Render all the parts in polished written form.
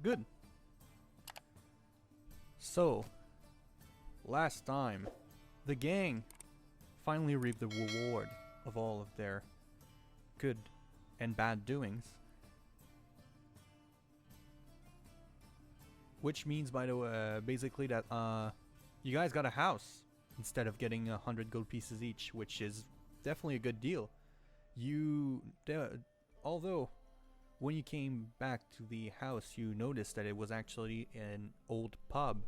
Good. So, last time, the gang finally reaped the reward of all of their good and bad doings. Which means, by the way, basically that you guys got a house instead of getting 100 gold pieces each, which is definitely a good deal. Although when you came back to the house, you noticed that it was actually an old pub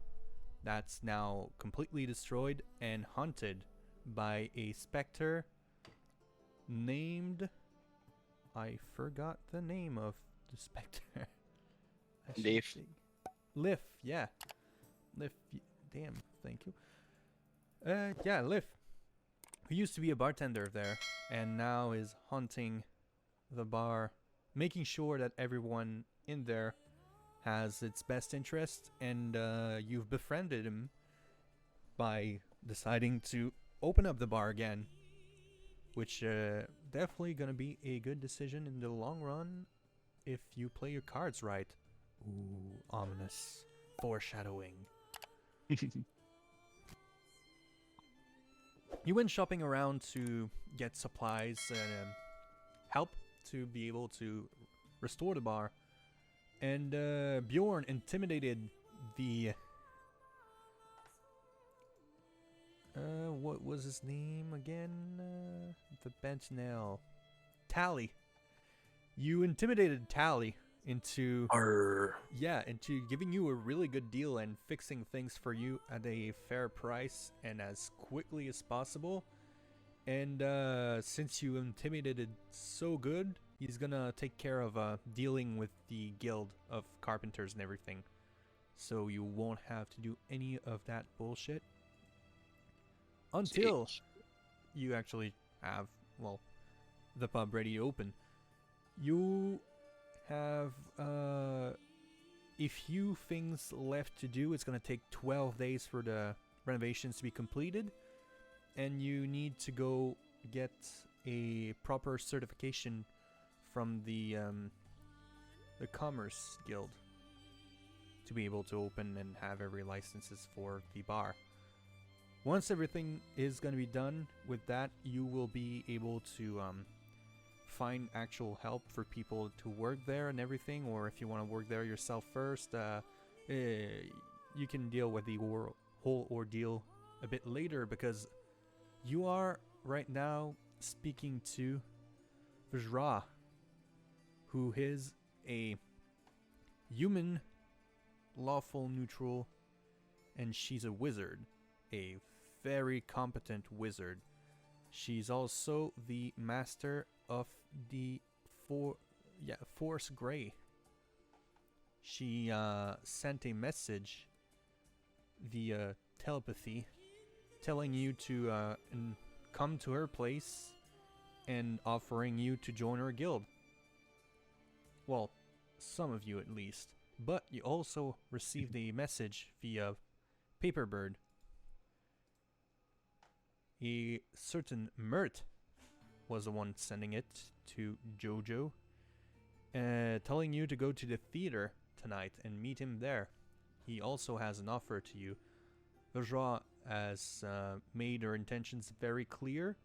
that's now completely destroyed and haunted by a specter named... I forgot the name of the specter. Leaf. Liff, yeah. Liff, damn, thank you. Yeah, Liff, who used to be a bartender there and now is haunting the bar, making sure that everyone in there has its best interest, and you've befriended him by deciding to open up the bar again, which definitely gonna be a good decision in the long run if you play your cards right. Ooh, ominous foreshadowing. You went shopping around to get supplies and help to be able to restore the bar. And Bjorn intimidated the... what was his name again? The bench nail. Tally. You intimidated Tally into... into giving you a really good deal and fixing things for you at a fair price and as quickly as possible. And since you intimidated so good, he's gonna take care of dealing with the guild of carpenters and everything. So you won't have to do any of that bullshit. Until you actually have, well, the pub ready to open. You have a few things left to do. It's gonna take 12 days for the renovations to be completed. And you need to go get a proper certification from the Commerce Guild to be able to open and have every licenses for the bar. Once everything is going to be done with that, you will be able to find actual help for people to work there and everything, or if you want to work there yourself first, you can deal with the whole ordeal a bit later, because you are right now speaking to Vajra, who is a human lawful neutral, and she's a wizard, a very competent wizard. She's also the master of the Force Grey. She sent a message via telepathy telling you to come to her place and offering you to join her guild. Well, some of you at least. But you also received a message via Paperbird. A certain Mert was the one sending it to Jojo, telling you to go to the theater tonight and meet him there. He also has an offer to you. Vajra has made her intentions very clear,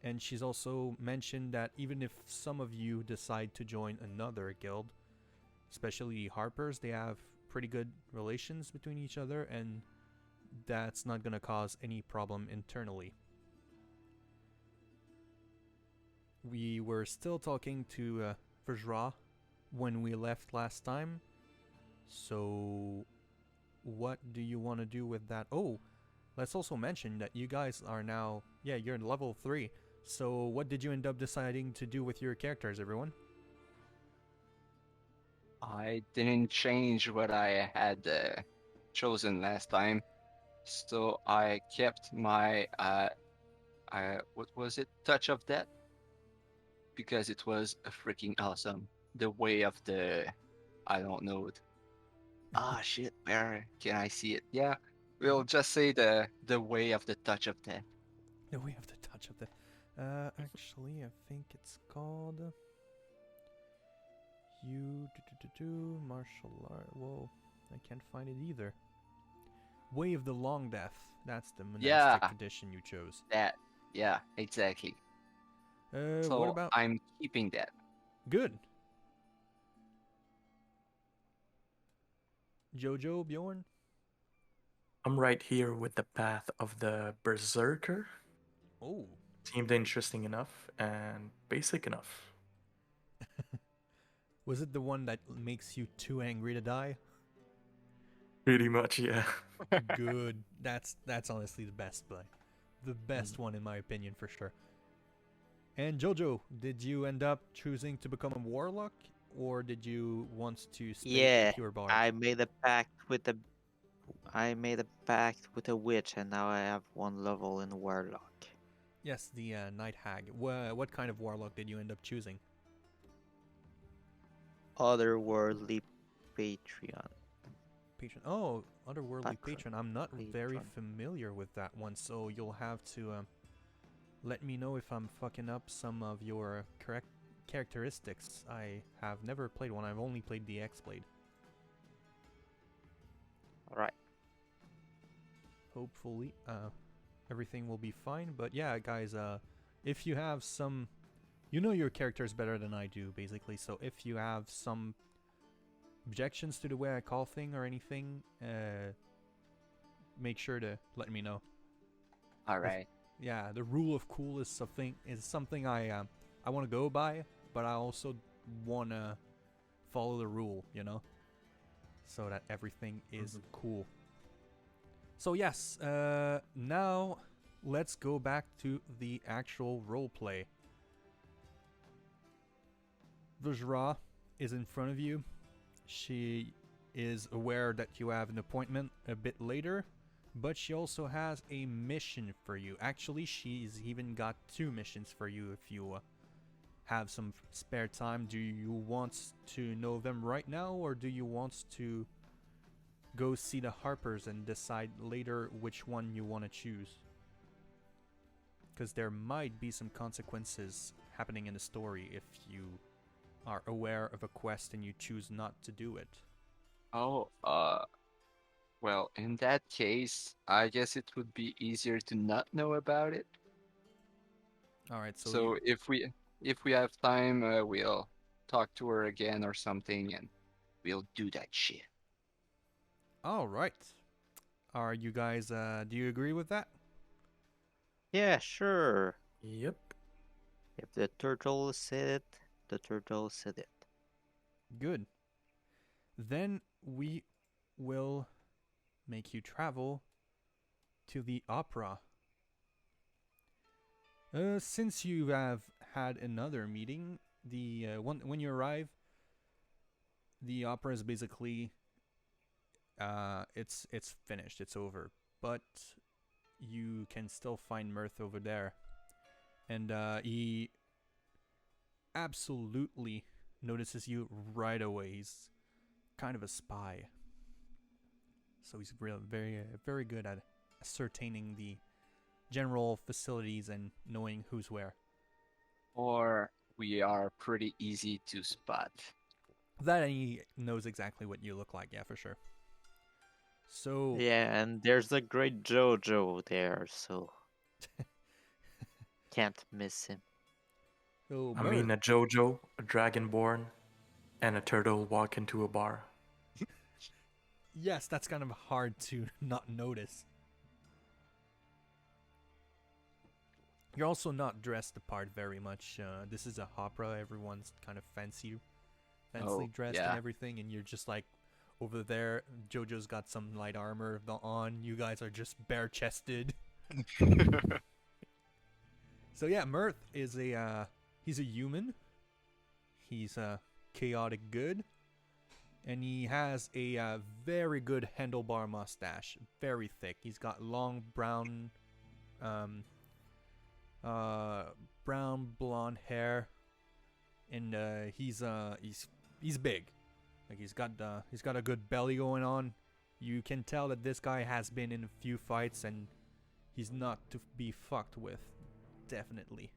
and she's also mentioned that even if some of you decide to join another guild, especially Harpers, they have pretty good relations between each other, and that's not going to cause any problem internally. We were still talking to Vajra when we left last time, so what do you want to do with that? Oh, let's also mention that you guys are now, you're in level 3, so what did you end up deciding to do with your characters, everyone? I didn't change what I had chosen last time, so I kept my what was it? Touch of Death, because it was freaking awesome. The way of the, I don't know it. Shit, where can I see it? Yeah, we'll just say the way of the Touch of Death. The way of the touch of the... actually, I think it's called... Martial art. Whoa, I can't find it either. Way of the Long Death. That's the monastic Yeah, tradition you chose. that. Yeah, exactly. What So about? I'm keeping that. Good. Jojo, Bjorn? I'm right here with the path of the Berserker. Oh. Seemed interesting enough and basic enough. Was it the one that makes you too angry to die? Pretty much, yeah. Good. That's honestly the best play. The best one in my opinion for sure. And Jojo, did you end up choosing to become a warlock, or did you want to stay Yeah, a pure bard? I made a pact with the witch, and now I have 1 level in warlock. Yes, the night hag. What kind of warlock did you end up choosing? Otherworldly Patreon. Patron. Oh, Otherworldly Patron. I'm not very Patron. familiar with that one, so you'll have to let me know if I'm fucking up some of your correct characteristics. I have never played one. I've only played the X-Blade. Alright. Hopefully, everything will be fine. But yeah, guys, if you have some... You know your characters better than I do, basically. So if you have some objections to the way I call thing or anything, make sure to let me know. All right. Yeah, the rule of cool is something I want to go by, but I also want to follow the rule, you know, so that everything is cool. So yes, now let's go back to the actual roleplay. Vajra is in front of you. She is aware that you have an appointment a bit later, but she also has a mission for you. Actually, she's even got 2 missions for you if you have some spare time. Do you want to know them right now, or do you want to go see the Harpers and decide later which one you want to choose? Because there might be some consequences happening in the story if you are aware of a quest and you choose not to do it. Oh, well, in that case, I guess it would be easier to not know about it. All right, so So if we have time, we'll talk to her again or something, and we'll do that shit. all right. Are you guys? Do you agree with that? Yeah, sure. Yep. If the turtle said it, the turtle said it. Good. Then we will make you travel to the opera. Since you have had another meeting, the when you arrive, the opera is basically it's finished, it's over. But you can still find Mirth over there, and he absolutely notices you right away. He's kind of a spy, so he's very good at ascertaining the general facilities and knowing who's where. Or we are pretty easy to spot. That, and he knows exactly what you look like, yeah, for sure. So Yeah, and there's a great Jojo there, so can't miss him. so I mean, a Jojo, a Dragonborn, and a turtle walk into a bar. yes, that's kind of hard to not notice. You're also not dressed apart very much. This is a opera. Everyone's kind of fancily dressed yeah. and everything, and you're just like over there. Jojo's got some light armor on. You guys are just bare-chested. So yeah, Mirth is he's a human. He's chaotic good, and he has a very good handlebar mustache, very thick. He's got long brown blonde hair, and he's big. Like he's got a good belly going on. You can tell that this guy has been in a few fights, and he's not to be fucked with, definitely.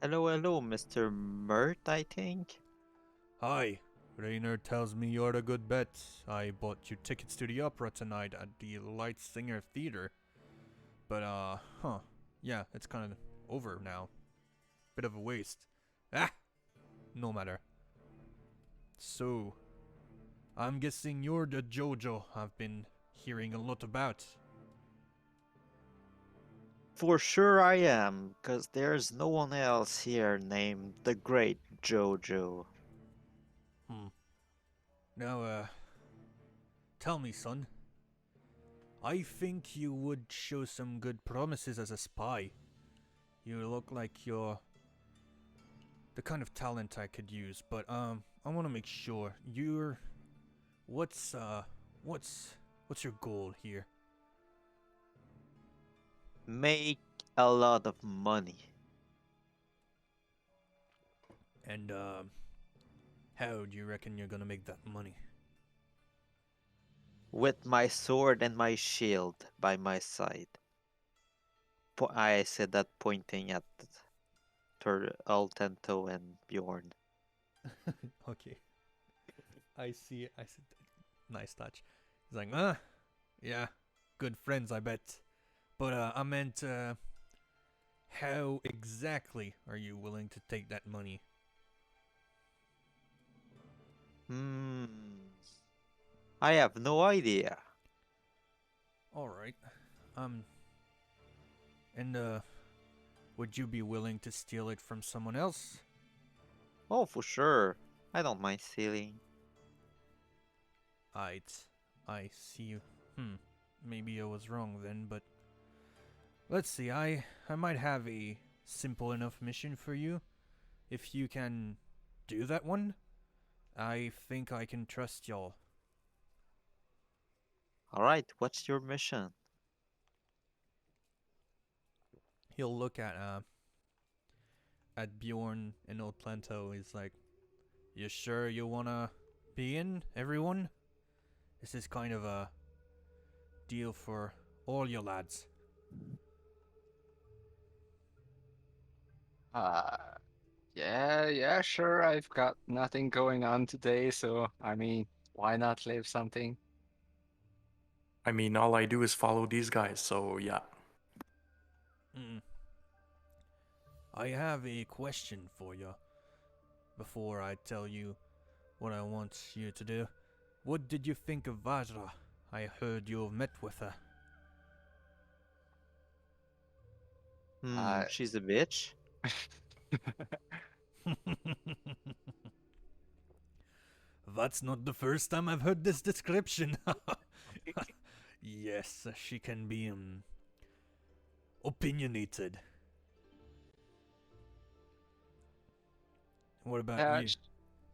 Hello, hello, Mr. Mert, I think. Hi, Rainer tells me you're a good bet. I bought you tickets to the opera tonight at the Light Singer Theater. But, yeah, it's kind of over now. Bit of a waste. Ah! No matter. So, I'm guessing you're the Jojo I've been hearing a lot about. For sure I am, because there's no one else here named the Great Jojo. Now, tell me, son. I think you would show some good promises as a spy. You look like you're the kind of talent I could use, but I want to make sure you're what's your goal here? Make a lot of money. And how do you reckon you're going to make that money? With my sword and my shield by my side. I said that pointing at Altento and Bjorn. Okay. I see. I said nice touch. He's like, yeah, good friends, I bet. But I meant how exactly are you willing to take that money? I have no idea. All right. And would you be willing to steal it from someone else? Oh, for sure. I don't mind stealing. I see. Maybe I was wrong then, but let's see. I might have a simple enough mission for you. If you can do that one, I think I can trust y'all. Alright, what's your mission? He'll look at Bjorn and Old Planto. He's like, "You sure you wanna be in, everyone? This is kind of a deal for all you lads." Yeah, sure. I've got nothing going on today, so I mean, why not leave something? I mean, all I do is follow these guys, so yeah. I have a question for you before I tell you what I want you to do. What did you think of Vajra? I heard you met with her. She's a bitch? That's not the first time I've heard this description. Yes, she can be opinionated. What about you?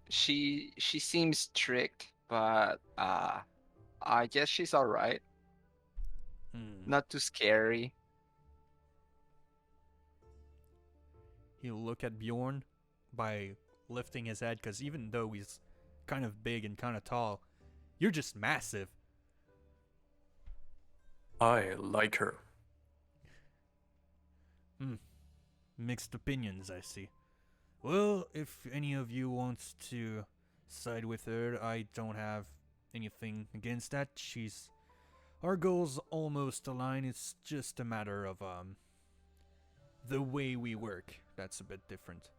She seems strict, but I guess she's all right. Not too scary. He'll look at Bjorn by lifting his head, because even though he's kind of big and kind of tall, you're just massive. I like her. Mixed opinions, I see. Well, if any of you wants to side with her, I don't have anything against that. Our goals almost align. It's just a matter of the way we work. That's a bit different.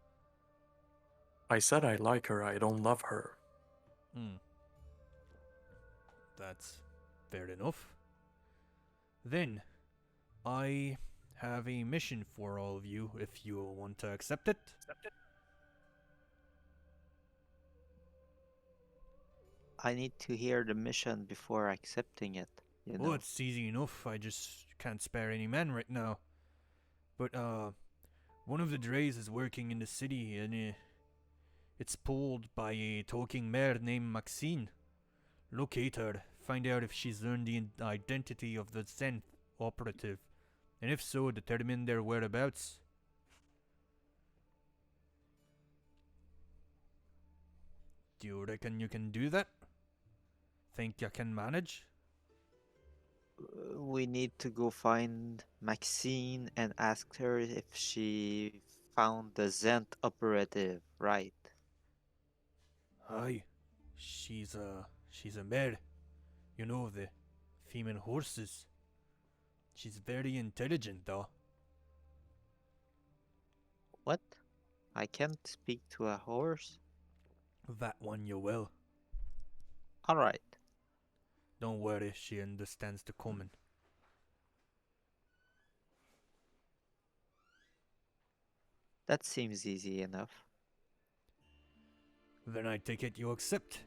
I said I like her, I don't love her. That's fair enough. Then, I have a mission for all of you if you want to accept it. I need to hear the mission before accepting it. You know. Well, it's easy enough. I just can't spare any men right now. But, one of the drays is working in the city, and it's pulled by a talking mare named Maxine. Locate her, find out if she's learned the identity of the Zenth operative, and if so, determine their whereabouts. Do you reckon you can do that? Think you can manage? We need to go find Maxine and ask her if she found the Zent operative, right? Aye, she's a mare. You know, the female horses. She's very intelligent, though. What? I can't speak to a horse? That one you will. Alright. Don't worry, she understands the common. That seems easy enough. Then I take it you accept.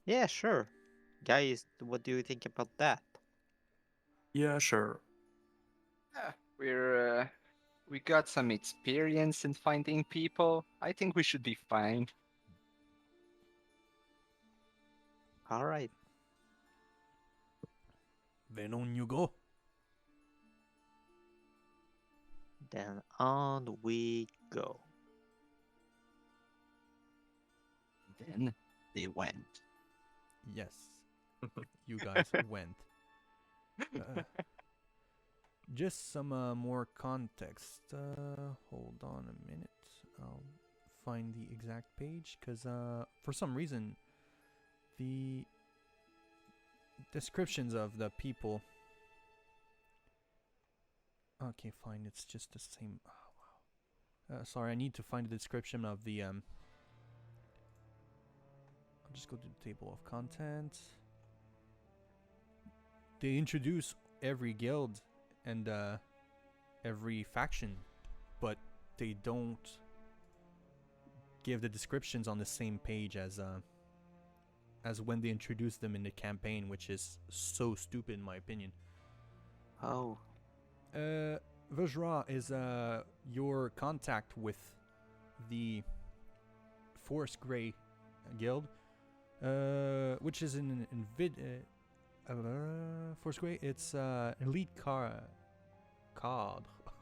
Yeah, sure. Guys, what do you think about that? Yeah, sure. Yeah, we got some experience in finding people. I think we should be fine. Alright. Then on you go. Then on we go. Then they went. Yes, you guys went. Just some more context. Hold on a minute. I'll find the exact page because for some reason the descriptions of the people. Okay, fine. It's just the same. Oh, wow. Sorry, I need to find the description of the. I'll just go to the table of contents. They introduce every guild and every faction, but they don't give the descriptions on the same page as when they introduce them in the campaign, which is so stupid in my opinion. Oh. Vajra is your contact with the Forest Grey Guild, which is an Forest Grey. It's elite card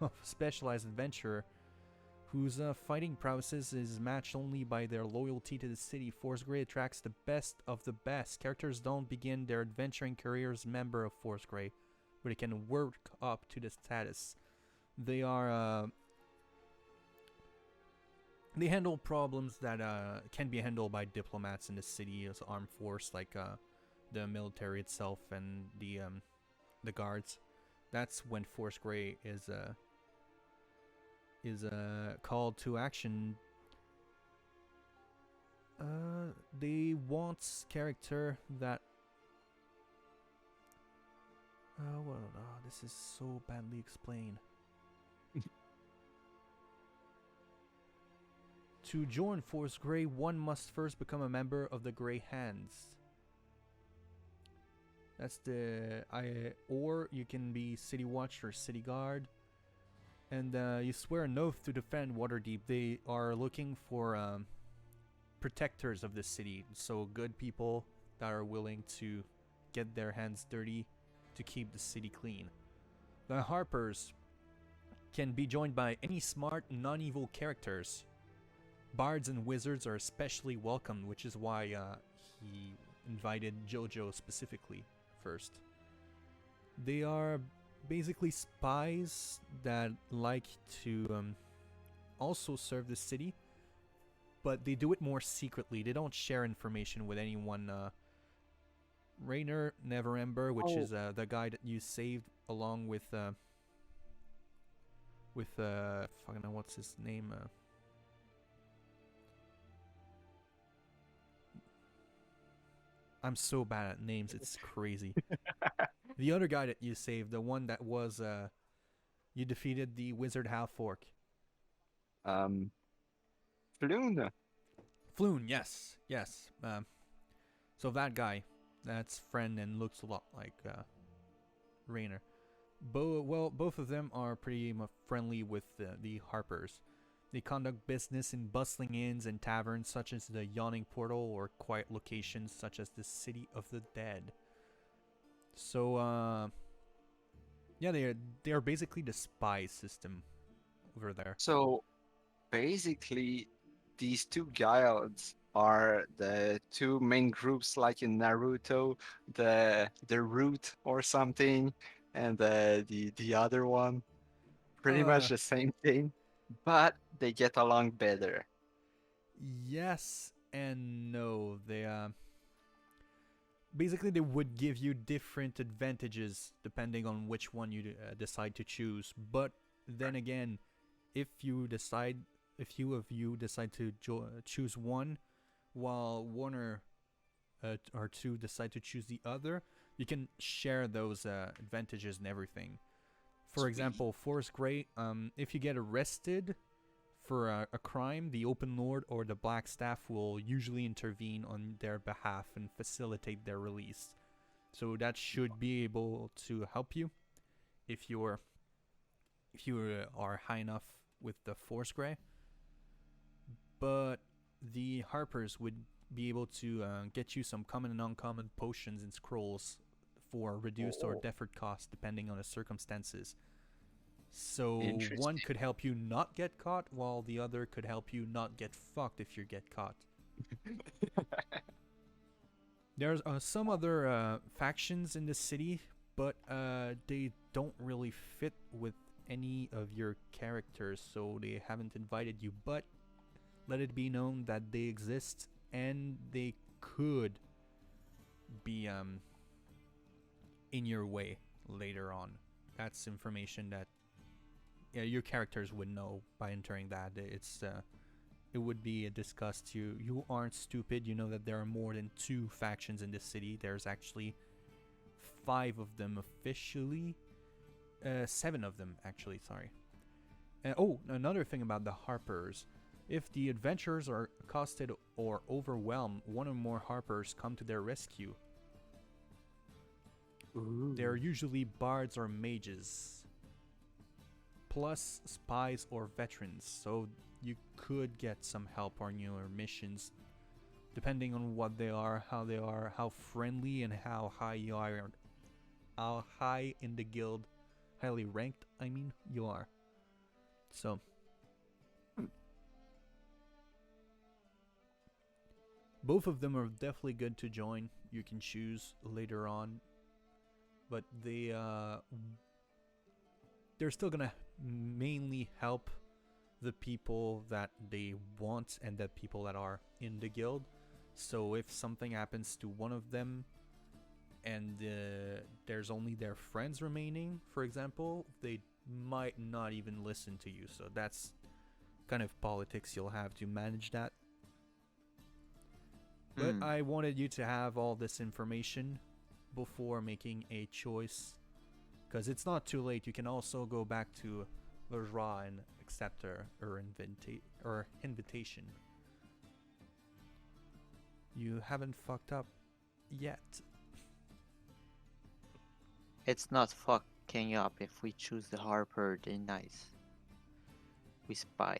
of specialized adventurer whose fighting prowess is matched only by their loyalty to the city. Forest Grey attracts the best of the best. Characters don't begin their adventuring careers member of Forest Grey, but they can work up to the status. They are they handle problems that can be handled by diplomats in the city as armed force, like the military itself and the guards. That's when Force Grey is called to action. They want character that. This is so badly explained. To join Force Grey, one must first become a member of the Grey Hands. That's or you can be City Watch or City Guard. And you swear an oath to defend Waterdeep. They are looking for protectors of the city. So good people that are willing to get their hands dirty to keep the city clean. The Harpers can be joined by any smart, non-evil characters. Bards and wizards are especially welcomed, which is why he invited Jojo specifically first. They are basically spies that like to also serve the city, but they do it more secretly. They don't share information with anyone. Rainer Neverember, which is the guy that you saved along with fucking what's his name? I'm so bad at names, it's crazy. The other guy that you saved, the one that was you defeated the wizard half-orc. Floon. Floon, yes. So that guy, that's friend and looks a lot like Rainer. Both of them are pretty friendly with the Harpers. They conduct business in bustling inns and taverns such as the Yawning Portal, or quiet locations such as the City of the Dead. So, yeah, they are basically the spy system over there. So, basically, these two guilds are the two main groups, like in Naruto, the Root or something, and the other one. Pretty much the same thing. but they get along better. Yes and no. They basically they would give you different advantages depending on which one you decide to choose. But then again, if you decide, if few of you decide to choose one, while one or two decide to choose the other, you can share those advantages and everything. For Sweet. example, Forest Grey, if you get arrested for a crime, the Open Lord or the Black Staff will usually intervene on their behalf and facilitate their release. So that should be able to help you if you are high enough with the Forest Grey. But the Harpers would be able to get you some common and uncommon potions and scrolls for reduced or deferred cost depending on the circumstances. So one Interesting. could help you not get caught, while the other could help you not get fucked if you get caught. There's some other factions in the city, but they don't really fit with any of your characters, so they haven't invited you. But let it be known that they exist, and they could be in your way later on. That's information that your characters would know by entering that. It would be discussed. You aren't stupid. You know that there are more than 2 factions in this city. There's actually 5 of them officially. 7 of them actually. Sorry. Another thing about the Harpers. If the adventurers are accosted or overwhelmed, one or more Harpers come to their rescue. Ooh. They're usually bards or mages, plus spies or veterans, so you could get some help on your missions, depending on what they are, how friendly, and how high you are, how high in the guild, highly ranked, I mean, you are. So, both of them are definitely good to join. You can choose later on, but they're still gonna mainly help the people that they want and the people that are in the guild. So if something happens to one of them and there's only their friends remaining, for example, they might not even listen to you. So that's kind of politics you'll have to manage that. But I wanted you to have all this information before making a choice, because it's not too late. You can also go back to Leroy and accept her invitation. You haven't fucked up yet. It's not fucking up if we choose the Harper, they're nice. We spy.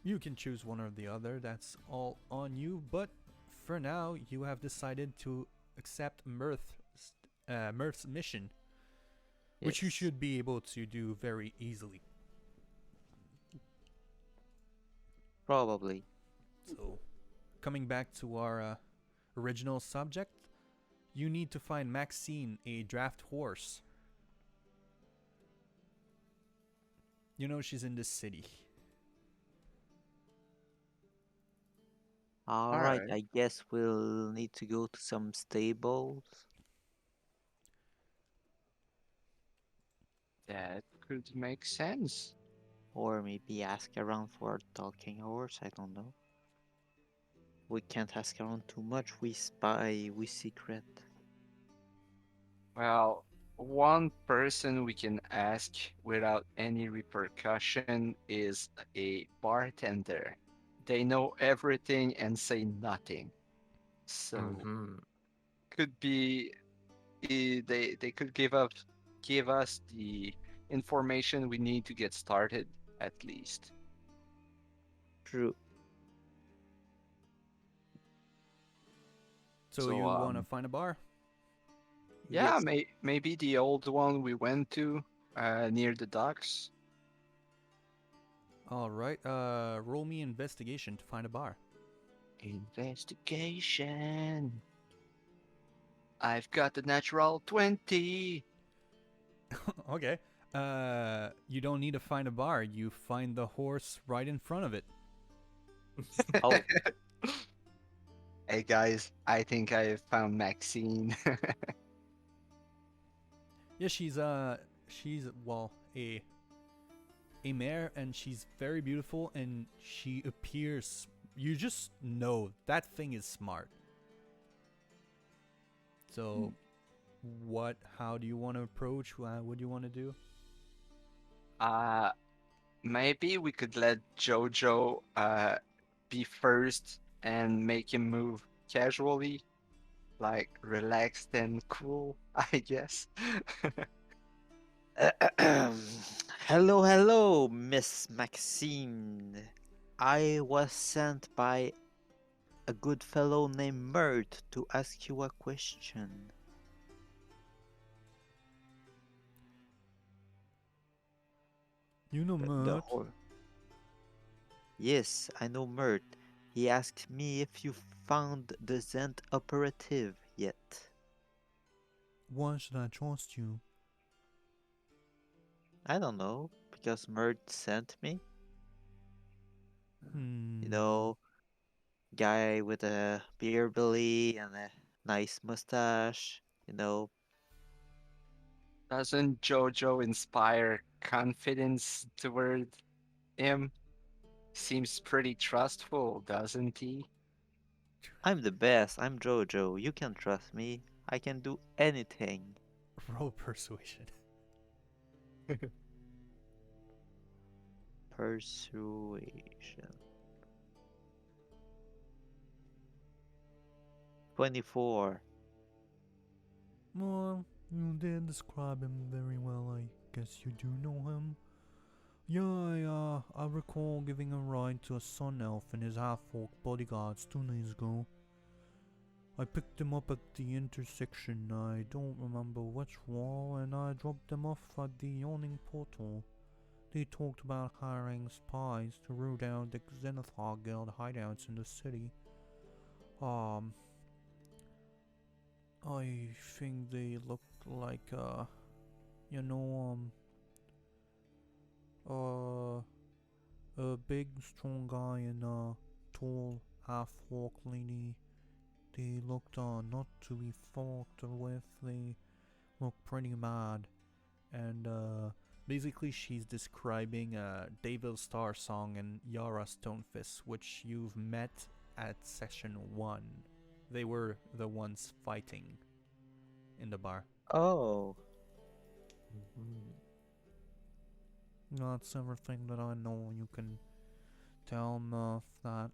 You can choose one or the other, that's all on you, but for now, you have decided to accept Mirth's mission, which you Yes. should be able to do very easily. Probably. So, coming back to our original subject, you need to find Maxine, a draft horse. You know she's in this city. Alright, Alright. I guess we'll need to go to some stables. That could make sense. Or maybe ask around for a talking horse, I don't know. We can't ask around too much, we spy, we secret. Well, one person we can ask without any repercussion is a bartender. They know everything and say nothing. So Mm-hmm. could be they could give us the information we need to get started at least. True. So So you want to find a bar? yeah, Yes. maybe the old one we went to near the docks. All right. Roll me investigation to find a bar. Investigation. I've got the natural 20. Okay. You don't need to find a bar. You find the horse right in front of it. Oh, Hey guys, I think I found Maxine. Yeah, she's well a mare, and she's very beautiful, and she appears. You just know that thing is smart. So, how do you want to approach? What do you want to do? uh, Maybe we could let Jojo be first and make him move casually, like relaxed and cool, I guess. hello, hello, Miss Maxine. I was sent by a good fellow named Mert to ask you a question. You know, The Mert. whole. Yes, I know Mert. He asked me if you found the Zend operative yet. Why should I trust you? I don't know, because Mert sent me. Hmm. You know, guy with a beer belly and a nice mustache. You know, Doesn't Jojo inspire confidence toward him? Seems pretty trustful, doesn't he? I'm the best. I'm Jojo. You can trust me. I can do anything. Roll persuasion. Persuasion. 24. Well, you did describe him very well. I guess you do know him. Yeah, I recall giving a ride to a sun elf and his half-orc bodyguards 2 days ago. I picked them up at the intersection, I don't remember which wall, and I dropped them off at the yawning portal. They talked about hiring spies to root out the Xenothar Guild hideouts in the city. I think they looked like, you know, a big, strong guy and a tall, half-orc lady. They looked, not to be fucked with. They looked pretty mad. And, basically she's describing, Devil Star Song and Yara Stonefist, which you've met at session 1. They were the ones fighting in the bar. Oh, That's everything that I know. You can tell Murph that.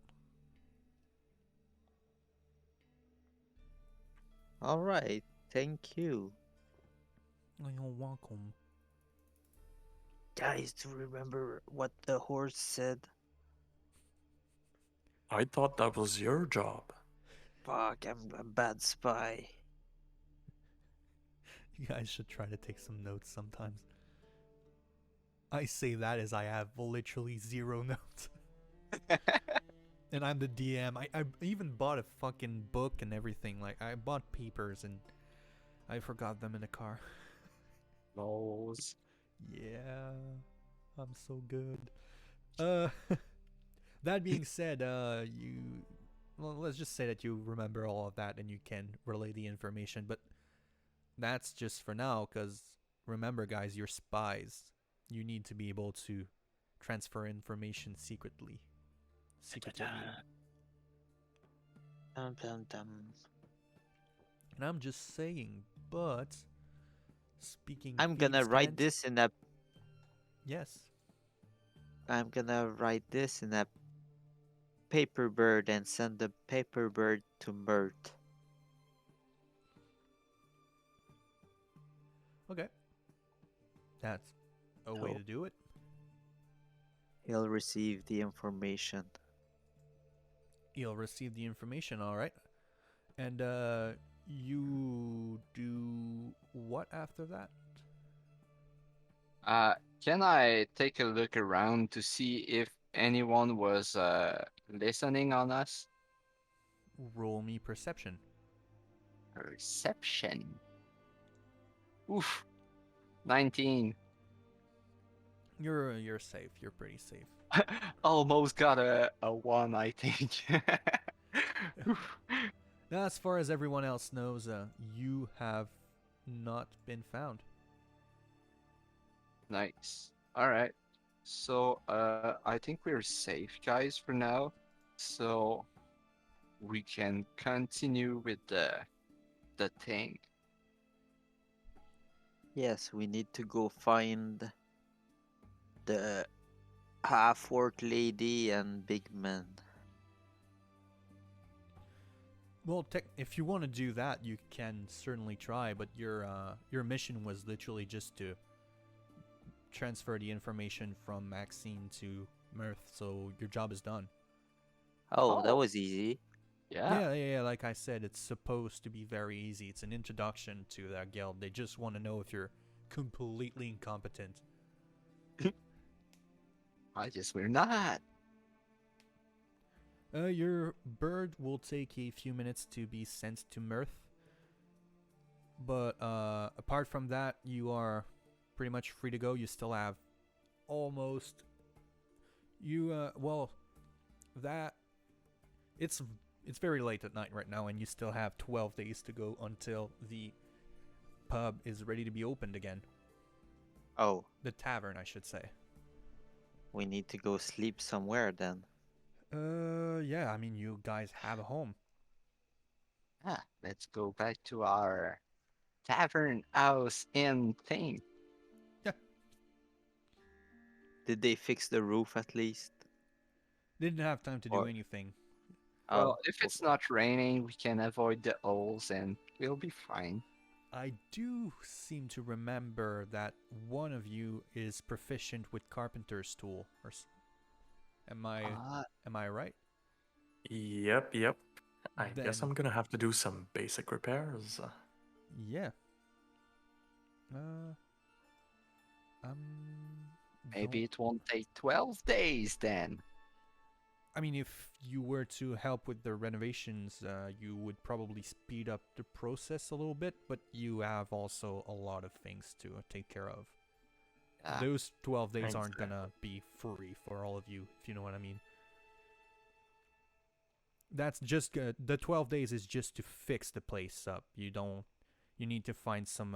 alright. Thank you. You're welcome. Guys, do you remember what the horse said? I thought that was your job. Fuck, I'm a bad spy. You guys should try to take some notes sometimes. I say that as I have literally 0 notes. And I'm the DM. I even bought a fucking book and everything. Like, I bought papers and I forgot them in the car. Lols. Yeah, I'm so good. That being said, let's just say that you remember all of that and you can relay the information, but that's just for now, because remember, guys, you're spies. You need to be able to transfer information secretly. Dum, dum, dum. And I'm just saying, but speaking I'm gonna thieves' write cant- this in a. Yes. I'm gonna write this in a paper bird and send the paper bird to Mert. Okay. That's a way So- to do it. He'll receive the information. You'll receive the information, all right. And you do what after that? Can I take a look around to see if anyone was listening on us? Roll me perception. Perception. Oof. 19. You're safe. You're pretty safe. Almost got a one, I think. Now, as far as everyone else knows, you have not been found. Nice. All right. So, I think we're safe, guys, for now. So we can continue with the thing. Yes, we need to go find the half-orc lady and big man. Well, if you want to do that, you can certainly try. But your mission was literally just to transfer the information from Maxine to Mirth, so your job is done. Oh, that Oh. was easy. Yeah. Yeah. Like I said, it's supposed to be very easy. It's an introduction to that guild. They just want to know if you're completely incompetent. I guess we're not. Your bird will take a few minutes to be sent to Mirth. But apart from that, you are pretty much free to go. You still have almost... It's very late at night right now, and you still have 12 days to go until the pub is ready to be opened again. Oh, The tavern, I should say. we need to go sleep somewhere then. Yeah, I mean, you guys have a home. Let's go back to our tavern house and thing. Did they fix the roof at least? Didn't have time to do Or- anything. Well, Oh, if it's not raining, we can avoid the owls and we'll be fine. I do seem to remember that one of you is proficient with carpenter's tool. Am I right? Yep. I guess Then- I'm gonna have to do some basic repairs. Yeah. Maybe it won't take 12 days then. I mean, if you were to help with the renovations, you would probably speed up the process a little bit, but you have also a lot of things to take care of. Yeah. Those 12 days aren't Exactly. gonna be free for all of you, if you know what I mean. That's just the 12 days is just to fix the place up. You need to find some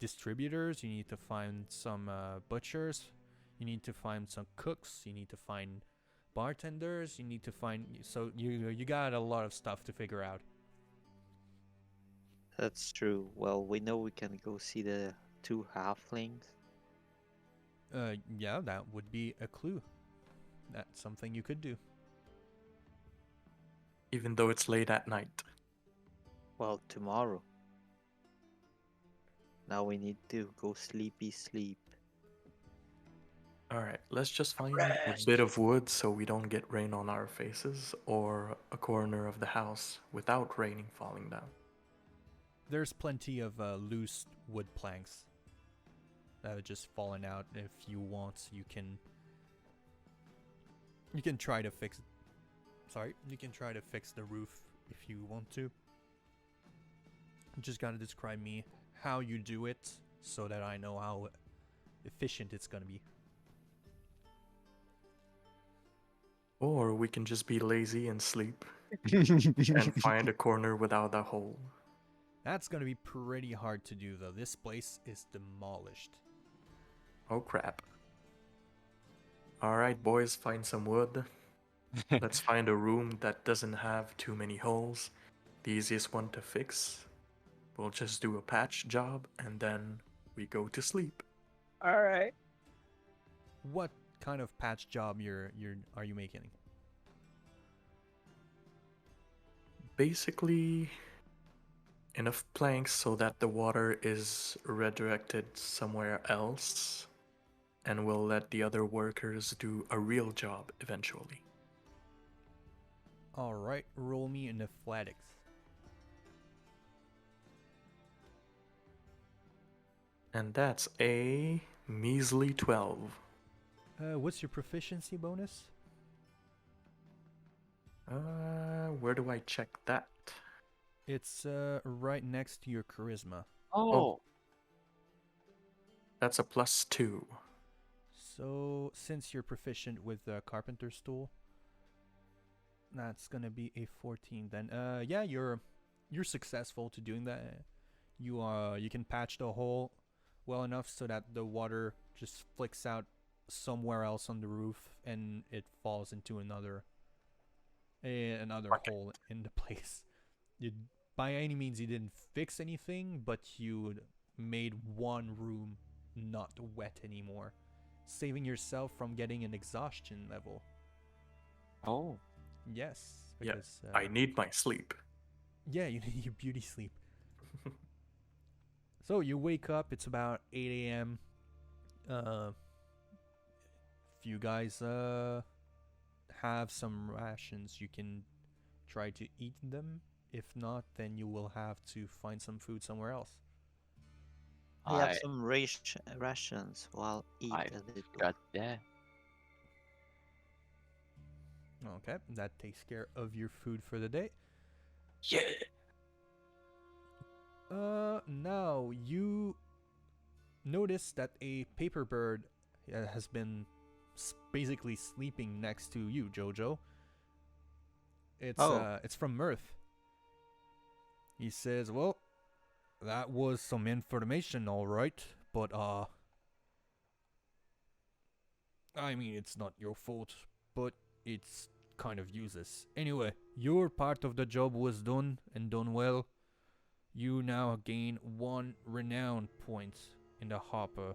distributors, you need to find some butchers, you need to find some cooks, you need to find bartenders, you need to find, so you got a lot of stuff to figure out. that's true. Well, we know we can go see the two halflings. Yeah, that would be a clue. That's something you could do. Even though it's late at night. Well, tomorrow. Now we need to go sleep. Alright, let's just find a bit of wood so we don't get rain on our faces, or a corner of the house without raining falling down. There's plenty of loose wood planks that are just falling out. If you want, you can try to fix. You can try to fix the roof if you want to. You just gotta describe me how you do it so that I know how efficient it's gonna be. Or we can just be lazy and sleep and find a corner without a hole. That's gonna be pretty hard to do though. This place is demolished. Oh crap. Alright, boys, find some wood. Let's find a room that doesn't have too many holes. The easiest one to fix. We'll just do a patch job and then we go to sleep. All right. What kind of patch job are you making? Basically, enough planks so that the water is redirected somewhere else, and we'll let the other workers do a real job eventually. Alright, roll me in athletics. And that's a measly 12. What's your proficiency bonus? Where do I check that? It's right next to your charisma. Oh. That's a +2. So, since you're proficient with the carpenter's tool, that's gonna be a 14 then. Yeah, you're successful to doing that. You can patch the hole well enough so that the water just flicks out somewhere else on the roof and it falls into another Okay. hole in the place. You by any means you didn't fix anything, but you made one room not wet anymore, saving yourself from getting an exhaustion level. Oh, Yes, Yeah, because I need my sleep. yeah, you need your beauty sleep. So you wake up. It's about 8 a.m. If you guys have some rations, you can try to eat them. If not, then you will have to find some food somewhere else. I have I some rations, so I'll eat I a little. got that. Okay, that takes care of your food for the day. Yeah. Now you notice that a paper bird has been basically sleeping next to you, Jojo. Oh, It's from Mirth. He says, "Well, that was some information, all right, but I mean, it's not your fault, but it's kind of useless. Anyway, your part of the job was done and done well. You now gain 1 renown point in the hopper.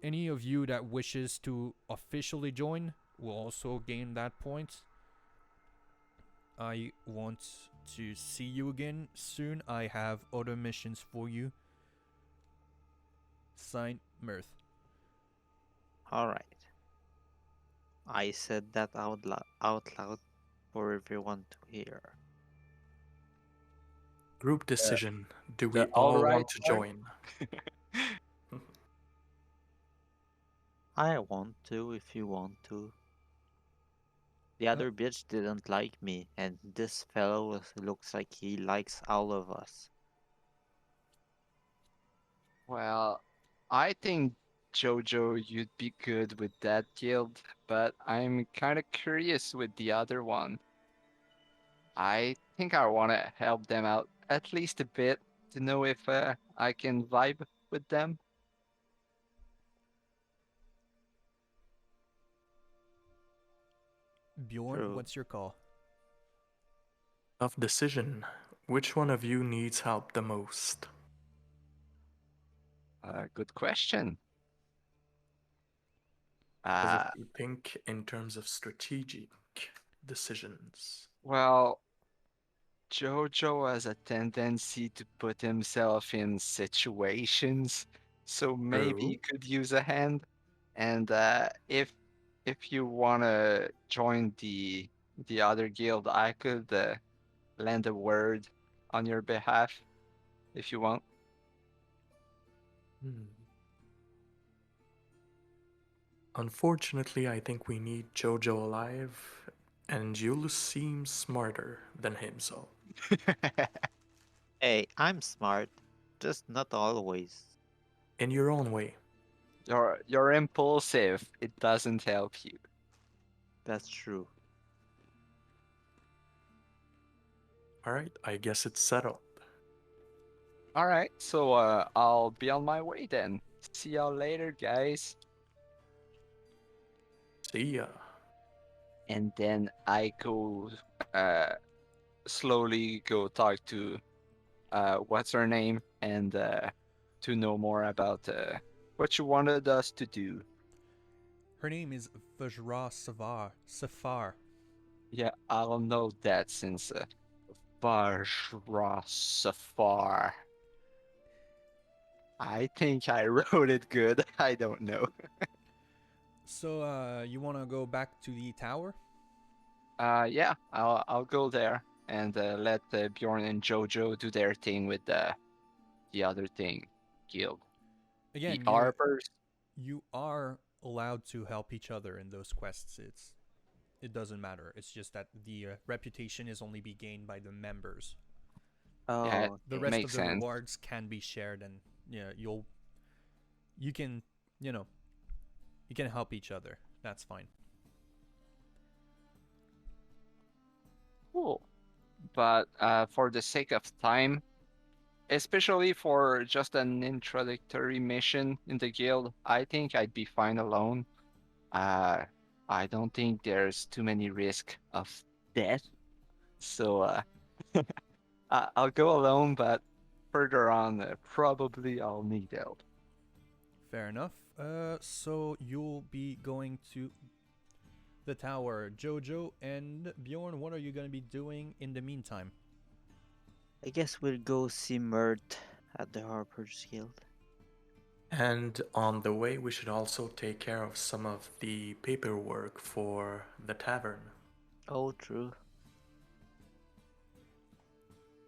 Any of you that wishes to officially join will also gain that point. I want to see you again soon. I have other missions for you. Signed, Mirth." alright. I said that out loud for everyone to hear. Group decision. Do The we all all right want to part? join? I want to if you want to. The other bitch didn't like me, and this fellow looks like he likes all of us. Well, I think Jojo, you'd be good with that guild, but I'm kind of curious with the other one. I think I want to help them out at least a bit to know if I can vibe with them. Bjorn, True. what's your call? Tough decision. Which one of you needs help the most? Good question. Because if Uh, you think in terms of strategic decisions, well, Jojo has a tendency to put himself in situations, so maybe he true. could use a hand. And if you wanna join the other guild, I could lend a word on your behalf if you want. Hmm. Unfortunately, I think we need Jojo alive, and Julius seems smarter than him, so. Hey, I'm smart, just not always. In your own way. You're impulsive. It doesn't help you. That's true. Alright, I guess it's settled. All right, so I'll be on my way then. See y'all later, guys. See ya. And then I go uh slowly go talk to what's her name and to know more about what you wanted us to do. Her name is Vajra Safar. Yeah, I'll know that since Bajra Safar. I think I wrote it good. I don't know. So, you want to go back to the tower? Yeah, I'll go there and let Bjorn and Jojo do their thing with the other thing, guild. The Again, arbors. you are allowed to help each other in those quests. It doesn't matter. It's just that the reputation is only be gained by the members. Yeah, Oh, The it okay. rest of makes the sense. rewards can be shared, and yeah, you can, you know, You can help each other. That's fine. Cool. But for the sake of time, especially for just an introductory mission in the guild, I think I'd be fine alone. Uh, I don't think there's too many risk of death, so I'll go alone. But further on, probably I'll need help. Fair enough. So you'll be going to the tower. Jojo and Bjorn, what are you going to be doing in the meantime? I guess we'll go see Mert at the Harper's Guild. And on the way, we should also take care of some of the paperwork for the tavern. Oh, true.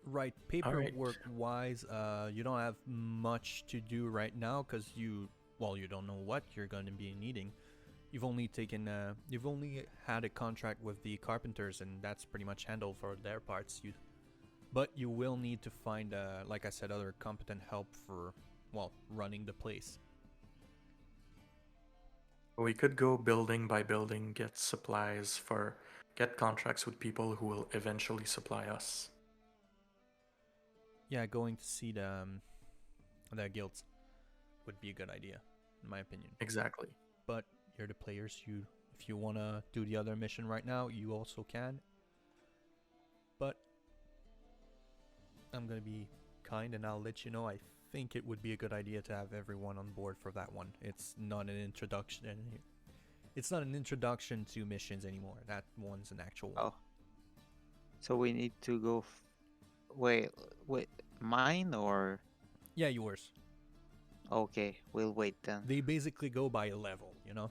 Right, paperwork wise, you don't have much to do right now because you don't know what you're going to be needing. You've only had a contract with the carpenters, and that's pretty much handled for their parts. But you will need to find, like I said, other competent help for, running the place. We could go building by building, get contracts with people who will eventually supply us. Yeah, going to see the guilds would be a good idea, in my opinion. Exactly. But you're the players. If you want to do the other mission right now, you also can. But I'm going to be kind and I'll let you know. I think it would be a good idea to have everyone on board for that one. It's not an introduction. It's not an introduction to missions anymore. That one's an actual one. Oh. So we need to go... Wait, mine or... Yeah, yours. Okay, we'll wait then. They basically go by a level, you know?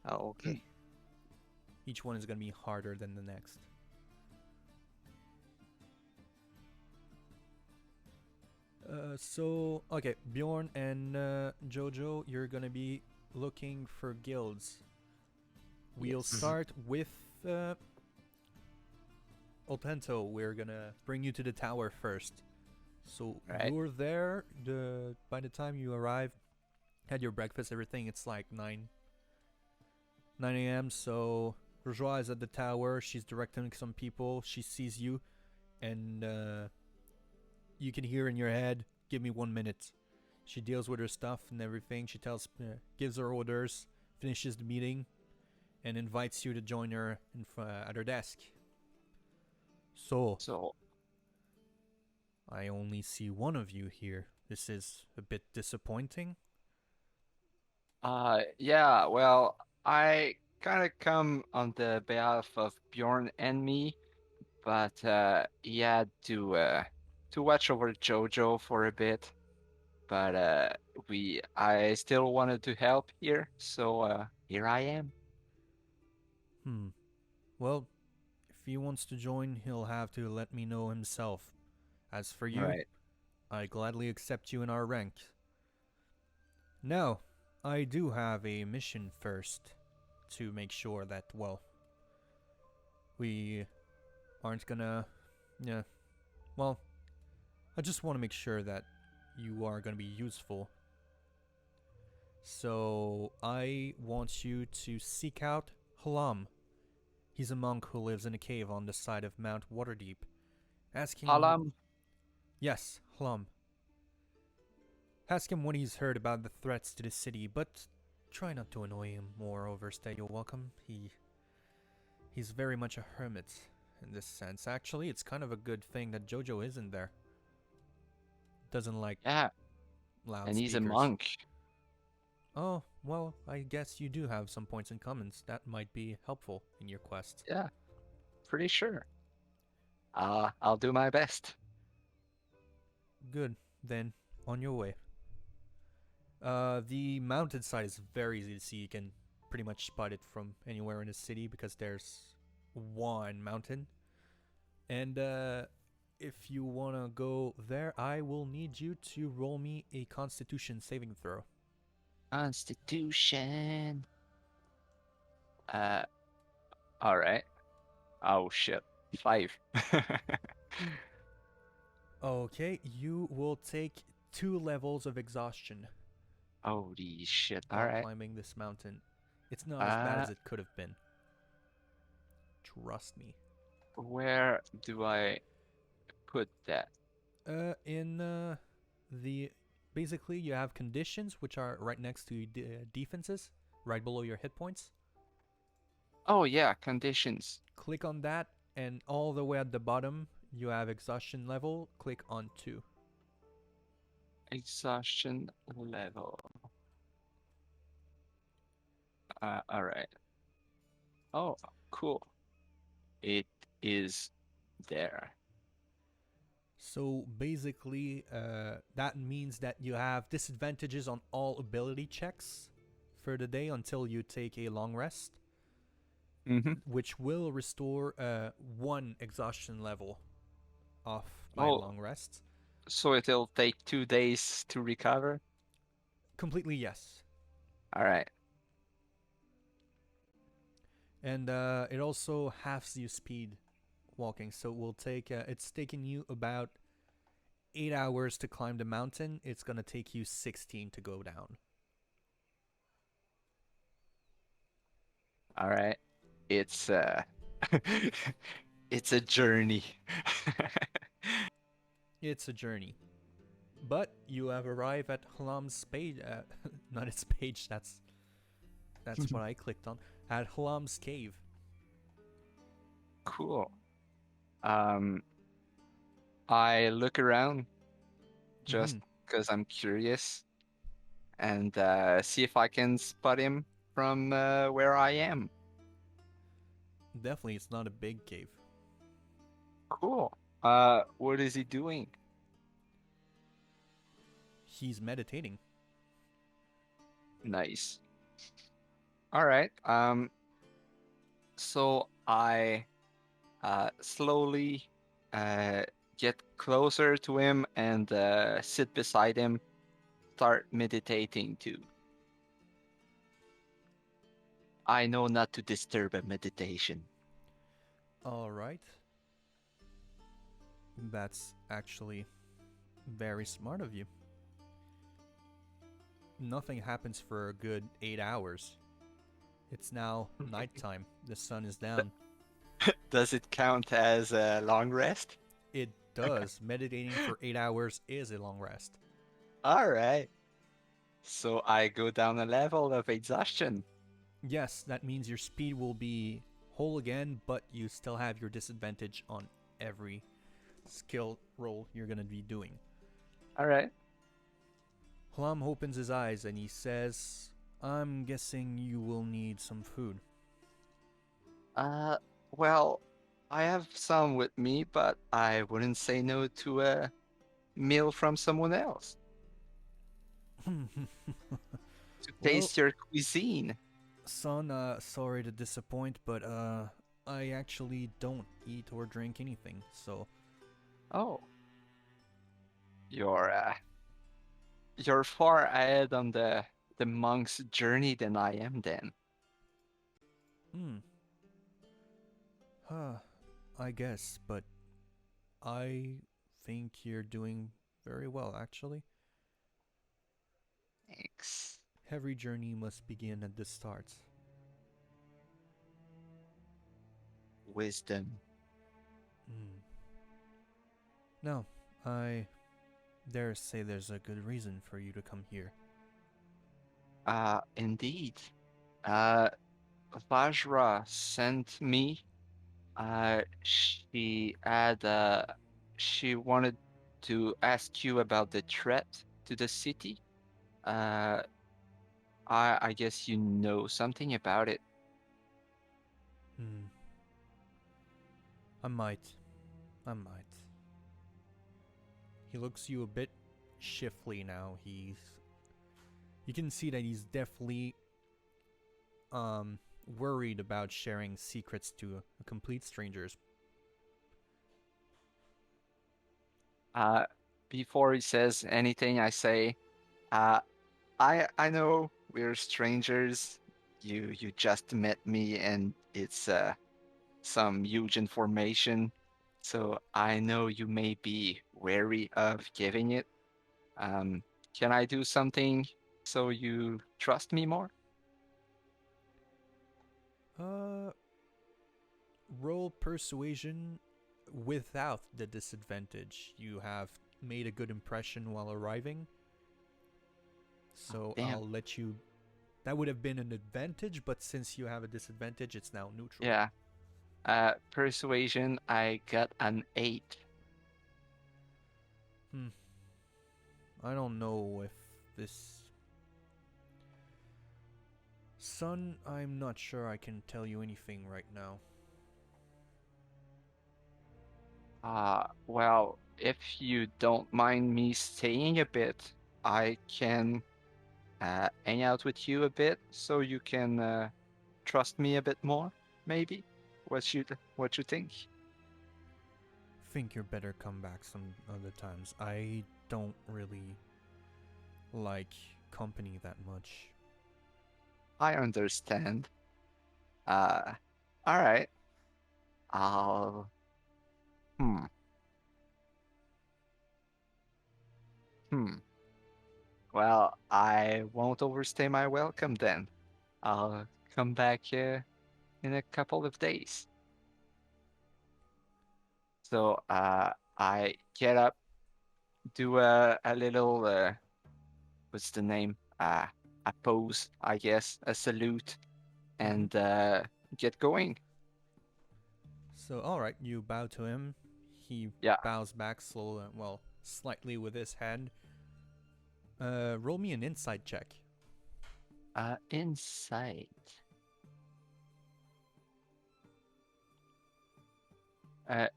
Oh, okay. Each one is going to be harder than the next. Okay, Bjorn and Jojo, you're going to be looking for guilds. We'll start with Otento. We're going to bring you to the tower first. So you're there. By the time you arrive, had your breakfast, everything, it's like 9 a.m. So Bourgeois is at the tower. She's directing some people. She sees you, and you can hear in your head, "Give me 1 minute." She deals with her stuff and everything. She gives her orders, finishes the meeting, and invites you to join her at her desk. So I only see one of you here. This is a bit disappointing. Yeah, well, I kind of come on the behalf of Bjorn and me, but he had to watch over Jojo for a bit. But I still wanted to help here, so here I am. Well, if he wants to join, he'll have to let me know himself. As for you, I gladly accept you in our rank. Now, I do have a mission first to make sure that, we aren't gonna... I just want to make sure that you are gonna be useful. So, I want you to seek out Halam. He's a monk who lives in a cave on the side of Mount Waterdeep. Ask him... Halam? Yes, Halam. Ask him what he's heard about the threats to the city, but try not to annoy him or overstay your welcome. He's very much a hermit in this sense. Actually, it's kind of a good thing that Jojo isn't there. Doesn't like loud and he's speakers. a monk. Oh, well, I guess you do have some points in common. That might be helpful in your quest. Yeah, pretty sure. I'll do my best. Good. Then, on your way. The mountainside is very easy to see. You can pretty much spot it from anywhere in the city because there's one mountain. And if you want to go there, I will need you to roll me a Constitution saving throw. Constitution. Alright. Oh shit. 5. Okay, you will take 2 levels of exhaustion. Holy shit! All while right. climbing this mountain. It's not as bad Uh, as it could have been. Trust me. where do I put that? In the basically you have conditions which are right next to defenses, right below your hit points. Oh yeah, conditions. Click on that, and all the way at the bottom you have exhaustion level. Click on 2. Exhaustion level. All right. Oh, cool. It is there. So basically, that means that you have disadvantages on all ability checks for the day until you take a long rest, Mm-hmm. which will restore 1 exhaustion level off my Oh, long rest. so it'll take 2 days to recover? Completely yes. All right. And it also halves your speed walking, so it will take it's taking you about 8 hours to climb the mountain. It's gonna take you 16 to go down. All right. It's it's a journey. It's a journey, but you have arrived at Halam's page. Not its page. That's what I clicked on. At Halam's cave. Cool. Um, I look around just Mhm. because I'm curious and see if I can spot him from where I am. Definitely, it's not a big cave. Cool. What is he doing? He's meditating. Nice. All right. So I slowly get closer to him and sit beside him, start meditating too. I know not to disturb a meditation. All right. That's actually very smart of you. Nothing happens for a good 8 hours. It's now nighttime. The sun is down. Does it count as a long rest? It does. Meditating for 8 hours is a long rest. All right. So I go down a level of exhaustion. Yes, that means your speed will be whole again, but you still have your disadvantage on every skill roll you're going to be doing. All right. Hlam opens his eyes and he says, I'm guessing you will need some food. Well, I have some with me, but I wouldn't say no to a meal from someone else to Well, taste your cuisine. son, sorry to disappoint, but I actually don't eat or drink anything, so Oh, you're far ahead on the monk's journey than I am then. I guess, but I think you're doing very well, actually. Thanks. Every journey must begin at the start. Wisdom. No, I dare say there's a good reason for you to come here. Indeed. Vajra sent me. She wanted to ask you about the threat to the city. Uh, I guess you know something about it. I might. He looks you a bit shiftly now. You can see that he's definitely worried about sharing secrets to a complete strangers. Before he says anything, I say, I know we're strangers. You just met me, and it's some huge information. So I know you may be wary of giving it. Can I do something so you trust me more? Roll persuasion without the disadvantage. You have made a good impression while arriving. So damn. I'll let you. That would have been an advantage, but since you have a disadvantage, it's now neutral. Yeah. Persuasion, I got an 8. I don't know if this. Son, I'm not sure I can tell you anything right now. Well, if you don't mind me staying a bit, I can hang out with you a bit so you can trust me a bit more, maybe? What you think? Think you better come back some other times. I don't really like company that much. I understand. All right. I'll. Hmm. Hmm. Well, I won't overstay my welcome then. I'll come back in a couple of days. So I get up, do a little what's the name? A pose, I guess, a salute, and get going. So, alright, you bow to him. He Yeah. bows back slowly, well, slightly with his head. Roll me an insight check. Insight.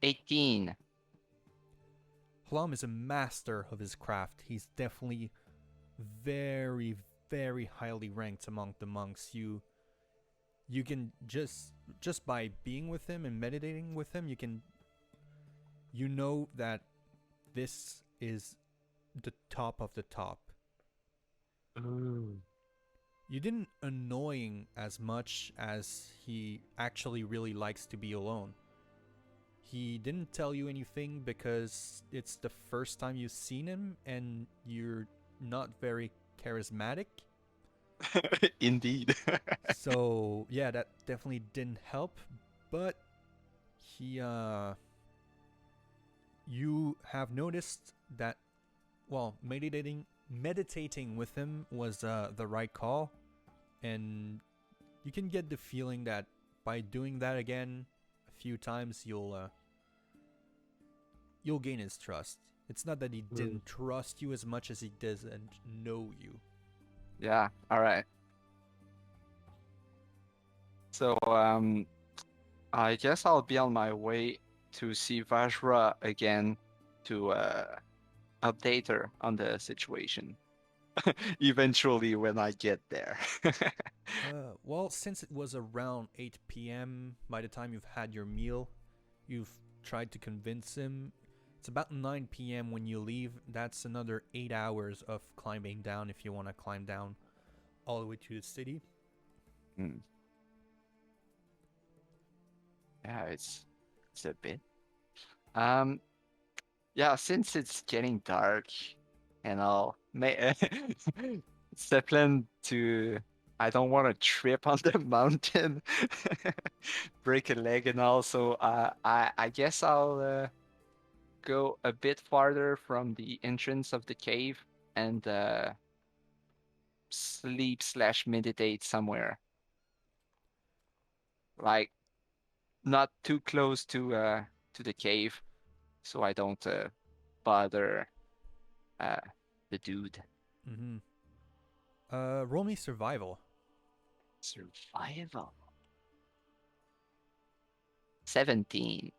18. Hlam is a master of his craft. He's definitely very, very highly ranked among the monks. You can just by being with him and meditating with him, you know that this is the top of the top. Ooh. You didn't annoying as much as he actually really likes to be alone. He didn't tell you anything because it's the first time you've seen him and you're not very charismatic. Indeed. So, yeah, that definitely didn't help. But he, you have noticed that, well, meditating with him was the right call. And you can get the feeling that by doing that again a few times, you'll gain his trust. It's not that he didn't trust you as much as he doesn't know you. Yeah, all right. So I guess I'll be on my way to see Vajra again to update her on the situation. Eventually when I get there. Well, since it was around 8 p.m., by the time you've had your meal, you've tried to convince him. It's about 9 p.m. when you leave. That's another 8 hours of climbing down if you want to climb down all the way to the city. Yeah, it's a bit. Yeah, since it's getting dark and all, it's the plan to. I don't want to trip on the mountain, break a leg and all. So I guess I'll go a bit farther from the entrance of the cave and sleep/meditate somewhere, like not too close to the cave, so I don't bother the dude. Mm-hmm. Roll me survival. Survival. 17.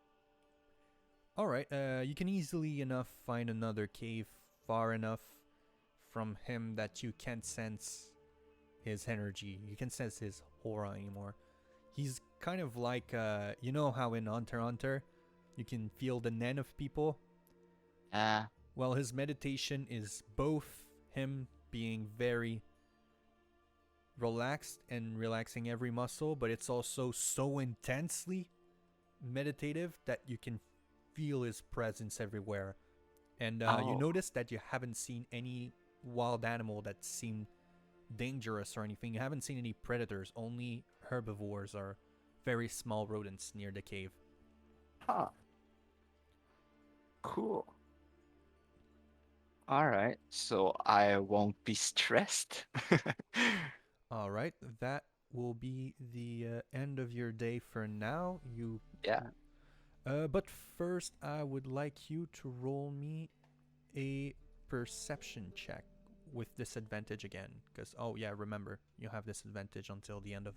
Alright, you can easily enough find another cave far enough from him that you can't sense his energy. You can sense his aura anymore. He's kind of like, you know how in Hunter x Hunter, you can feel the nen of people? Well, his meditation is both him being very relaxed and relaxing every muscle, but it's also so intensely meditative that you can feel his presence everywhere. And you notice that you haven't seen any wild animal that seemed dangerous or anything. You haven't seen any predators, only herbivores or very small rodents near the cave. Huh. Cool. All right, so I won't be stressed. All right, that will be the end of your day for now. Yeah. But first, I would like you to roll me a perception check with disadvantage again, because remember you have disadvantage until the end of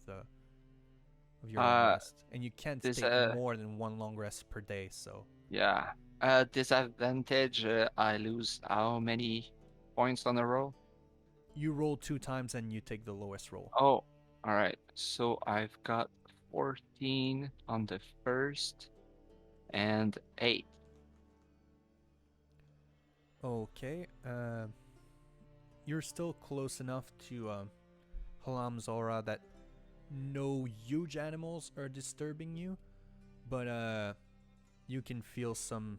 your long rest, and you can't This take more than one long rest per day. So yeah. Disadvantage. I lose how many points on a roll? you roll 2 times and you take the lowest roll. Oh, all right. So I've got 14 on the first and 8. Okay. You're still close enough to Halam's aura that no huge animals are disturbing you, but you can feel some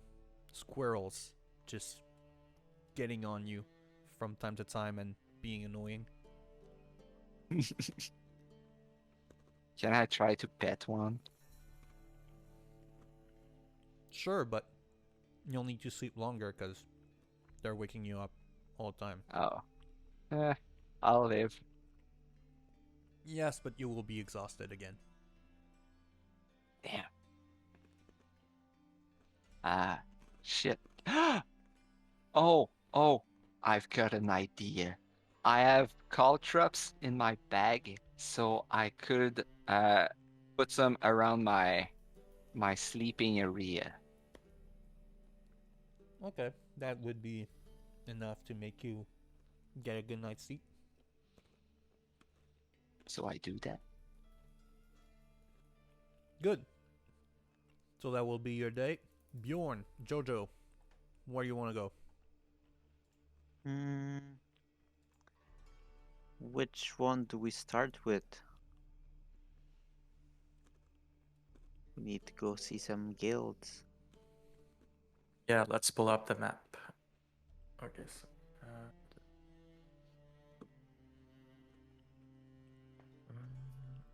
squirrels just getting on you from time to time and being annoying. Can I try to pet one? Sure, but you'll need to sleep longer because they're waking you up all the time. Oh. I'll live. Yes, but you will be exhausted again. Damn. Shit. Oh, I've got an idea. I have caltrops in my bag, so I could put some around my sleeping area. Okay, that would be enough to make you get a good night's sleep. So I do that. Good. So that will be your day. Bjorn, Jojo, where do you want to go? Which one do we start with? We need to go see some guilds. Yeah, let's pull up the map. Okay, so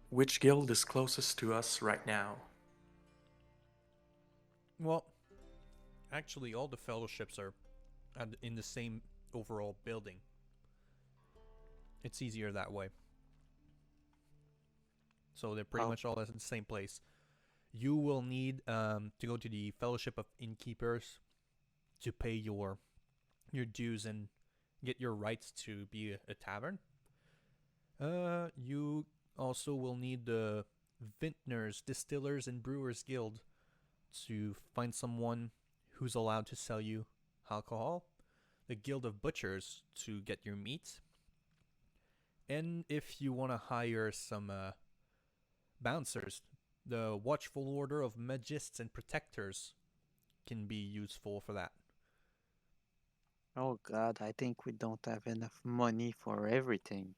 which guild is closest to us right now? Well, actually, all the fellowships are in the same overall building. It's easier that way. So they're pretty much all in the same place. You will need to go to the Fellowship of Innkeepers to pay your dues and get your rights to be a tavern. You also will need the Vintners, Distillers, and Brewers Guild to find someone who's allowed to sell you alcohol. The Guild of Butchers to get your meat. And if you want to hire some bouncers, the Watchful Order of Magists and Protectors can be useful for that. Oh god, I think we don't have enough money for everything.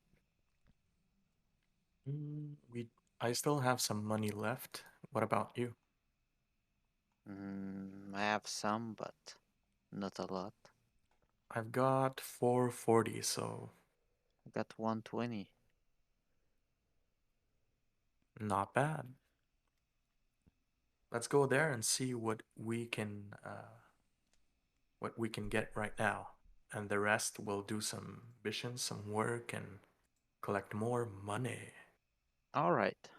I still have some money left. What about you? I have some, but not a lot. I've got 440, so I got 120. not bad. Let's go there and see what we can get right now, and the rest we'll do some missions, some work, and collect more money. All right.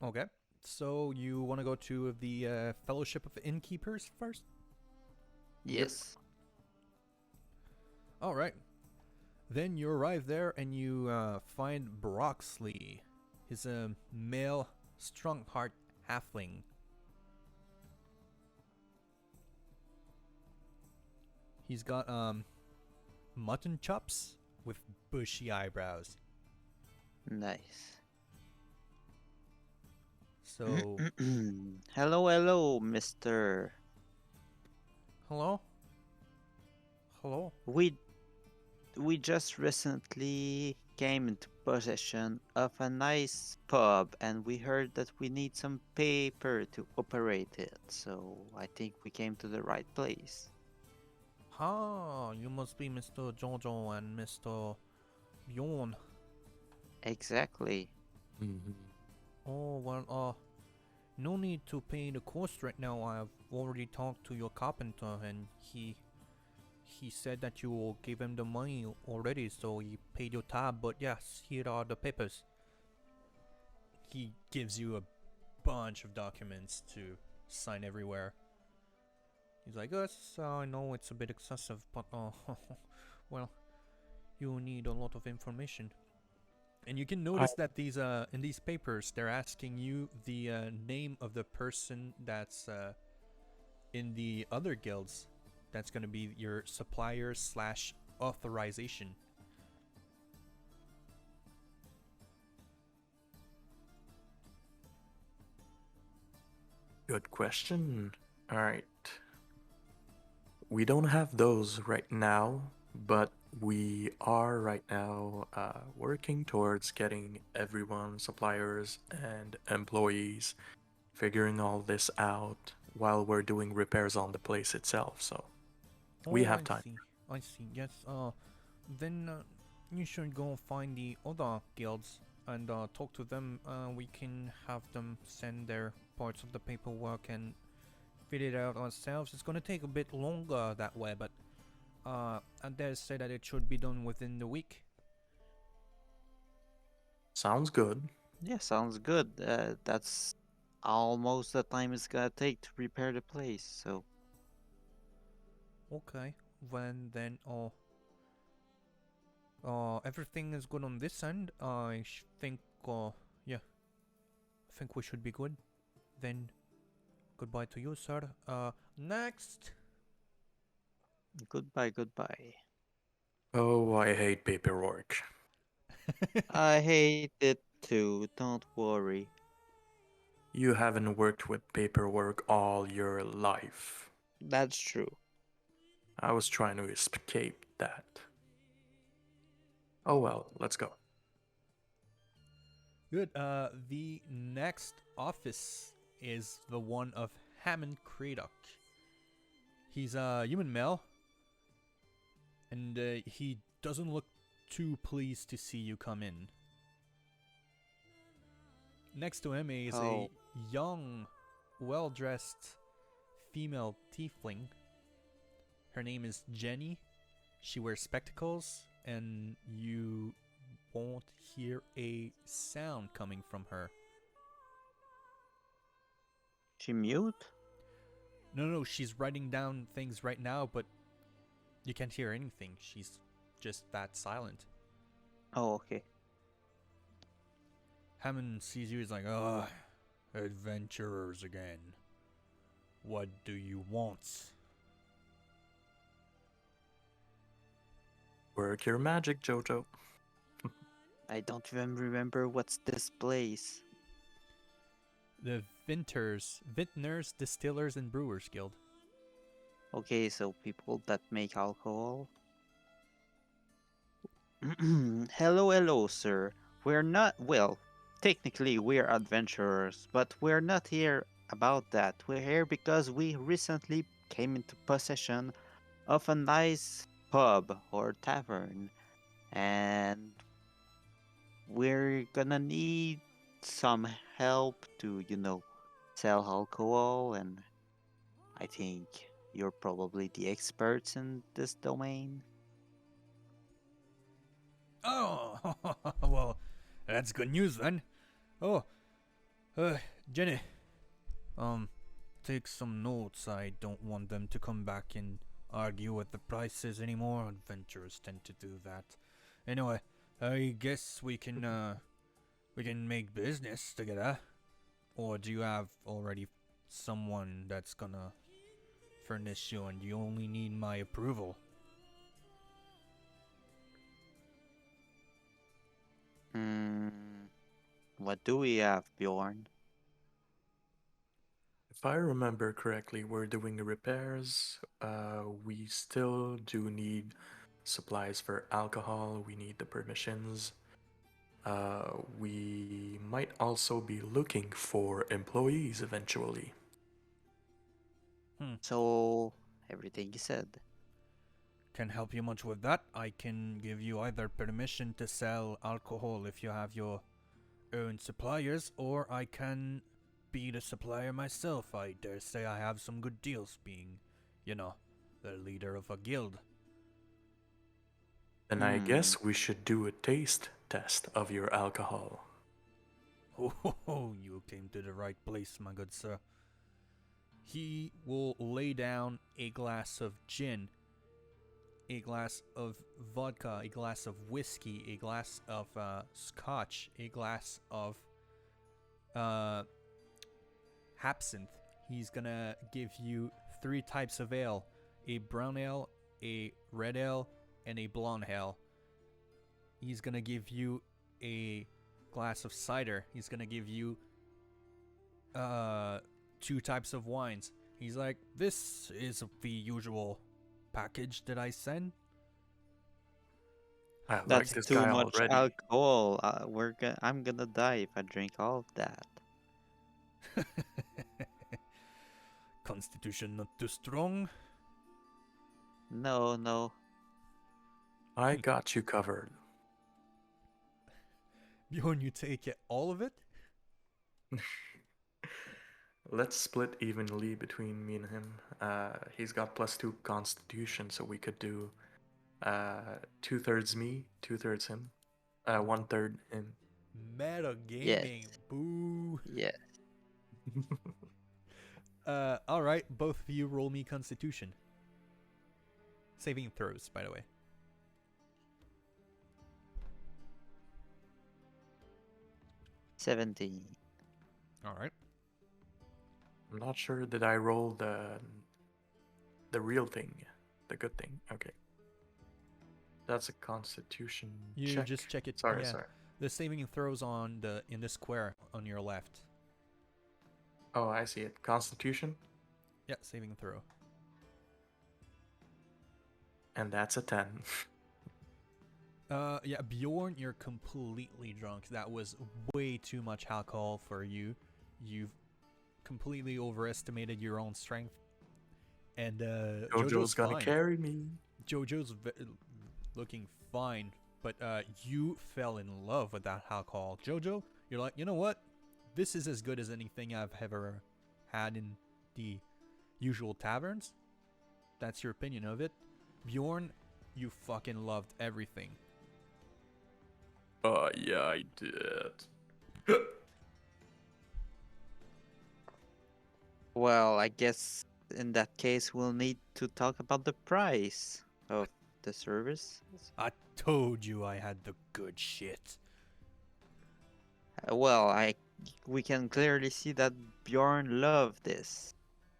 Okay. So you want to go to the Fellowship of Innkeepers first? Yes. All right. Then you arrive there and you find Broxley. He's a male, strong-heart halfling. He's got mutton chops with bushy eyebrows. Nice. So, hello, mister. hello? Hello? We just recently came into possession of a nice pub and we heard that we need some paper to operate it. So I think we came to the right place. Ah, you must be Mr. Jojo and Mr. Bjorn. Exactly. Mhm. Oh, well, no need to pay the cost right now. I've already talked to your carpenter and he said that you will give him the money already, so he paid your tab, but yes, here are the papers. He gives you a bunch of documents to sign everywhere. He's like, yes, I know it's a bit excessive, but well, you need a lot of information. And you can notice that these in these papers they're asking you the name of the person that's in the other guilds. That's gonna be your supplier slash authorization. Good question. All right. We don't have those right now, but we are right now working towards getting everyone, suppliers and employees, figuring all this out while we're doing repairs on the place itself. So we have time. I see. Yes. Then you should go find the other guilds and talk to them. We can have them send their parts of the paperwork and fit it out ourselves. It's gonna take a bit longer that way, but I dare say that it should be done within the week. Sounds good. Yeah, sounds good. That's almost the time it's gonna take to repair the place. So Okay. Then everything is good on this end. I think yeah, I think we should be good. Then goodbye to you, sir. Next. goodbye, goodbye. Oh, I hate paperwork. I hate it too. Don't worry. You haven't worked with paperwork all your life. That's true. I was trying to escape that. Oh well, let's go. Good. The next office is the one of Hammond Craddock. He's a human male, and he doesn't look too pleased to see you come in. Next to him is a Oh. young, well-dressed female tiefling. Her name is Jenny. She wears spectacles, and you won't hear a sound coming from her. She mute? No, she's writing down things right now, but you can't hear anything. She's just that silent. Oh, okay. Hammond sees you, he's like, ugh, adventurers again. What do you want? Work your magic, Jojo. I don't even remember what's this place. The Vintners, Distillers, and Brewers Guild. Okay, so people that make alcohol. Hello, sir. We're not, well, technically we're adventurers, but we're not here about that. We're here because we recently came into possession of a nice pub or tavern, and we're gonna need some help to, sell alcohol, and I think you're probably the experts in this domain. Oh, well, that's good news then. Oh, Jenny, take some notes. I don't want them to come back and argue with the prices anymore. Adventurers tend to do that. Anyway, I guess we can make business together. Or do you have already someone that's gonna furnish you and you only need my approval? What do we have, Bjorn? If I remember correctly, we're doing repairs. We still do need supplies for alcohol. We need the permissions. We might also be looking for employees eventually. So, everything you said. can help you much with that. I can give you either permission to sell alcohol if you have your own suppliers, or I can be the supplier myself. I dare say I have some good deals, being, you know, the leader of a guild. Then I guess we should do a taste test of your alcohol. Oh, you came to the right place, my good sir. He will lay down a glass of gin, a glass of vodka, a glass of whiskey, a glass of scotch, a glass of absinthe. He's gonna give you 3 types of ale: a brown ale, a red ale, and a blonde ale. He's gonna give you a glass of cider. He's gonna give you 2 types of wines. He's like, this is the usual package that I send. I like That's this too guy much already. alcohol. I'm gonna die if I drink all of that. Constitution not too strong. No. I got you covered. Bjorn, you take it, all of it? Let's split evenly between me and him. He's got +2 constitution, so we could do 2/3 me, 2/3 him, 1/3 him. Meta gaming, Yes. boo. Yeah. Alright, both of you roll me Constitution. Saving throws, by the way. 17. Alright. I'm not sure that I rolled the real thing, the good thing. Okay. That's a constitution You check. just check it. Sorry, yeah. sorry. The saving throws in the square on your left. Oh, I see it. Constitution, Yeah, saving throw. and that's a 10. Yeah, Bjorn, you're completely drunk. That was way too much alcohol for you. You've completely overestimated your own strength. And Jojo's gonna fine. carry me. Jojo's looking fine, but you fell in love with that alcohol. Jojo, you're like, you know what? This is as good as anything I've ever had in the usual taverns. That's your opinion of it. Bjorn, you fucking loved everything. Oh, yeah, I did. Well, I guess in that case we'll need to talk about the price of the service. I told you I had the good shit. Well, we can clearly see that Bjorn loved this.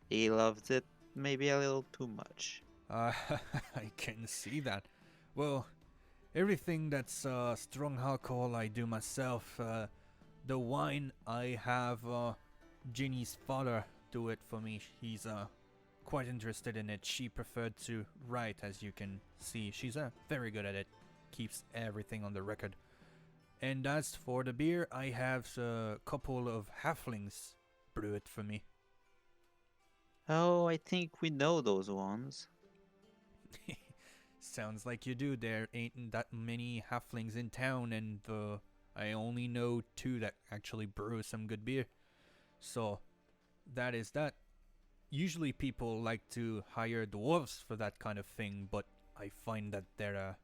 He loved it maybe a little too much. I can see that. Well, everything that's strong alcohol I do myself. The wine I have Ginny's father do it for me. He's quite interested in it. She preferred to write, as you can see. She's very good at it. Keeps everything on the record. And as for the beer, I have a couple of halflings brew it for me. Oh, I think we know those ones. Sounds like you do. There ain't that many halflings in town, and I only know 2 that actually brew some good beer. So, that is that. Usually people like to hire dwarves for that kind of thing, but I find that their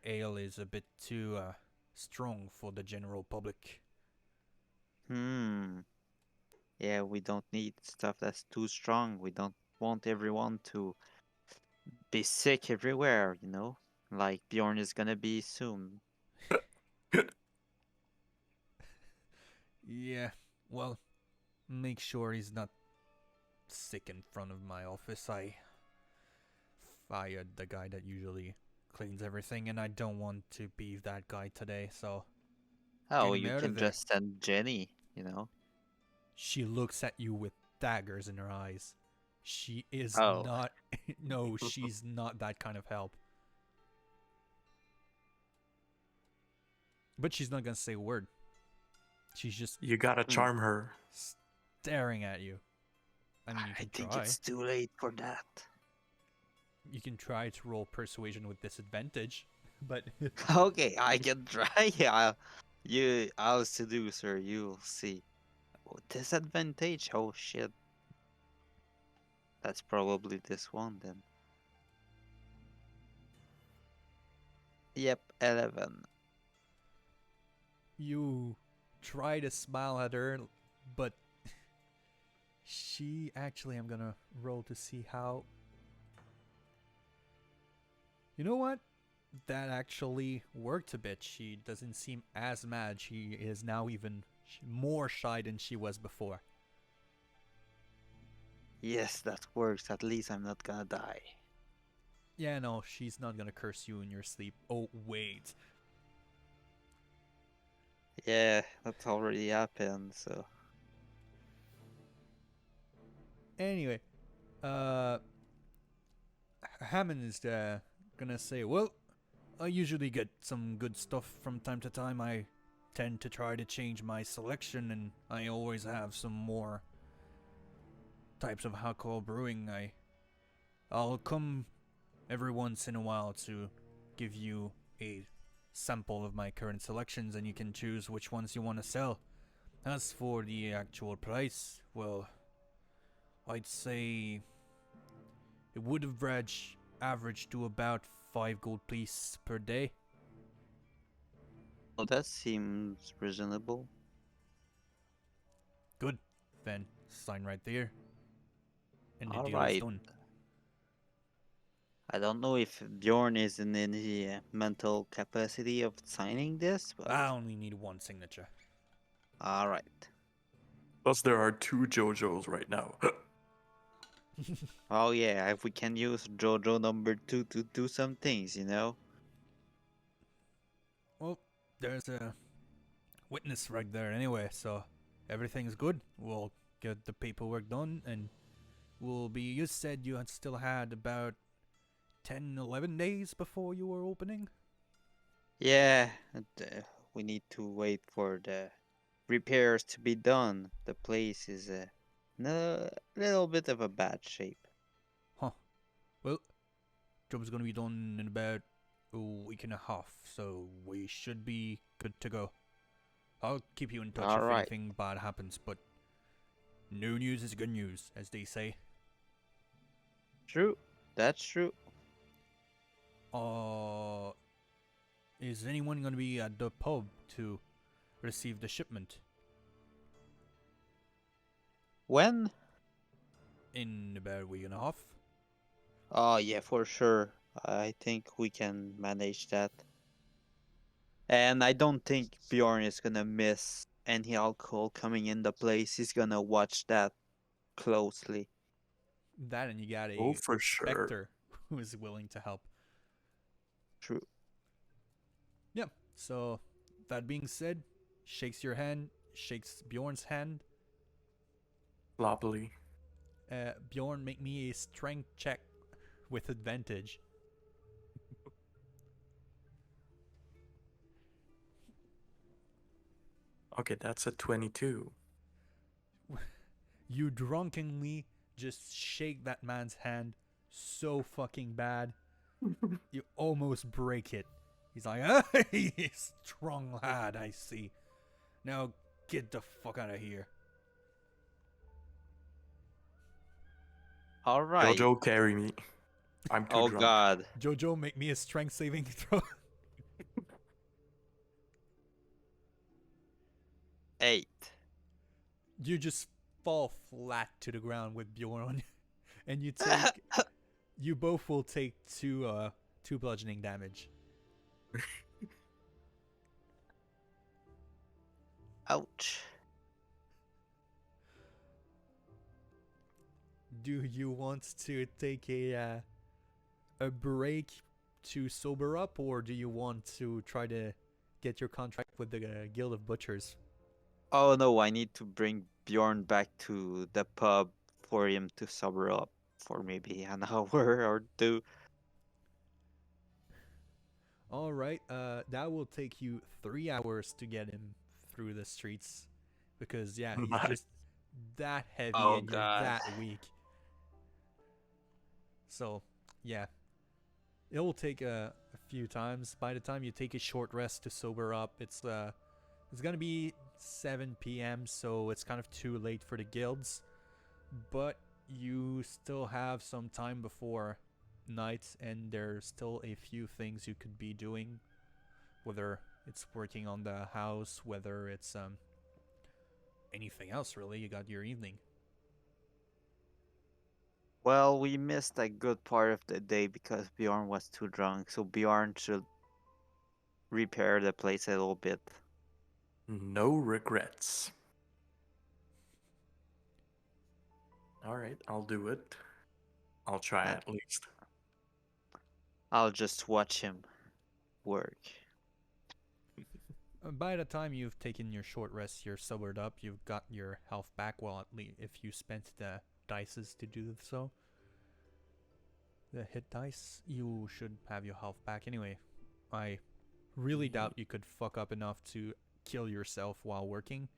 ale is a bit too strong for the general public. Yeah, we don't need stuff that's too strong. We don't want everyone to be sick everywhere, you know? Like Bjorn is gonna be soon. Yeah, well, make sure he's not sick in front of my office. I fired the guy that usually cleans everything, and I don't want to be that guy today, so... Oh, Get him you out can of there. just send Jenny, you know? She looks at you with daggers in her eyes. She is Oh. not... No, she's not that kind of help. But she's not gonna say a word. She's just You gotta charm her. staring at you. I mean, you I can think try. it's too late for that. You can try to roll persuasion with disadvantage, but Okay, I can try. I'll seduce her. You'll see. Oh, disadvantage. Oh shit. That's probably this one then. Yep, 11. you try to smile at her, but she actually, I'm gonna roll to see how. You know what? That actually worked a bit. She doesn't seem as mad. She is now even more shy than she was before. Yes, that works. At least I'm not gonna die. Yeah, no, she's not gonna curse you in your sleep. Oh, wait. Yeah, that's already happened, so. Anyway, uh, Hammond is gonna say, well, I usually get some good stuff from time to time. I tend to try to change my selection, and I always have some more types of alcohol brewing. I'll come every once in a while to give you a sample of my current selections, and you can choose which ones you want to sell. As for the actual price, well, I'd say it would have averaged to about 5 gold piece per day. Oh, that seems reasonable. Good. Then sign right there. And the deal is Alright. done. I don't know if Bjorn is in any mental capacity of signing this, but I only need one signature. alright. Plus, there are 2 Jojos right now. Oh yeah, if we can use Jojo number 2 to do some things, you know? Well, there's a witness right there anyway, so everything's good. We'll get the paperwork done, and we'll be. You said you had still had about 10, 11 days before you were opening? Yeah, and, we need to wait for the repairs to be done. The place is in a little bit of a bad shape. Huh. Well, job's gonna be done in about a week and a half, so we should be good to go. I'll keep you in touch if Alright. anything bad happens, but no news is good news, as they say. True, that's true. Is anyone gonna be at the pub to receive the shipment? When? In about a week and a half? Oh yeah, for sure. I think we can manage that. And I don't think Bjorn is gonna miss any alcohol coming in the place. He's gonna watch that closely. That, and you got Oh, a for sure. inspector who is willing to help. True. Yeah, so that being said, shakes your hand, shakes Bjorn's hand. Sloppily. Bjorn, make me a strength check with advantage. Okay, that's a 22. You drunkenly just shake that man's hand so fucking bad, you almost break it. He's like, hey, strong lad, I see. Now get the fuck out of here. Alright. Jojo, carry me. I'm too Oh drunk. god. Jojo, make me a strength saving throw. 8. You just fall flat to the ground with Bjorn, and you take. You both will take two bludgeoning damage. Ouch. Do you want to take a break to sober up, or do you want to try to get your contract with the Guild of Butchers? Oh no, I need to bring Bjorn back to the pub for him to sober up for maybe an hour or two. All right, that will take you 3 hours to get him through the streets, because yeah, he's Nice. just that heavy Oh, and you're God. that weak. So yeah, it will take a few times. By the time you take a short rest to sober up, it's gonna be 7 p.m. So it's kind of too late for the guilds, but you still have some time before night, and there's still a few things you could be doing, whether it's working on the house, whether it's anything else really. You got your evening. Well, we missed a good part of the day because Bjorn was too drunk, so Bjorn should repair the place a little bit. No regrets. All right, I'll do it. I'll try Uh, at least. I'll just watch him work. By the time you've taken your short rest, you're sobered up, you've got your health back. Well, at least if you spent the dices to do so, the hit dice, you should have your health back anyway. I really doubt you could fuck up enough to kill yourself while working.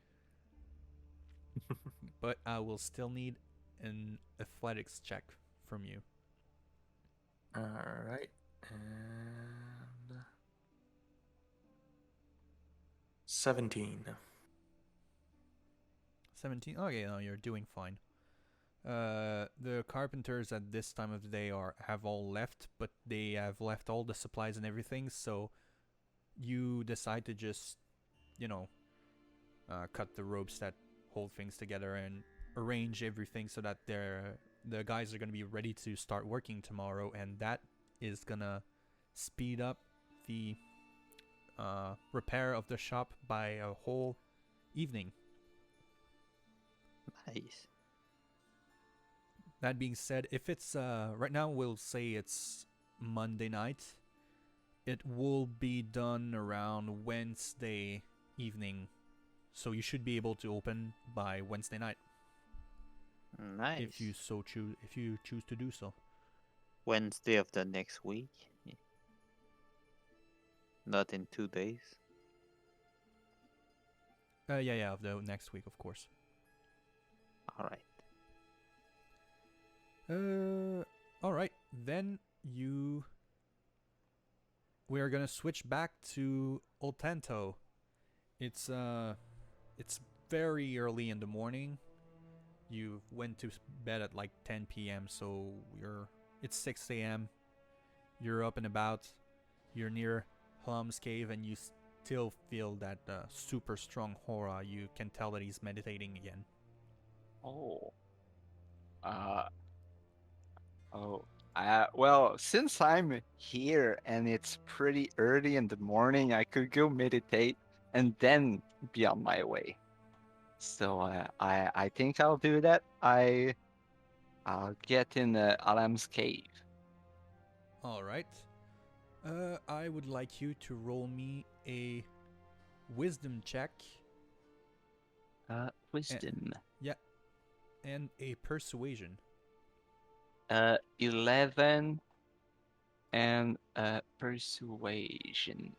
But I will still need an athletics check from you. All right, and 17. 17. Okay, no, you're doing fine. The carpenters at this time of the day have all left, but they have left all the supplies and everything. So you decide to just, cut the ropes that hold things together and arrange everything so that the guys are gonna be ready to start working tomorrow, and that is gonna speed up the repair of the shop by a whole evening. Nice. That being said, if it's right now, we'll say it's Monday night. It will be done around Wednesday evening, so you should be able to open by Wednesday night Nice. if you choose to do so. Wednesday of the next week. Not in 2 days. Yeah, of the next week, of course. Alright. All right, then we're gonna switch back to Oltanto. It's very early in the morning. You went to bed at like 10 p.m. So it's 6 a.m. You're up and about. You're near Plum's cave, and you still feel that super strong aura. You can tell that he's meditating again. Oh. Well, since I'm here and it's pretty early in the morning, I could go meditate and then be on my way. So I think I'll do that. I'll get in Alam's cave. All right. I would like you to roll me a wisdom check. Wisdom. And a persuasion. 11 and persuasion.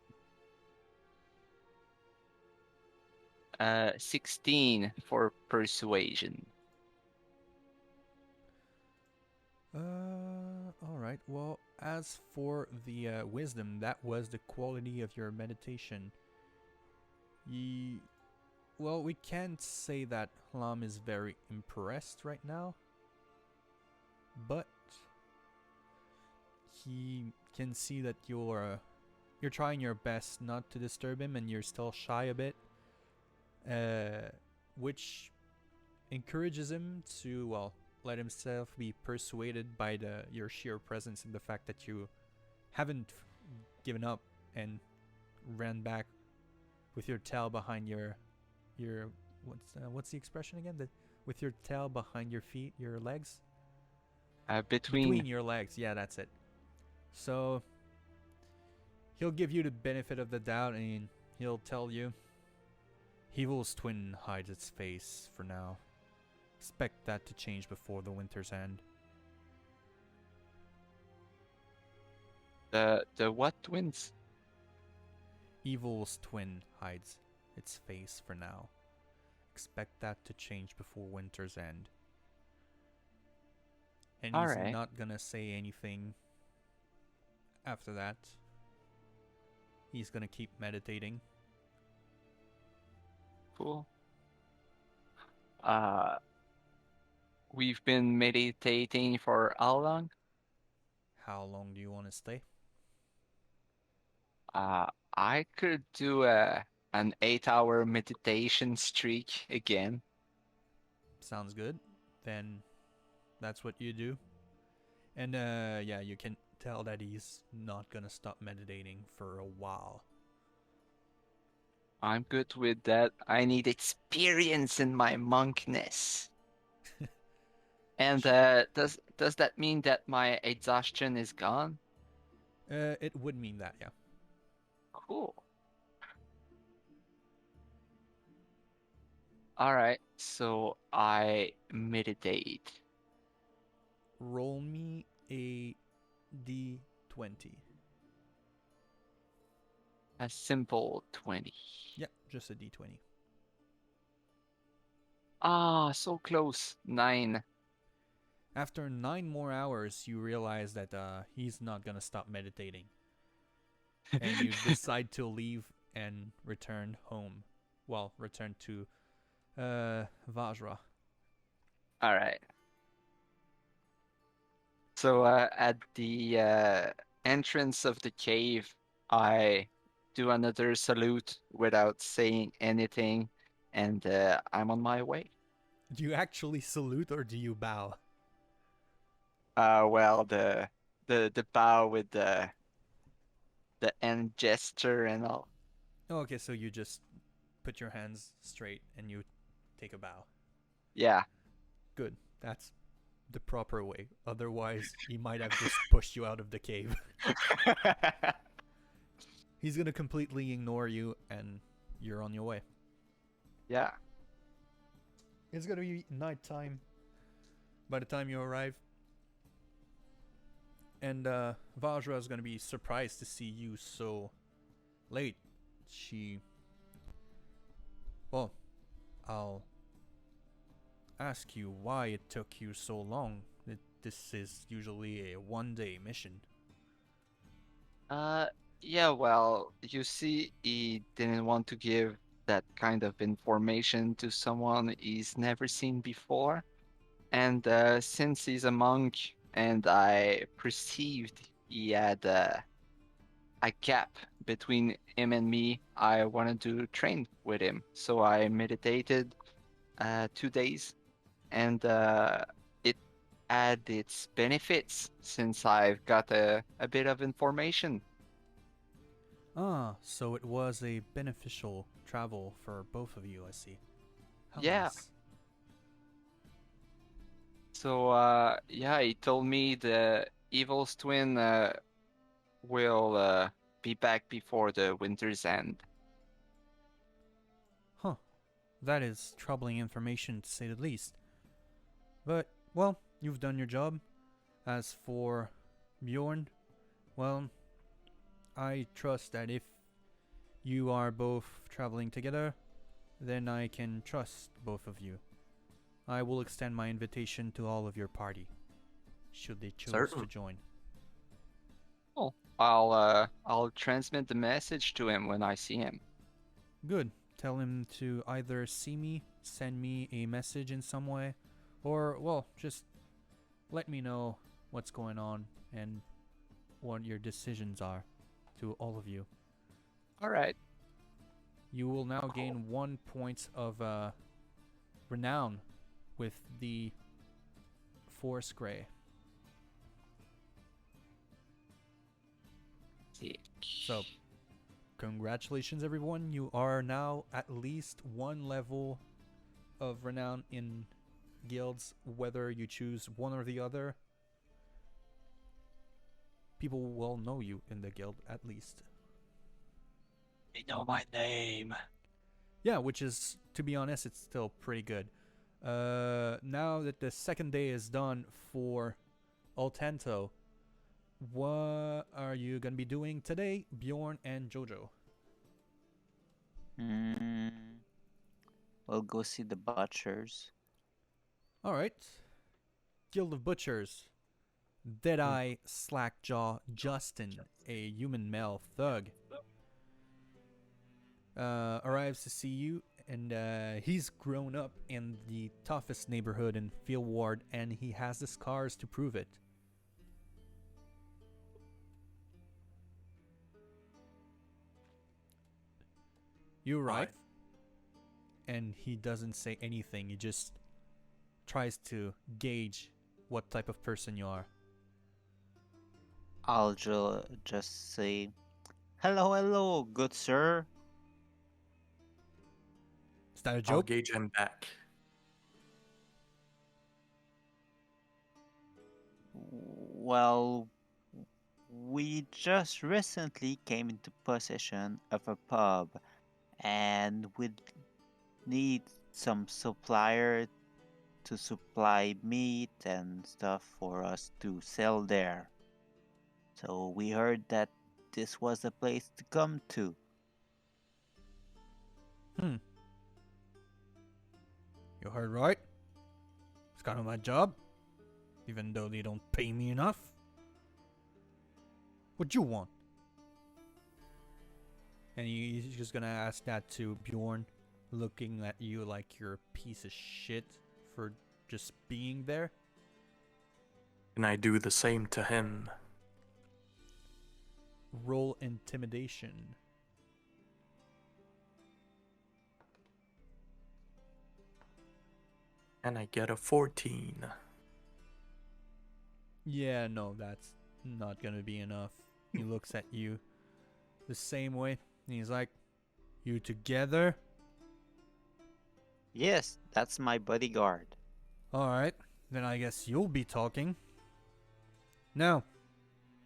16 for persuasion. All right. Well, as for the wisdom, that was the quality of your meditation. Well, we can't say that Lam is very impressed right now, but he can see that you're trying your best not to disturb him, and you're still shy a bit, which encourages him to let himself be persuaded by your sheer presence and the fact that you haven't given up and ran back with your tail behind your what's the expression again? With your tail behind your feet, your legs. Between your legs, yeah, that's it. So he'll give you the benefit of the doubt, and he'll tell you, "Evil's twin hides its face for now. Expect that to change before the winter's end." The what twins? Evil's twin hides its face for now. Expect that to change before winter's end. And he's Alright. not gonna say anything after that, he's gonna keep meditating. Cool. We've been meditating for how long? How long do you want to stay? I could do an 8-hour meditation streak again. Sounds good. Then that's what you do. And yeah, you can tell that he's not gonna stop meditating for a while. I'm good with that. I need experience in my monkness. And does that mean that my exhaustion is gone? It would mean that, yeah. Cool. All right, so I meditate. Roll me a d20. A simple 20. Yeah, just a d20. Ah, so close. 9. After 9 more hours, you realize that he's not gonna stop meditating. And you decide to leave and return home. Well, return to Vajra. All right. So at the entrance of the cave, I do another salute without saying anything, and I'm on my way. Do you actually salute or do you bow? Well, the bow with the end gesture and all. Oh, okay, so you just put your hands straight and you take a bow. Yeah. Good. That's the proper way. Otherwise, he might have just pushed you out of the cave. He's gonna completely ignore you and you're on your way. Yeah. It's gonna be nighttime by the time you arrive. And Vajra is gonna be surprised to see you so late. Well, I'll ask you why it took you so long. This is usually a one-day mission. Yeah, well, you see, he didn't want to give that kind of information to someone he's never seen before. And since he's a monk and I perceived he had a gap between him and me, I wanted to train with him. So I meditated 2 days, and it had its benefits since I've got a bit of information. Ah, so it was a beneficial travel for both of you, I see. How Yeah. nice. So yeah, he told me the Evil's twin will be back before the winter's end. Huh. That is troubling information to say the least. But, well, you've done your job. As for Bjorn, well, I trust that if you are both traveling together, then I can trust both of you. I will extend my invitation to all of your party, should they choose Certain. to join. Oh, I'll transmit the message to him when I see him. Good. Tell him to either see me, send me a message in some way, or, well, just let me know what's going on and what your decisions are to all of you. All right. You will now Cool. gain 1 point of renown with the Force Grey. So, congratulations, everyone. You are now at least 1 level of renown in guilds, whether you choose one or the other. People will know you in the guild at least. They know my name. Yeah, which is, to be honest, it's still pretty good. Now that the second day is done for Oltento, what are you gonna be doing today, Bjorn and Jojo? We'll go see the butchers. Alright. Guild of Butchers. Deadeye Slackjaw Justin, a human male thug, arrives to see you, and he's grown up in the toughest neighborhood in Fieldward, and he has the scars to prove it. You arrive, and he doesn't say anything. He just tries to gauge what type of person you are. I'll just say, hello, hello, good sir. Is that a I'll joke? gauge him back. Well, we just recently came into possession of a pub, and we need some supplier to supply meat and stuff for us to sell there. So we heard that this was a place to come to. You heard right. It's kind of my job, even though they don't pay me enough. What you want? And he's just gonna ask that to Bjorn, looking at you like you're a piece of shit for just being there. Can I do the same to him? Roll intimidation. And I get a 14. Yeah, no, that's not gonna be enough. He looks at you the same way, and he's like, "You together? Yes, that's my bodyguard. Alright, then I guess you'll be talking. Now,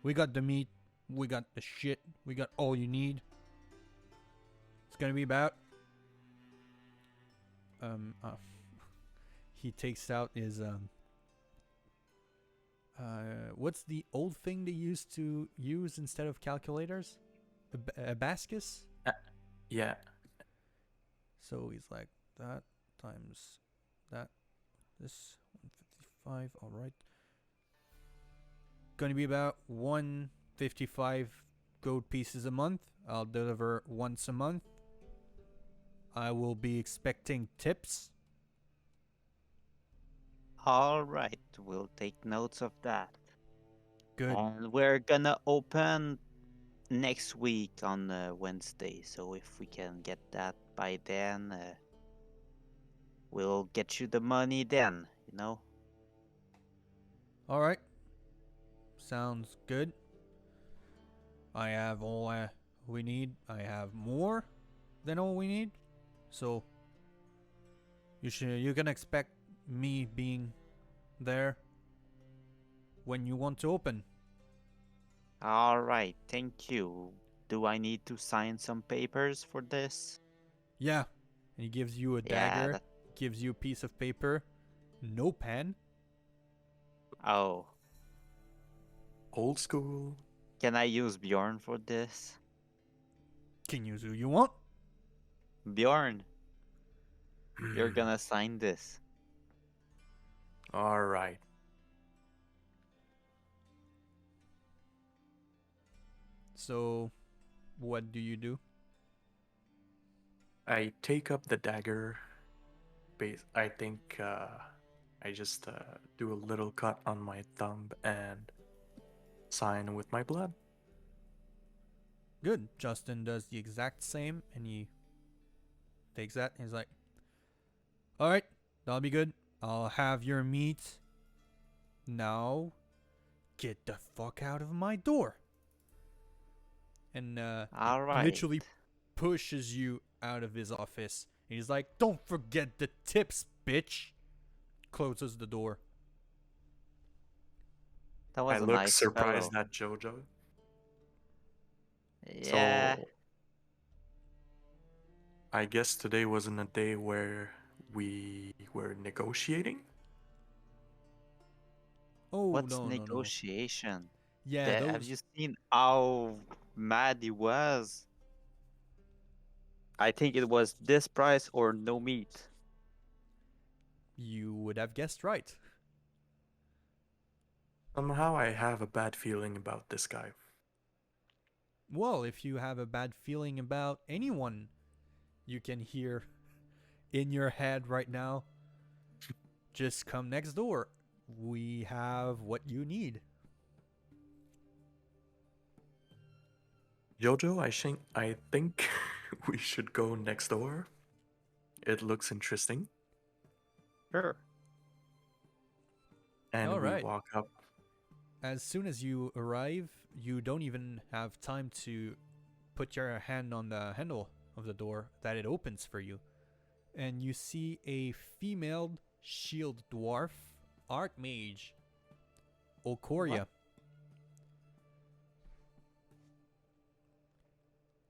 we got the meat, we got the shit, we got all you need. It's gonna be about... he takes out his, what's the old thing they used to use instead of calculators? A bascus? Yeah. So he's like, that times that, this 155, alright. Gonna be about 155 gold pieces a month. I'll deliver once a month. I will be expecting tips. All right, we'll take notes of that. Good. And we're gonna open next week on Wednesday, so if we can get that by then, we'll get you the money then, you know? Alright. Sounds good. I have all we need. I have more than all we need. So you can expect me being there when you want to open. All right, thank you. Do I need to sign some papers for this? Yeah. And he gives you a Yeah, dagger, gives you a piece of paper, no pen. Oh, Old school. can I use Bjorn for this? Can use who you want. Bjorn, you're gonna sign this. All right. So, what do you do? I take up the dagger. I think I just do a little cut on my thumb and sign with my blood. Good. Justin does the exact same, and he takes that. And he's like, "All right, that'll be good. I'll have your meat. Now, get the fuck out of my door." And All right. literally pushes you out of his office. And he's like, "Don't forget the tips, bitch." Closes the door. That was I a look nice surprised fellow. at Jojo. Yeah. So I guess today wasn't a day where we were negotiating. Oh, What's no. negotiation? Yeah, Have those. you seen how mad he was? I think it was this price or no meat. You would have guessed right. Somehow I have a bad feeling about this guy. Well, if you have a bad feeling about anyone you can hear in your head right now, just come next door. We have what you need. Jojo, I think we should go next door. It looks interesting. Sure. And All we right. walk up. As soon as you arrive, you don't even have time to put your hand on the handle of the door that it opens for you. And you see a female shield dwarf archmage, Okoria. What?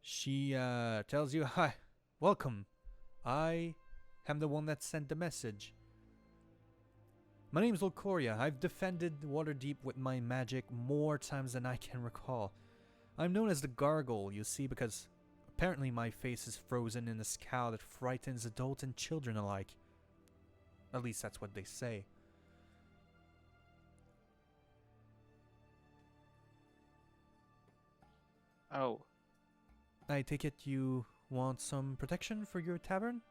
She tells you, "Hi, welcome. I am the one that sent the message. My name's Locoria. I've defended Waterdeep with my magic more times than I can recall. I'm known as the Gargle, you see, because apparently my face is frozen in a scowl that frightens adults and children alike. At least that's what they say. Oh, I take it you want some protection for your tavern?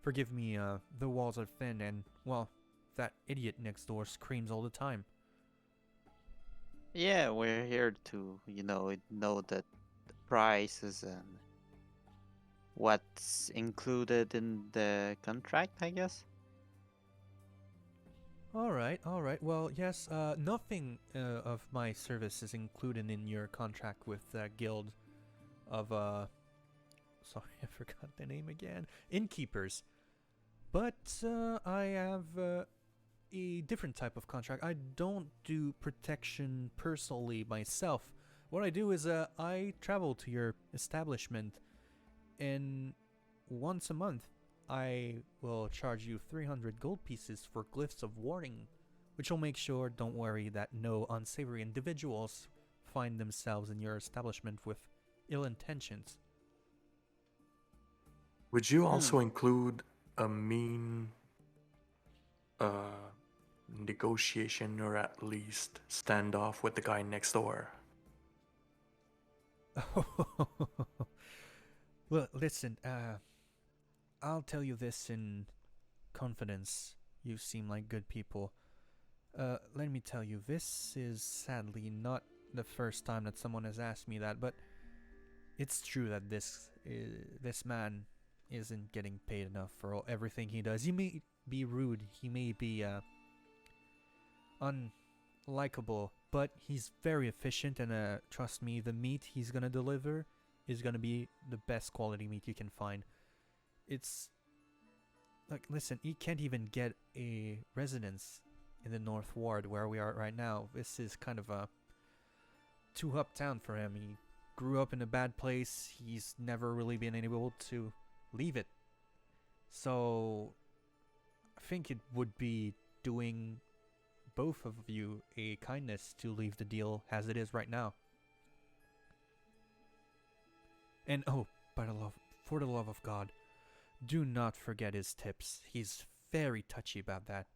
Forgive me, the walls are thin and, well, that idiot next door screams all the time." yeah, we're here to, know that the prices and what's included in the contract, I guess. Alright. Well, yes, nothing of my service is included in your contract with that guild of, sorry, I forgot the name again. Innkeepers. But I have a different type of contract. I don't do protection personally myself. What I do is I travel to your establishment, and once a month I will charge you 300 gold pieces for glyphs of warning, which will make sure, don't worry, that no unsavory individuals find themselves in your establishment with ill intentions. Would you also include a mean negotiation or at least standoff with the guy next door? Well, listen, I'll tell you this in confidence. You seem like good people. Let me tell you, this is sadly not the first time that someone has asked me that, but it's true that this man isn't getting paid enough for everything he does. He may be rude, he may be unlikable, but he's very efficient, and trust me, the meat he's gonna deliver is gonna be the best quality meat you can find. It's like, listen, he can't even get a residence in the North Ward where we are right now. This is kind of a too uptown for him. He grew up in a bad place. He's never really been able to leave it. So I think it would be doing both of you a kindness to leave the deal as it is right now. And oh, for the love of God, do not forget his tips. He's very touchy about that.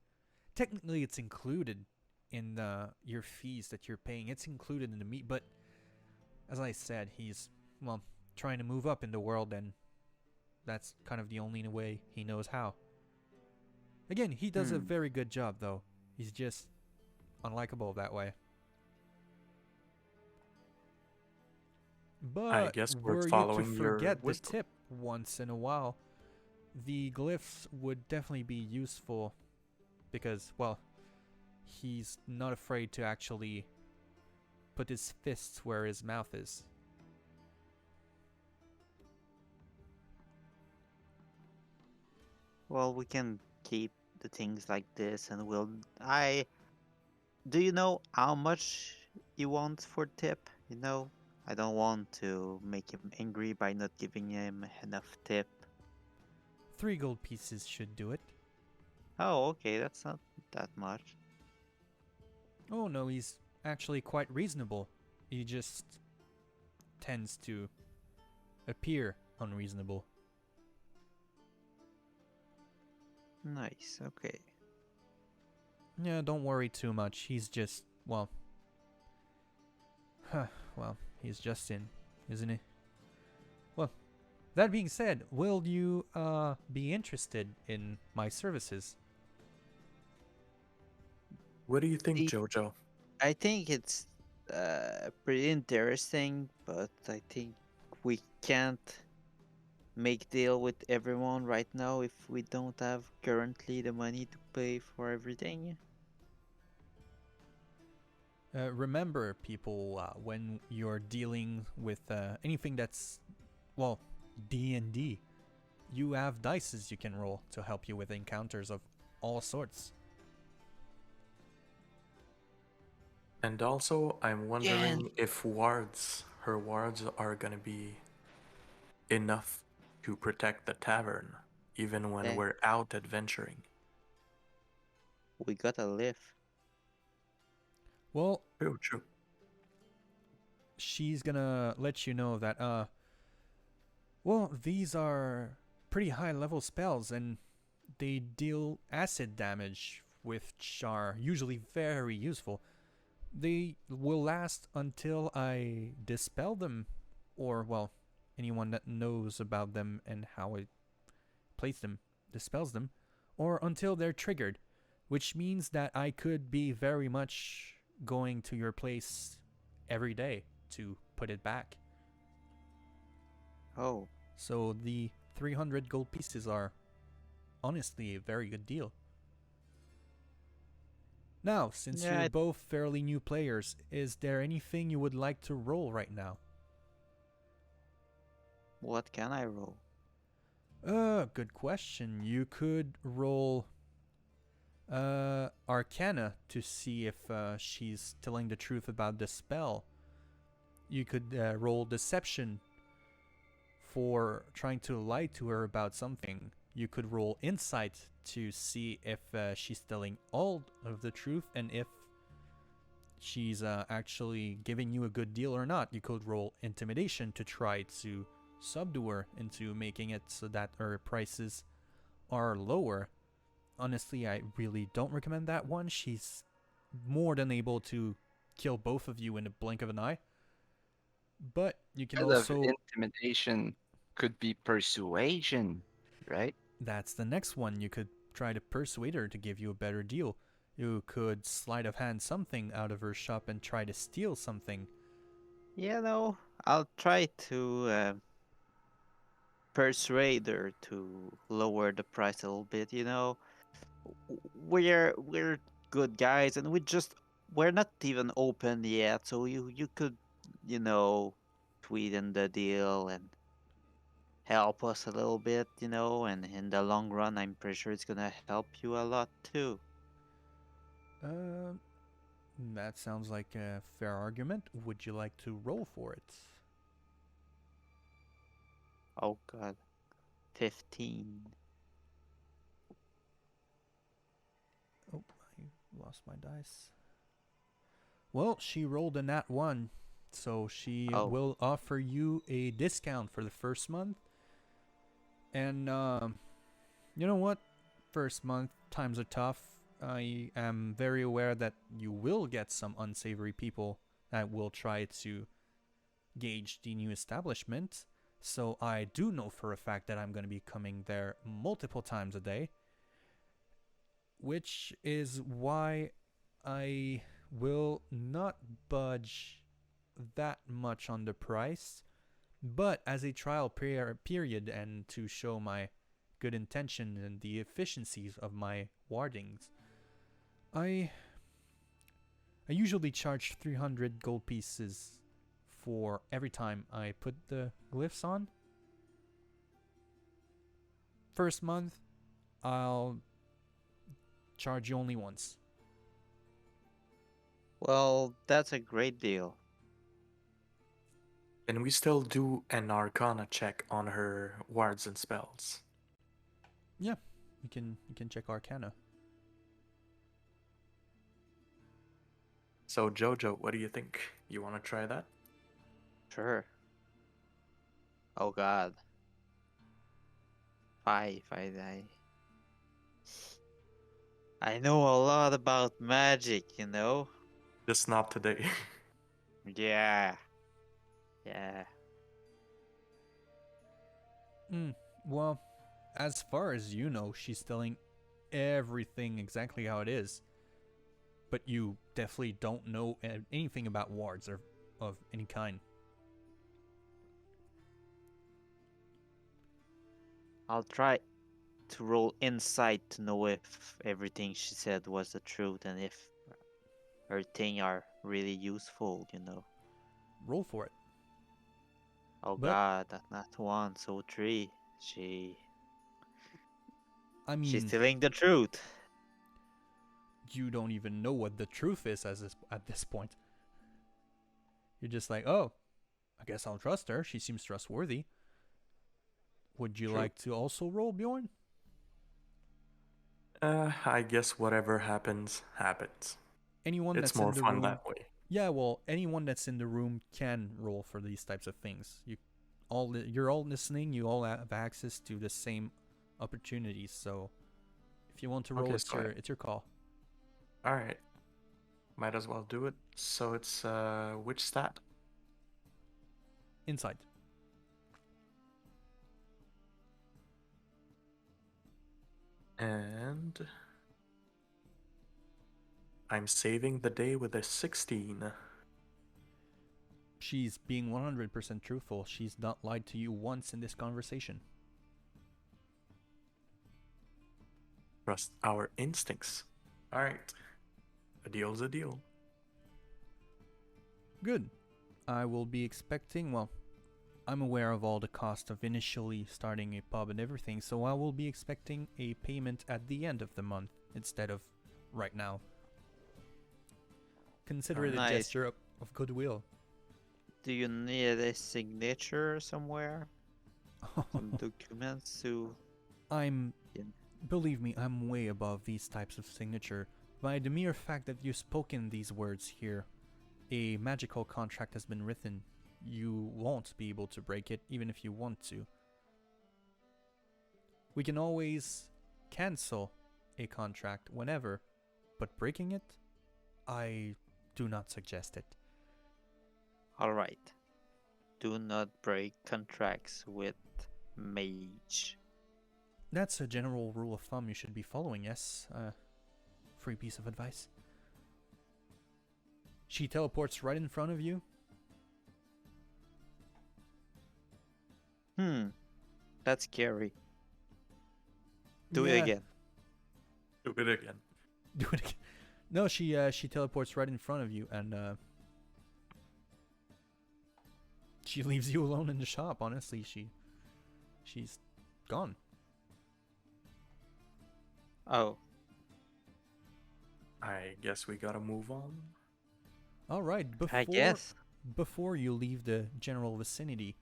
Technically, it's included in your fees that you're paying. It's included in the meat, but as I said, he's, well, trying to move up in the world, and that's kind of the only way he knows how. Again, he does a very good job, though. He's just unlikable that way. But I guess we're were you to following your forget the wisdom. tip once in a while, the glyphs would definitely be useful because, well, he's not afraid to actually put his fists where his mouth is. Well, we can keep the things like this, and do you know how much you want for tip? I don't want to make him angry by not giving him enough tip. 3 gold pieces should do it. Oh, okay, that's not that much. Oh no, he's actually quite reasonable. He just tends to appear unreasonable. Nice, okay. Yeah, don't worry too much. He's just Well, well, he's just in, isn't he? Well, that being said, will you be interested in my services? What do you think, The- Jojo? I think it's pretty interesting, but I think we can't make deal with everyone right now if we don't have currently the money to pay for everything. Remember, people, when you're dealing with anything that's, well, D&D, you have dices you can roll to help you with encounters of all sorts. And also, I'm Yeah. wondering if her wards are gonna be enough to protect the tavern, even when Yeah. we're out adventuring. We gotta live. Well, True. she's gonna let you know that, well, these are pretty high level spells and they deal acid damage, which are usually very useful. They will last until I dispel them, or, well, anyone that knows about them and how I place them dispels them, or until they're triggered, which means that I could be very much going to your place every day to put it back. Oh, So the 300 gold pieces are honestly a very good deal. Now, since yeah. you're both fairly new players, is there anything you would like to roll right now? What can I roll? Good question. You could roll Arcana to see if she's telling the truth about the spell. You could roll Deception for trying to lie to her about something. You could roll Insight to see if she's telling all of the truth and if she's actually giving you a good deal or not. You could roll Intimidation to try to subdue her into making it so that her prices are lower. Honestly, I really don't recommend that one. She's more than able to kill both of you in the blink of an eye. But you can Instead of also... intimidation, could be persuasion, right? That's the next one. You could try to persuade her to give you a better deal. You could sleight of hand something out of her shop and try to steal something. No, I'll try to persuade her to lower the price a little bit. We're good guys, and we're not even open yet. So you could, tweeten the deal and help us a little bit, and in the long run, I'm pretty sure it's gonna help you a lot too. Uh, that sounds like a fair argument. Would you like to roll for it? Oh God, 15. Oh, I lost my dice. Well, she rolled a nat 1, so she Oh, will offer you a discount for the first month. And, you know what? First month, times are tough. I am very aware that you will get some unsavory people that will try to gauge the new establishment. So I do know for a fact that I'm going to be coming there multiple times a day, which is why I will not budge that much on the price. But as a trial period and to show my good intention and the efficiencies of my wardings, I usually charge 300 gold pieces for every time I put the glyphs on. First month, I'll charge you only once. well, that's a great deal. Can we still do an Arcana check on her wards and spells? Yeah, you can check Arcana. So Jojo, what do you think? You want to try that? Sure. Oh God, 5. I know a lot about magic. Just not today. Yeah. Yeah. Well, as far as you know, she's telling everything exactly how it is. But you definitely don't know anything about wards or of any kind. I'll try to roll insight to know if everything she said was the truth and if her thing are really useful, you know. Roll for it. Oh But- god, that's not one, so three. She's I mean, telling the truth. you don't even know what the truth is at this point. You're just like, oh, I guess I'll trust her. She seems trustworthy. Would you True. like to also roll, Bjorn? I guess whatever happens, happens. Anyone It's that's more in the fun room. that way. Yeah, well, anyone that's in the room can roll for these types of things. You're all listening. You all have access to the same opportunities. So, if you want to roll, Okay, it's so it's your call. All right. Might as well do it. So it's which stat? Inside. And I'm saving the day with a 16. She's being 100% truthful. She's not lied to you once in this conversation. Trust our instincts. All right. A deal's a deal. Good. I will be expecting, well, I'm aware of all the cost of initially starting a pub and everything, so I will be expecting a payment at the end of the month instead of right now. Consider it a Nice. gesture of goodwill. Do you need a signature somewhere? Some documents to... Believe me, I'm way above these types of signature. By the mere fact that you've spoken these words here, a magical contract has been written. You won't be able to break it, even if you want to. We can always cancel a contract whenever, but breaking it, I do not suggest it. Alright. Do not break contracts with mage. That's a general rule of thumb you should be following, yes? Free piece of advice. She teleports right in front of you. That's scary. Do Yeah, it again. Do it again. Do it again. No, she teleports right in front of you, and she leaves you alone in the shop. Honestly, she's gone. Oh, I guess we gotta move on. All right, I guess. before you leave the general vicinity,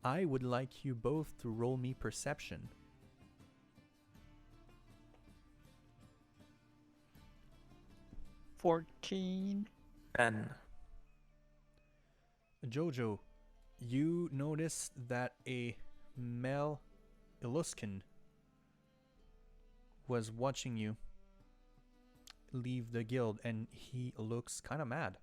I would like you both to roll me perception. $14. And Jojo, you notice that a male Illuskin was watching you leave the guild, and he looks kind of mad.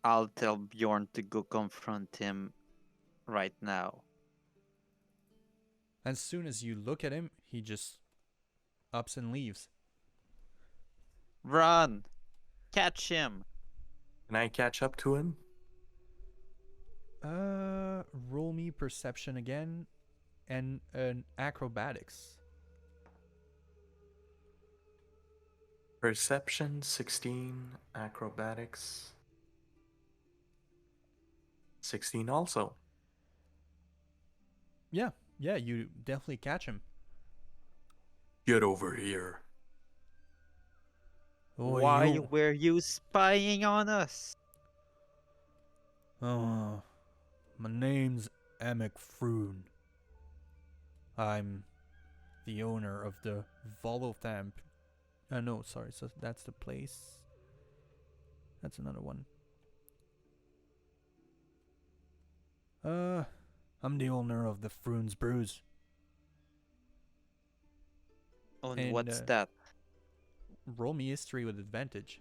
I'll tell Bjorn to go confront him right now. As soon as you look at him, he just ups and leaves. Run! Catch him! can I catch up to him? Roll me perception again, and an acrobatics. Perception 16, acrobatics 16 also. Yeah, you definitely catch him. Get over here. Oh, Why were you spying on us? Oh, my name's Emic Froon. I'm the owner of the Volothamp. No, sorry, so that's the place. That's another one. I'm the owner of the Froon's Brews. And And, what's that? roll me history with advantage.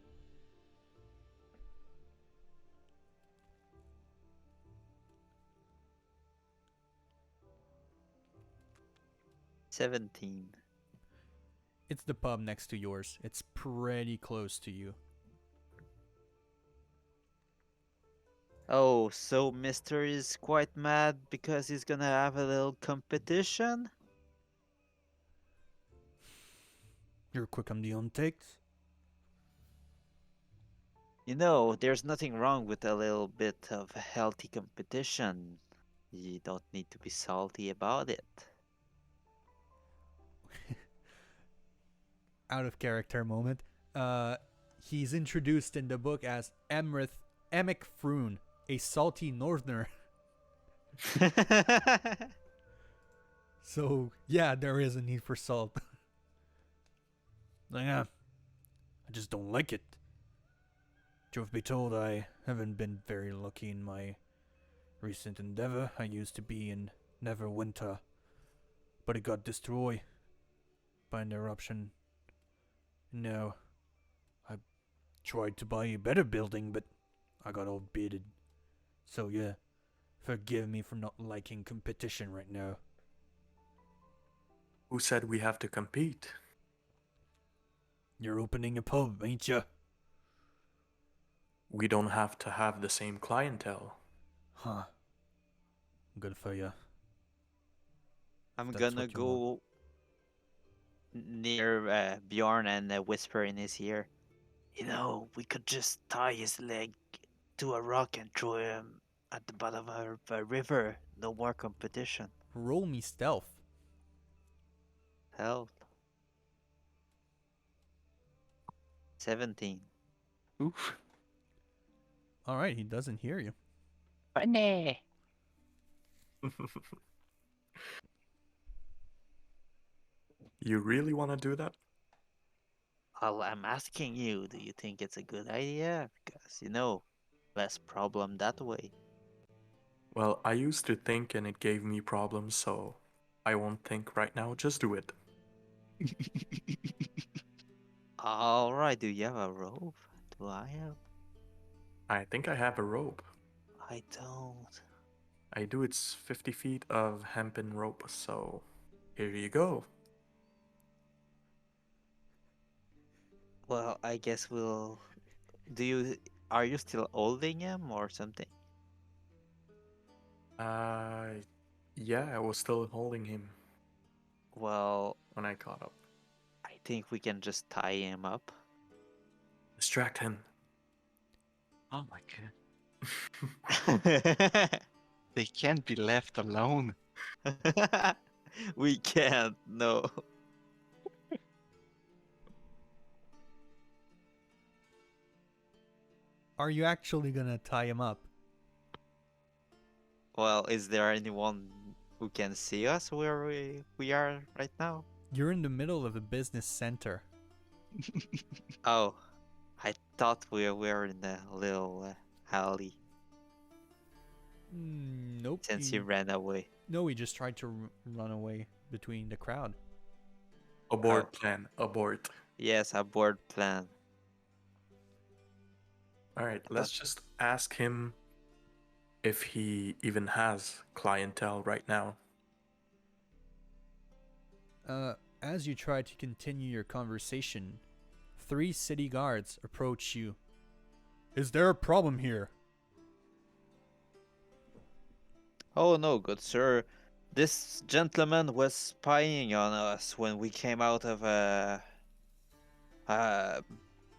17. It's the pub next to yours. It's pretty close to you. Oh, so Mister is quite mad because he's gonna have a little competition? You're quick on the on-takes. You know, there's nothing wrong with a little bit of healthy competition. You don't need to be salty about it. Out of character moment. He's introduced in the book as Emic Froon, a salty northerner. So, yeah, there is a need for salt. Yeah, I just don't like it. Truth be told, I haven't been very lucky in my recent endeavor. I used to be in Neverwinter, but it got destroyed by an eruption. No, I tried to buy a better building, but I got outbidded. So yeah, forgive me for not liking competition right now. Who said we have to compete? You're opening a pub, ain't ya? We don't have to have the same clientele. Huh. Good for ya. I'm That's gonna what you want. go near Bjorn and whisper in his ear. You know, we could just tie his leg to a rock and throw him at the bottom of a river. No more competition. Roll me stealth. Hell. 17. Oof. Alright, he doesn't hear you. Funny. You really want to do that? Well, I'm asking you, do you think it's a good idea? Because, you know, less problem that way. Well, I used to think and it gave me problems, so I won't think right now. Just do it. Alright, do you have a rope? Do I have? I think I have a rope. I don't. I do. It's 50 feet of hempen rope, so here you go. Well, I guess we'll. Do you. Are you still holding him or something? Yeah, I was still holding him Well, when I caught up. I think we can just tie him up. Distract him. Oh my god. They can't be left alone. We can't, no. Are you actually gonna tie him up? Well, is there anyone who can see us where we are right now? You're in the middle of a business center. Oh, I thought we were in a little alley Nope. since he ran away. No, he just tried to run away between the crowd. Abort Oh. plan. Abort. Yes, abort plan. Alright, let's just ask him if he even has clientele right now. As you try to continue your conversation, 3 city guards approach you. Is there a problem here? Oh no, good sir. This gentleman was spying on us when we came out of a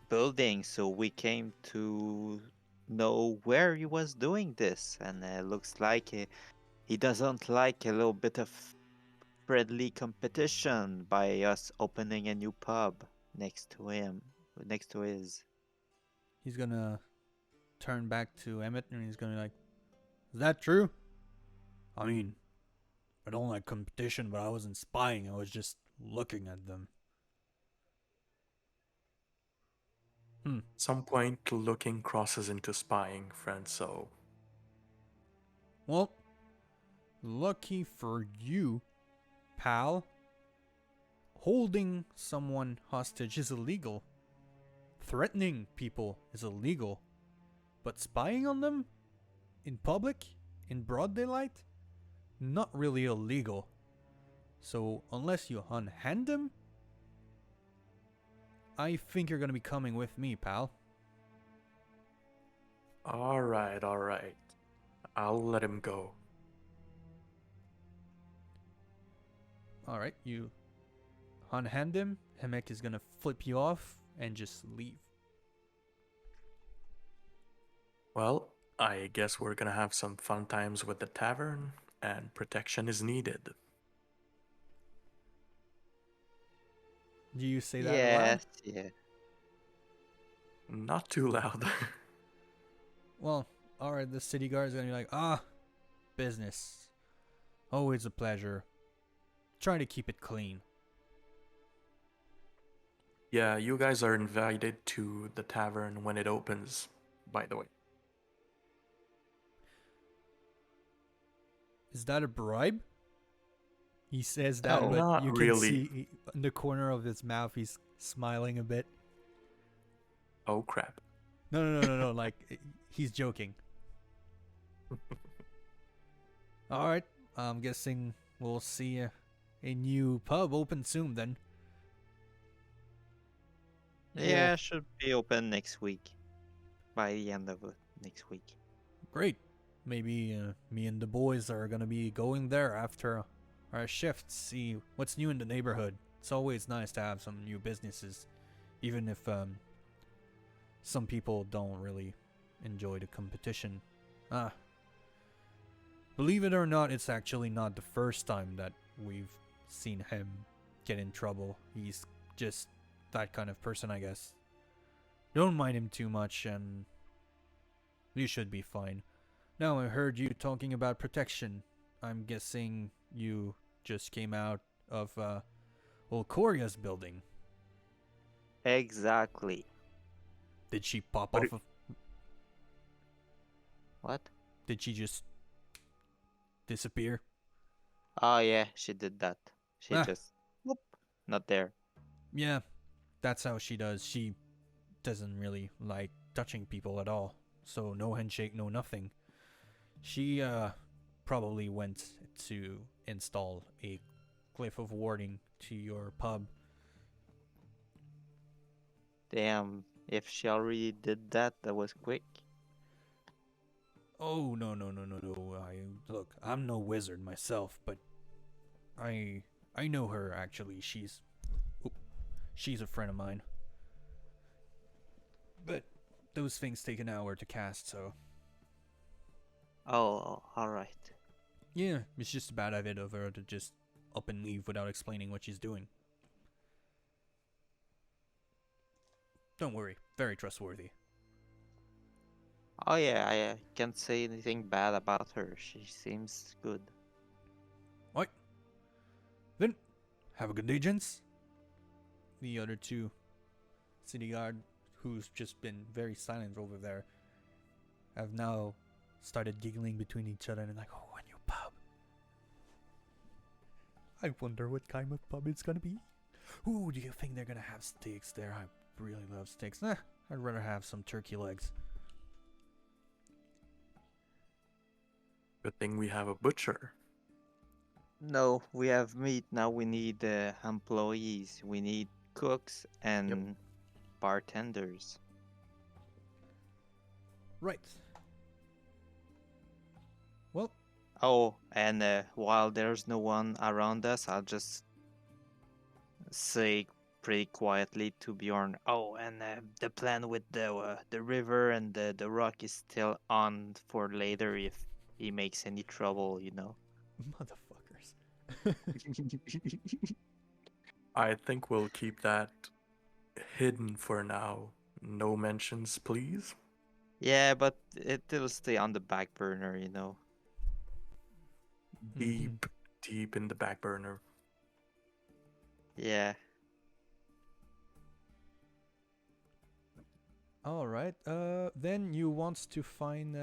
building, so we came to know where he was doing this, and it looks like he doesn't like a little bit of friendly competition by us opening a new pub next to him, next to his. He's gonna turn back to Emmett and he's gonna be like, is that true? I mean, I don't like competition, but I wasn't spying. I was just looking at them. Some point looking crosses into spying, friend, so Well, lucky for you, pal. holding someone hostage is illegal. Threatening people is illegal. But spying on them? In public? In broad daylight? Not really illegal. So, unless you unhand them, I think you're gonna be coming with me, pal. Alright. I'll let him go. Alright, you unhand him. Hemek is gonna flip you off and just leave. Well, I guess we're gonna have some fun times with the tavern, and protection is needed. Do you say that loud? Yes, yeah. Not too loud. Well, alright, the city guard is gonna be like, business. Always a pleasure. Try to keep it clean. Yeah, you guys are invited to the tavern when it opens, by the way. Is that a bribe? He says that, Oh, but not you can really. see in the corner of his mouth he's smiling a bit. Oh crap. No, like, he's joking. Alright, I'm guessing we'll see a new pub open soon then. Yeah, should be open next week. By the end of next week. Great. Maybe me and the boys are gonna be going there after our shift, see what's new in the neighborhood. It's always nice to have some new businesses, even if some people don't really enjoy the competition. Believe it or not, it's actually not the first time that we've seen him get in trouble. He's just that kind of person, I guess. Don't mind him too much, and you should be fine. Now, I heard you talking about protection. I'm guessing you just came out of Olcoria's building. Exactly. Did she pop What off of... What? Did she just disappear? Oh yeah, she did that. She Ah. just whoop, not there. Yeah, that's how she does. She doesn't really like touching people at all. So no handshake, no nothing. She probably went to install a cliff of warding to your pub. Damn, if she already did that, that was quick. Oh, no. Look, I'm no wizard myself, but I know her actually. She's a friend of mine. But those things take an hour to cast, so Oh, alright. yeah, it's just a bad idea of her to just up and leave without explaining what she's doing. Don't worry, very trustworthy. Oh yeah, I can't say anything bad about her. She seems good. Right. Then, have a good day, gents. The other two city guard, who's just been very silent over there, have now started giggling between each other and like, oh, a new pub. I wonder what kind of pub it's gonna be. Ooh, do you think they're gonna have steaks there? I really love steaks. Nah, I'd rather have some turkey legs. Good thing we have a butcher. No, we have meat. Now we need employees. We need cooks and bartenders. Right. Well, Oh, and while there's no one around us, I'll just say pretty quietly to Bjorn. Oh, and the plan with the river and the rock is still on for later if he makes any trouble, you know. motherfuckers. I think we'll keep that hidden for now. No mentions, please. Yeah, but it'll stay on the back burner, you know. Deep in the back burner. Yeah. All right. Then you want to find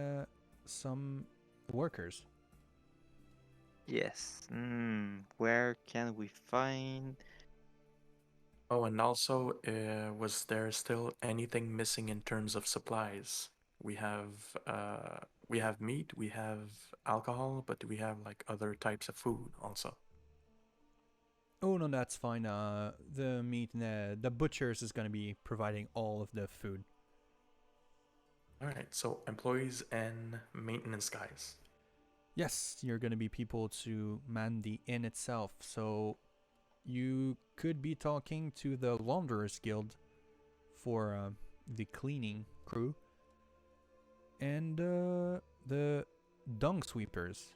some workers. Yes. Where can we find? Oh, and also, was there still anything missing in terms of supplies? We have uh, we have meat, we have alcohol, but do we have like other types of food also? Oh no, that's fine. The meat, the butchers is gonna be providing all of the food. All right, so employees and maintenance guys. Yes, you're gonna be people to man the inn itself. So you could be talking to the Launderers Guild for the cleaning crew, and the Dung Sweepers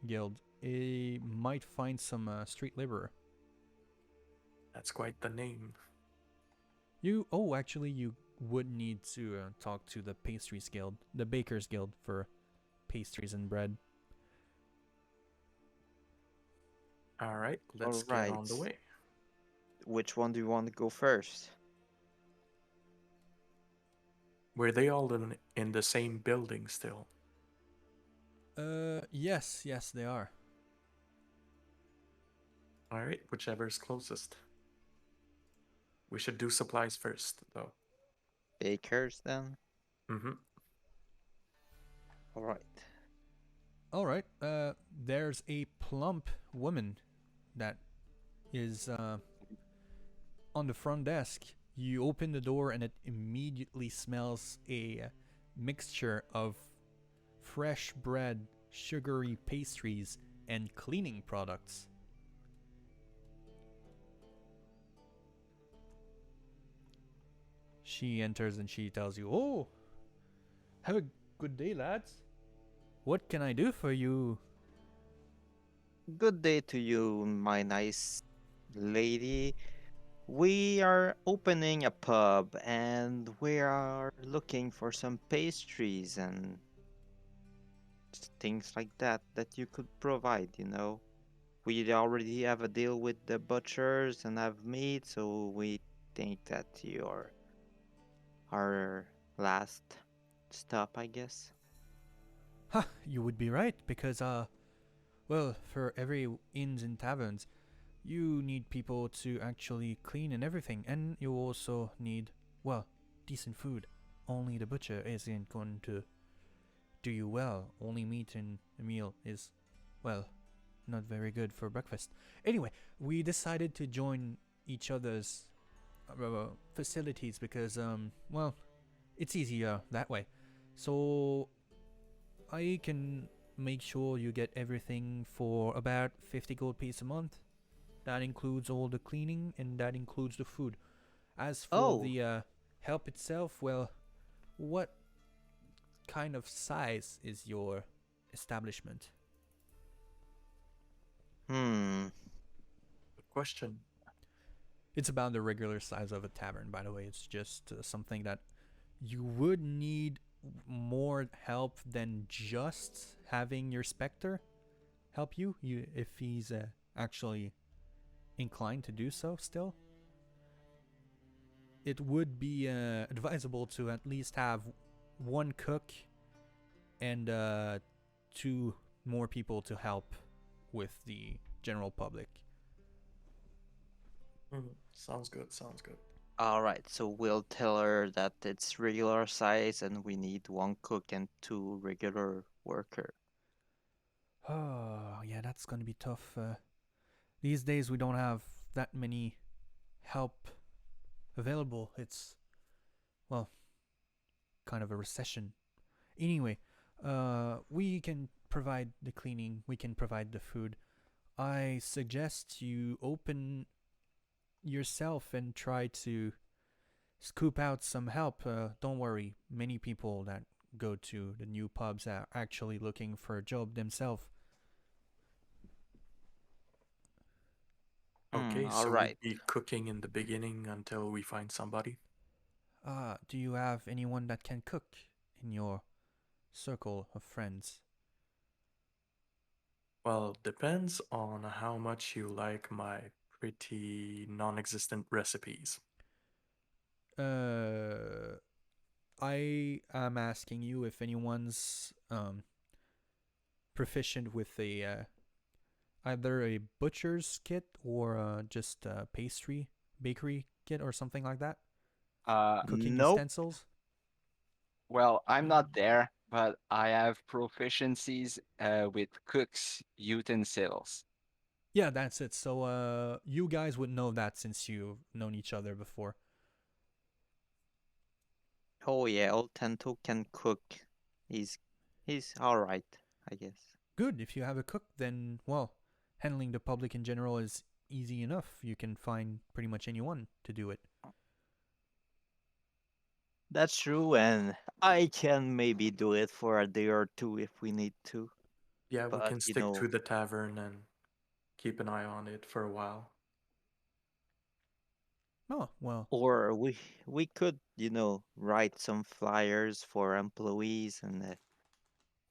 Guild. It might find some street laborer. That's quite the name. Actually, you would need to talk to the Pastries Guild, the Bakers Guild for pastries and bread. All right, let's get Alright. on the way. Which one do you want to go first? Were they all in the same building still? Yes, they are. All right, whichever is closest. We should do supplies first, though. Bakers then? Mm-hmm. Alright. Alright, there's a plump woman that is on the front desk. You open the door and it immediately smells a mixture of fresh bread, sugary pastries, and cleaning products. She enters and she tells you, "Oh, have a good day, lads. What can I do for you?" Good day to you, my nice lady. We are opening a pub and we are looking for some pastries and things like that you could provide, you know. We already have a deal with the butchers and have meat, so we think that you're our last stop, I guess. Ha, you would be right, because, well, for every inns and taverns, you need people to actually clean and everything, and you also need, well, decent food. Only the butcher isn't going to do you well. Only meat in a meal is, well, not very good for breakfast. Anyway, we decided to join each other's facilities because, well, it's easier that way. So I can make sure you get everything for about 50 gold piece a month. That includes all the cleaning and that includes the food. As for Oh, the help itself, well, what kind of size is your establishment? hmm. Good question. It's about the regular size of a tavern, by the way. It's just something that you would need more help than just having your Spectre help you if he's actually inclined to do so still. It would be advisable to at least have one cook and two more people to help with the general public. Sounds good, sounds good. Alright, so we'll tell her that it's regular size and we need one cook and two regular worker. Oh, yeah, that's gonna be tough. These days we don't have that many help available. It's, well, kind of a recession. Anyway, we can provide the cleaning, we can provide the food. I suggest you open yourself and try to scoop out some help. Don't worry, many people that go to the new pubs are actually looking for a job themselves. Okay, so Alright. we'd be cooking in the beginning until we find somebody. Do you have anyone that can cook in your circle of friends? Well, depends on how much you like my pretty non-existent recipes. I am asking you if anyone's proficient with a either a butcher's kit or just pastry bakery kit or something like that? Uh, Cooking Nope. utensils? well, I'm not there, but I have proficiencies with cooks utensils. Yeah, that's it. So you guys would know that since you've known each other before. Oh yeah, old Tento can cook. He's he's all right, I guess. Good. If you have a cook, then well, handling the public in general is easy enough. You can find pretty much anyone to do it. That's true, and I can maybe do it for a day or two if we need to. Yeah, we But can stick to the tavern and keep an eye on it for a while. Oh, well, or we could, write some flyers for employees and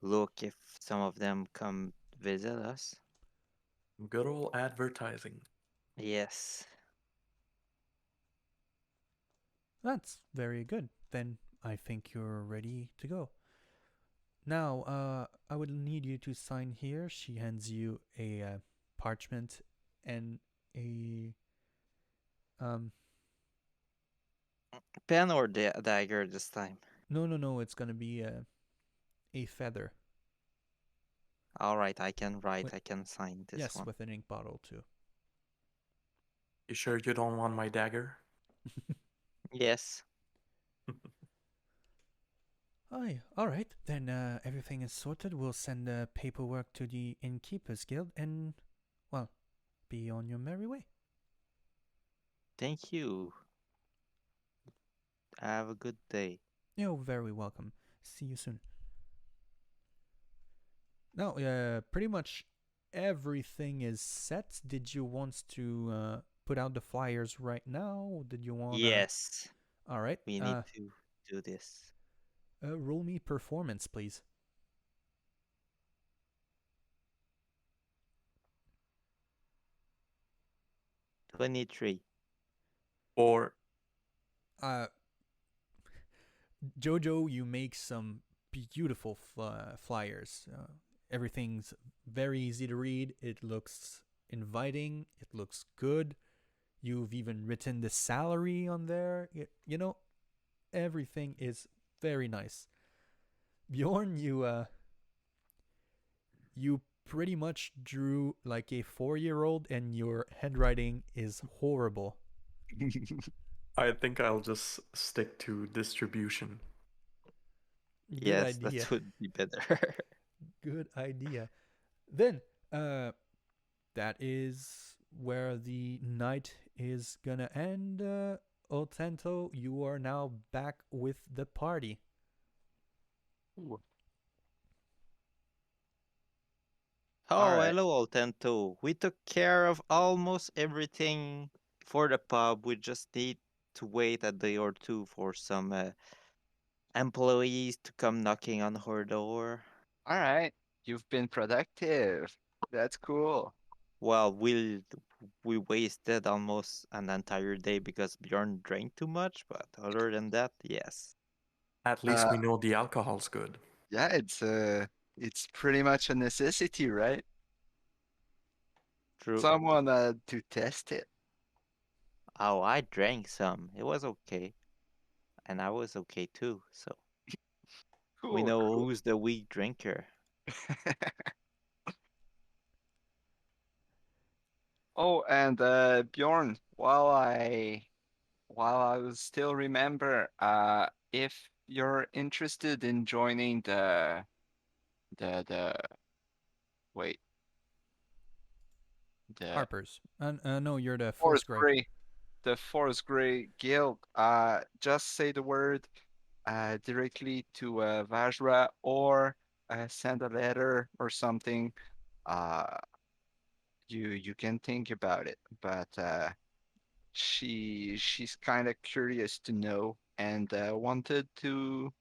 look if some of them come visit us. Good old advertising. Yes. that's very good. Then I think you're ready to go. Now, I would need you to sign here. She hands you a parchment and a um. Pen or dagger this time? No. It's gonna be a feather. All right, I can write. With, I can sign this yes, one. with an ink bottle too. You sure you don't want my dagger? Yes. Aye, all right. Then everything is sorted. We'll send the paperwork to the Innkeepers Guild and, well, be on your merry way. Thank you. Have a good day. You're very welcome. See you soon. Now, pretty much everything is set. Did you want to put out the flyers right now? Did you want to? Yes. All right. We need to do this. Roll me performance, please. 23. Or Jojo, you make some beautiful flyers. Everything's very easy to read. It looks inviting. It looks good. You've even written the salary on there. Everything is very nice. Bjorn, you pretty much drew like a 4-year-old, and your handwriting is horrible. I think I'll just stick to distribution. Good Yes, idea. that would be better. Good idea. Then, that is where the night is gonna end. Otento, you are now back with the party. Ooh. Oh, All right. hello, Altento. We took care of almost everything for the pub. We just need to wait a day or two for some employees to come knocking on her door. All right. You've been productive. That's cool. Well, we wasted almost an entire day because Bjorn drank too much, but other than that, yes. At least Uh, we know the alcohol's good. yeah, it's pretty much a necessity, right? True. Someone to test it. Oh, I drank some. It was okay. And I was okay too, so we Cool, know cool. who's the weak drinker. Oh, and Bjorn, while I will still remember, if you're interested in joining the wait, the Harper's. No, you're the Forest Force Grey. Grey, the Forest Grey Guild, just say the word directly to Vajra or send a letter or something. Uh, you can think about it, but she's kind of curious to know and wanted to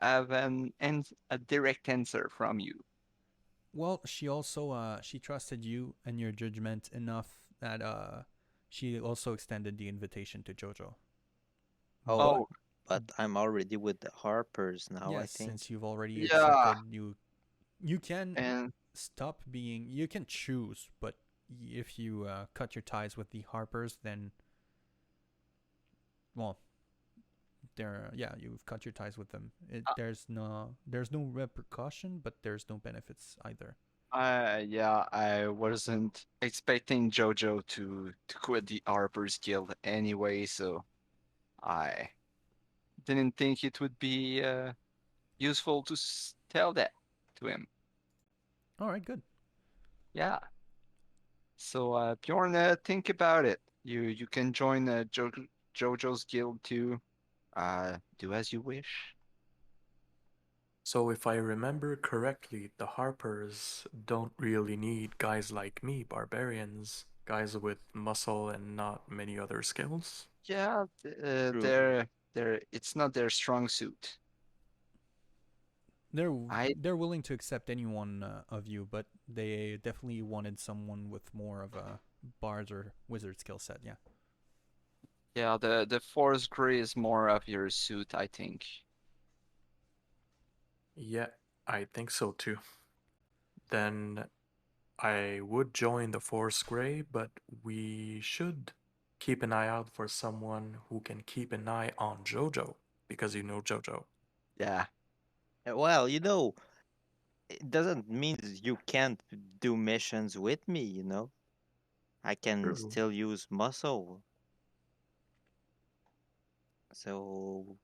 have a direct answer from you. Well, she also she trusted you and your judgment enough that she also extended the invitation to Jojo. Oh, Oh, but I'm already with the Harpers now, I Yes, think. since you've already yeah, accepted, you can and stop being. You can choose, but if you cut your ties with the Harpers, then well, you've cut your ties with them. Uh, There's no repercussion, but there's no benefits either. yeah, I wasn't expecting Jojo to quit the Harper's Guild anyway, so I didn't think it would be useful to tell that to him. All right, good. Yeah. So Bjorn, think about it. You can join Jojo's guild too. Do as you wish. So if I remember correctly, the Harpers don't really need guys like me, barbarians, guys with muscle and not many other skills. Yeah, True. they're it's not their strong suit. They're I they're willing to accept any one of you, but they definitely wanted someone with more of a bard or wizard skill set. Yeah. Yeah, the forest gray is more of your suit, I think. Yeah, I think so too. Then I would join the Force Grey, but we should keep an eye out for someone who can keep an eye on Jojo, because you know Jojo. Yeah. Well, it doesn't mean you can't do missions with me. I can True. still use muscle. So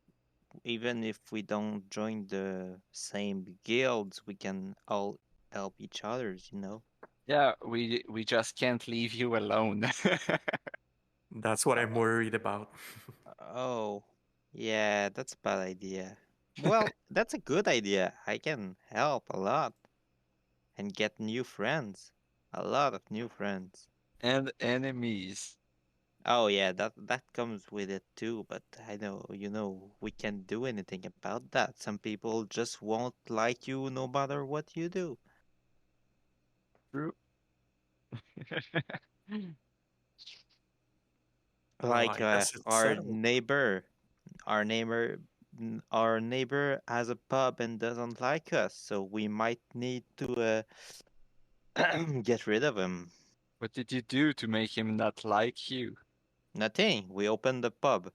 even if we don't join the same guilds, we can all help each others. Yeah, we just can't leave you alone. That's what I'm worried about. Oh, yeah, that's a bad idea. Well, that's a good idea. I can help a lot and get new friends. A lot of new friends. And enemies. Oh yeah, that comes with it too, but I know, we can't do anything about that. Some people just won't like you no matter what you do. True. Well, Like I guess it's our settled. neighbor, our neighbor has a pub and doesn't like us, so we might need to get rid of him. What did you do to make him not like you? Nothing. We opened the pub.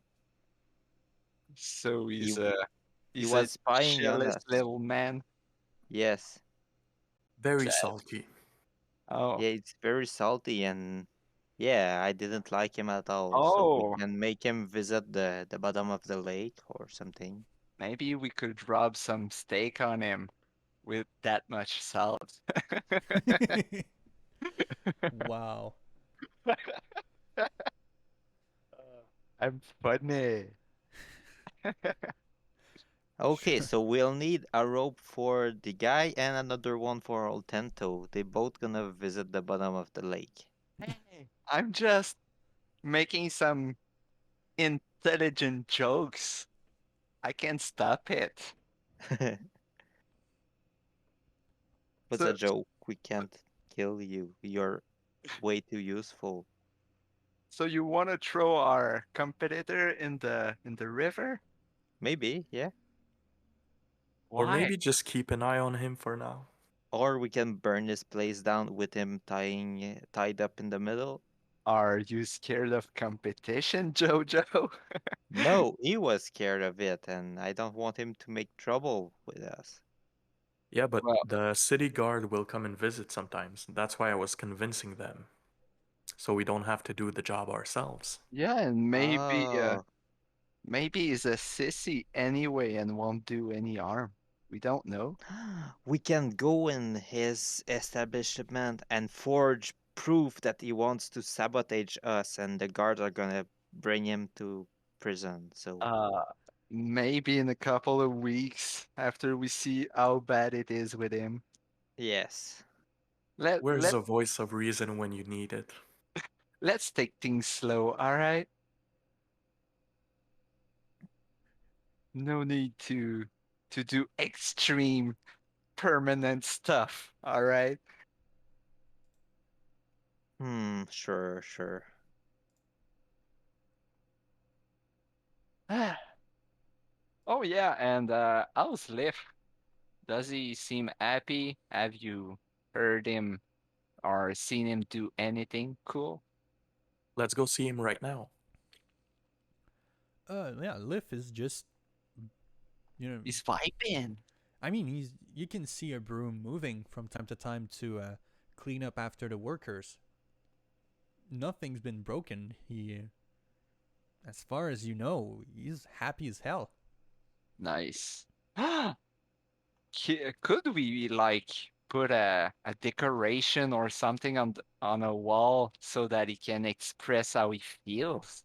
So He he he's a was spying on jealous us. little man. Yes. Very Sad. salty. Oh, Yeah, it's very salty and yeah, I didn't like him at all. So we oh, can make him visit the bottom of the lake or something. maybe we could rub some steak on him with that much salt. Wow. I'm funny. Okay, Sure. so we'll need a rope for the guy and another one for Oltento. They both gonna visit the bottom of the lake. Hey, I'm just making some intelligent jokes. I can't stop it. What's a So, joke? We can't kill you. You're way too useful. so you want to throw our competitor in the river? Maybe, yeah. Or Why? maybe just keep an eye on him for now. Or we can burn this place down with him tied up in the middle. Are you scared of competition, Jojo? No, he was scared of it, and I don't want him to make trouble with us. Yeah, but Well, the city guard will come and visit sometimes. That's why I was convincing them. So we don't have to do the job ourselves. yeah, and Oh, maybe he's a sissy anyway and won't do any harm. We don't know. we can go in his establishment and forge proof that he wants to sabotage us, and the guards are gonna bring him to prison. So, Uh, maybe in a couple of weeks after we see how bad it is with him. yes. Let Where's let the voice of reason when you need it? let's take things slow, all right? No need to do extreme permanent stuff, all right? Sure, sure. Oh yeah, and how's Liv? Does he seem happy? Have you heard him or seen him do anything cool? Let's go see him right now. Yeah, Liff is just, He's vibing. I mean, you can see a broom moving from time to time to clean up after the workers. Nothing's been broken. As far as you know, he's happy as hell. Nice. Could we like put a decoration or something on a wall so that he can express how he feels?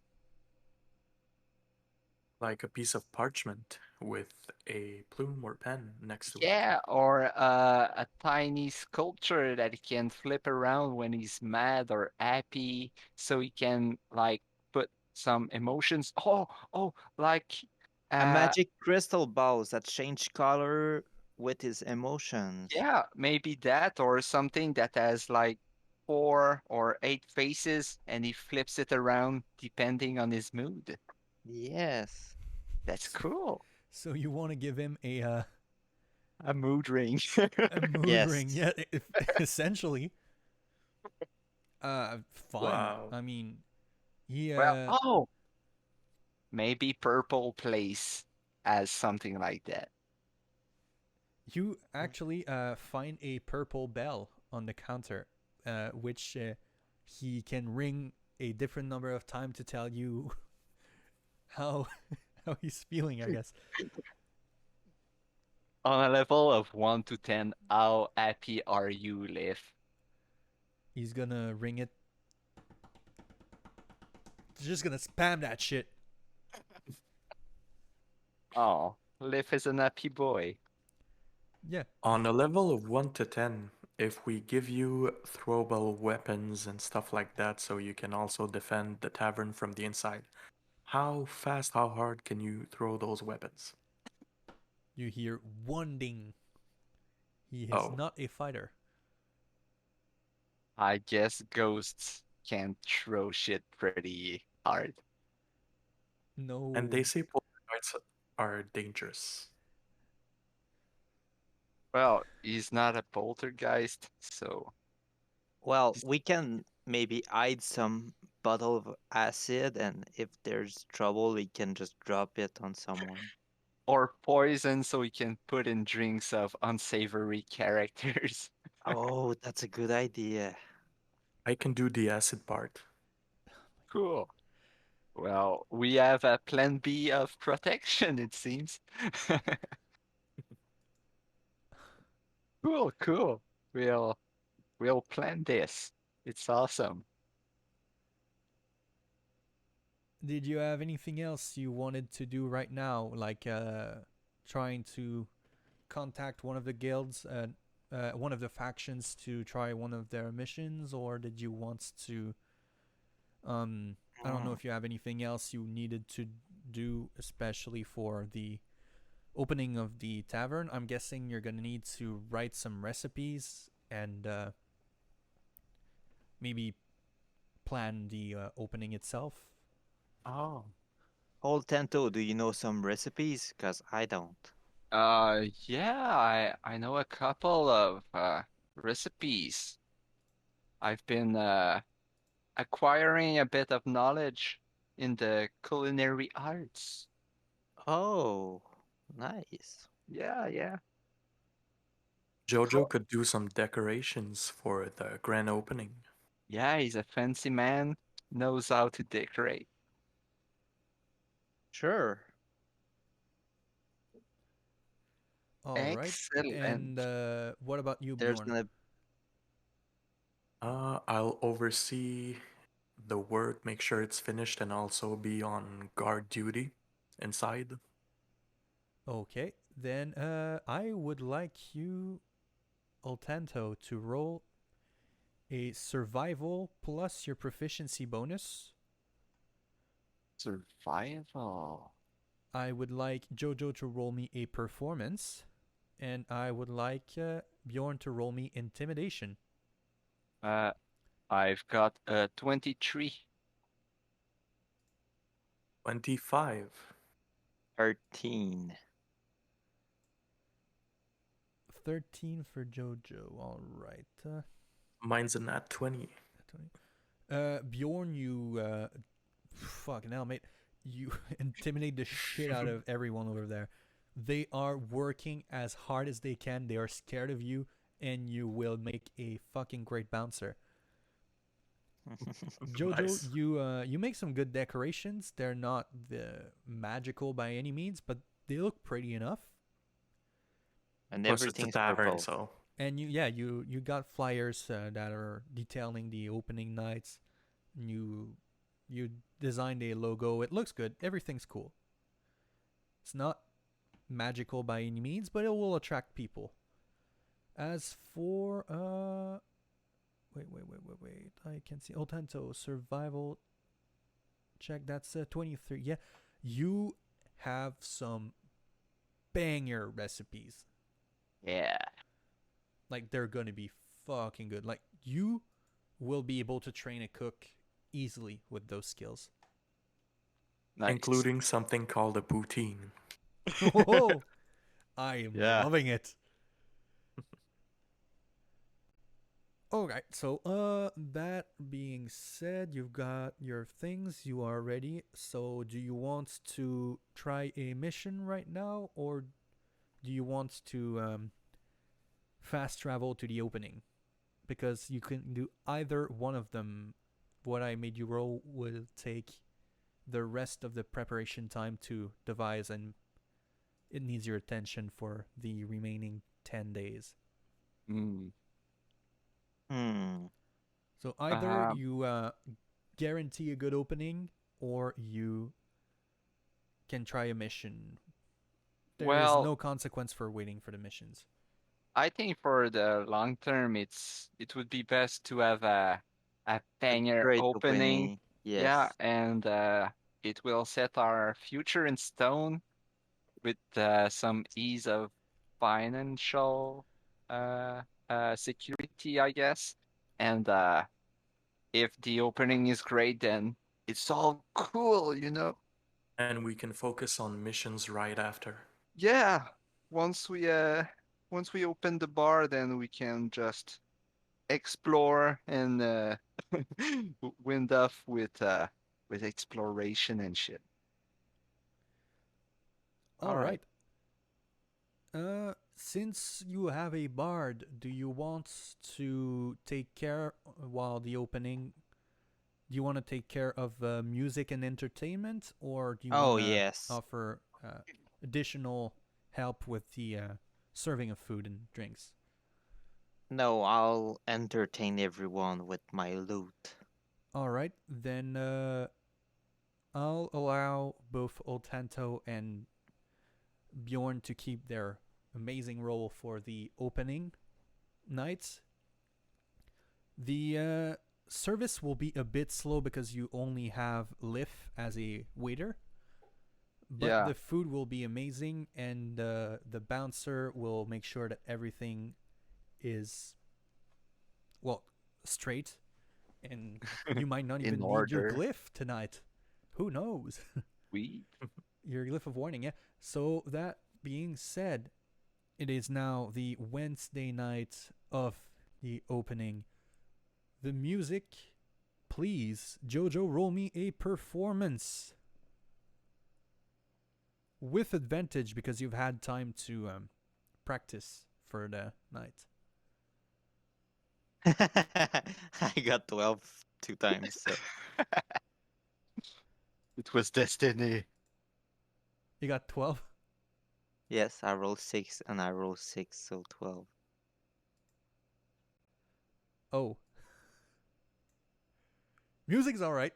Like a piece of parchment with a plume or pen next to it. Yeah, or a tiny sculpture that he can flip around when he's mad or happy, so he can like put some emotions. Like A uh, magic crystal balls that change color with his emotions. yeah, maybe that or something that has like 4 or 8 faces, and he flips it around depending on his mood. Yes. That's cool. So you want to give him A mood ring. a mood ring? Yes. Yeah, essentially. Fine. Wow. I mean, he Well, maybe purple place as something like that. you actually find a purple bell on the counter, which he can ring a different number of times to tell you how how he's feeling, I guess. On a level of 1 to 10, how happy are you, Liv? He's gonna ring it. He's just gonna spam that shit. Oh, Liv is an happy boy. Yeah. On a level of 1 to 10, if we give you throwable weapons and stuff like that so you can also defend the tavern from the inside, how fast, how hard can you throw those weapons? You hear one ding. He is Oh. not a fighter. I guess ghosts can throw shit pretty hard. No. And they say poltergeists are dangerous. Well, he's not a poltergeist, so Well, we can maybe hide some bottle of acid, and if there's trouble, we can just drop it on someone. or poison so he can put in drinks of unsavory characters. Oh, that's a good idea. I can do the acid part. Cool. Well, we have a plan B of protection, it seems. Cool. We'll plan this. It's awesome. Did you have anything else you wanted to do right now, like trying to contact one of the guilds, one of the factions to try one of their missions, or did you want to? I don't know if you have anything else you needed to do, especially for the opening of the tavern. I'm guessing you're gonna need to write some recipes and maybe plan the opening itself. Oh. Old Tento, do you know some recipes? Because I don't. Yeah, I know a couple of recipes. I've been acquiring a bit of knowledge in the culinary arts. Oh, nice. Yeah. Jojo could do some decorations for the grand opening. Yeah, he's a fancy man, knows how to decorate. Sure. All right. Excellent. And what about you, There's Bjorn? I'll oversee the work, make sure it's finished, and also be on guard duty inside. Okay, then I would like you, Oltanto, to roll a survival plus your proficiency bonus. Survival. I would like Jojo to roll me a performance, and I would like Bjorn to roll me intimidation. I've got a 23. 25. 13. 13 for Jojo. All right. Mine's a nat 20. Bjorn, you fucking hell, mate. you intimidate the shit out of everyone over there. They are working as hard as they can. They are scared of you, and you will make a fucking great bouncer. Jojo, Nice. you make some good decorations. They're not the magical by any means, but they look pretty enough. And Plus, it's a everything's tavern, purple. so And you got flyers that are detailing the opening nights. You designed a logo. It looks good. Everything's cool. It's not magical by any means, but it will attract people. As for wait. I can see Otento survival check. That's 23. Yeah, you have some banger recipes. Yeah. Like they're gonna be fucking good. Like you will be able to train a cook easily with those skills. Nice. including something called a poutine. Oh, I am Yeah. loving it. Alright, so that being said, you've got your things, you are ready. So do you want to try a mission right now, or do you want to fast travel to the opening? Because you can do either one of them. What I made you roll will take the rest of the preparation time to devise, and it needs your attention for the remaining 10 days. Mm. So either Um, you guarantee a good opening, or you can try a mission. There is Well, no consequence for waiting for the missions. I think for the long term, it would be best to have a banger Great opening. opening. Yeah, Yes. and it will set our future in stone with some ease of financial uh, security, I guess. And if the opening is great, then it's all cool, you know? And we can focus on missions right after. Yeah. Once we uh once we open the bar, then we can just explore and wind off with exploration and shit. All All right. right. Since you have a bard, do you want to take care while the opening? Do you want to take care of music and entertainment, or do you want Oh, to yes. offer additional help with the serving of food and drinks? No, I'll entertain everyone with my loot. All right, then I'll allow both Oltanto and Bjorn to keep their amazing role for the opening nights. The service will be a bit slow because you only have Liff as a waiter, but Yeah. the food will be amazing, and the bouncer will make sure that everything is, well, straight, and you might not In even need your order. glyph tonight. Who knows? We Your glyph of warning, yeah. So that being said, it is now the Wednesday night of the opening. The music, please, Jojo, roll me a performance with advantage because you've had time to practice for the night. I got 12 two times. So. It was destiny. You got 12. Yes, I roll 6 and I roll 6, so 12. Oh. Music's alright.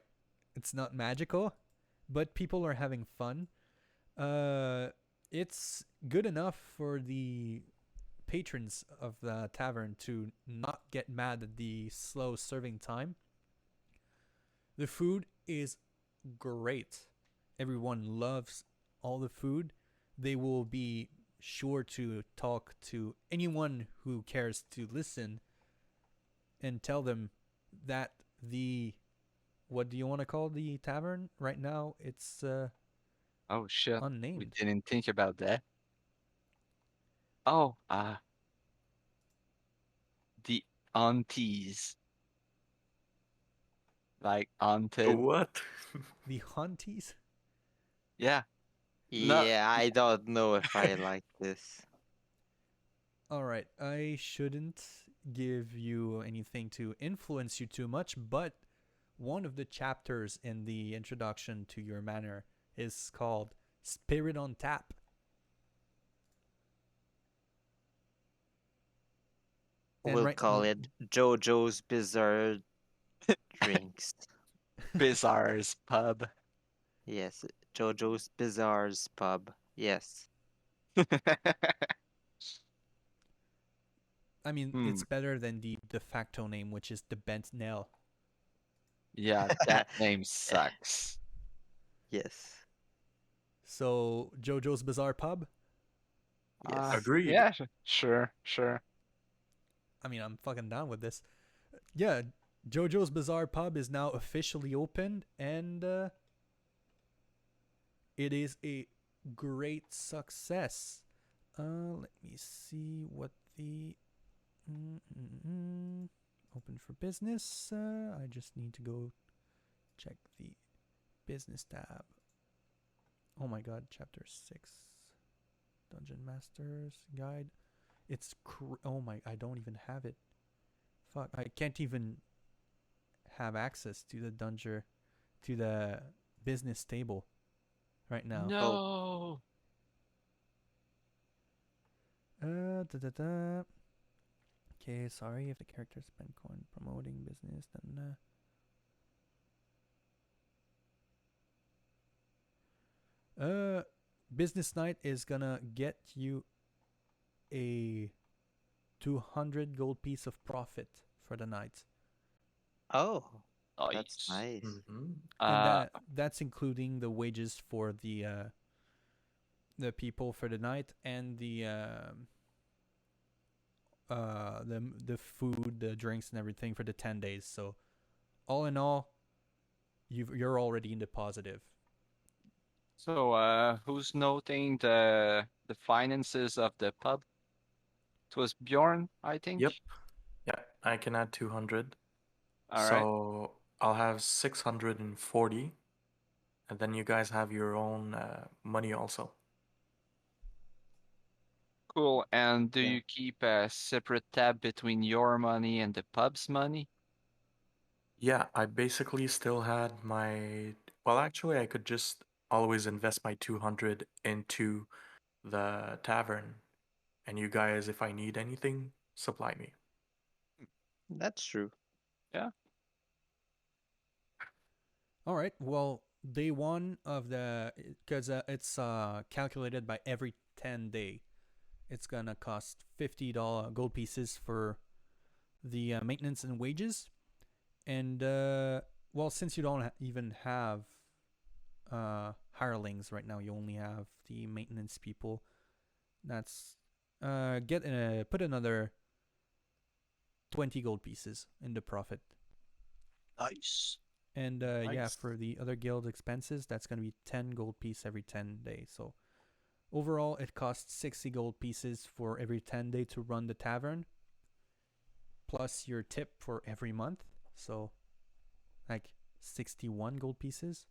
It's not magical, but people are having fun. It's good enough for the patrons of the tavern to not get mad at the slow serving time. The food is great. Everyone loves all the food. They will be sure to talk to anyone who cares to listen and tell them that the, what do you want to call the tavern right now? It's Oh shit. We unnamed. didn't think about that. Oh, the aunties. Like The haunted. what? The Hunties? Yeah. No. Yeah, I don't know if I like this. All right, I shouldn't give you anything to influence you too much, but one of the chapters in the introduction to your manor is called Spirit on Tap. And We'll right call it Jojo's Bizarre Drinks. Bizarre's pub. Yes, Jojo's Bizarre's Pub. Yes. I mean, Hmm. it's better than the de facto name, which is the Bent Nell. Yeah, that name sucks. Yes. So, Jojo's Bizarre Pub? Yes. Agreed. Yeah, sure, sure. I mean, I'm fucking down with this. Yeah, Jojo's Bizarre Pub is now officially open, and it is a great success. Let me see what the open for business. I just need to go check the business tab. Oh my god, chapter 6. Dungeon Master's Guide. It's oh my, I don't even have it. Fuck, I can't even have access to the to the business table right now. Oh, No. Da da da. Okay, sorry if the character spent coin promoting business. Then business night is gonna get you a 200 gold piece of profit for the night, oh, that's Nice. nice. Mm-hmm. and Uh, that's including the wages for the people for the night and the food, the drinks, and everything for the 10 days. So all in all, you're already in the positive. so who's noting the finances of the pub? It was Bjorn, I think. Yep. Yeah, I can add 200. All right. So I'll have 640, and then you guys have your own money also. Cool. And do Yeah. you keep a separate tab between your money and the pub's money? Yeah, I basically still had my. Well, actually, I could just always invest my 200 into the tavern, and you guys, if I need anything, supply me. That's true. Yeah. All right. Well, day one of the, because it's calculated by every 10 day. It's gonna cost $50 gold pieces for the maintenance and wages, and well, since you don't even have hirelings right now, you only have the maintenance people. That's put another 20 gold pieces in the profit. Nice. And yeah, Nice. for the other guild expenses, that's going to be 10 gold piece every 10 days. So overall, it costs 60 gold pieces for every 10 day to run the tavern, plus your tip for every month. So like 61 gold pieces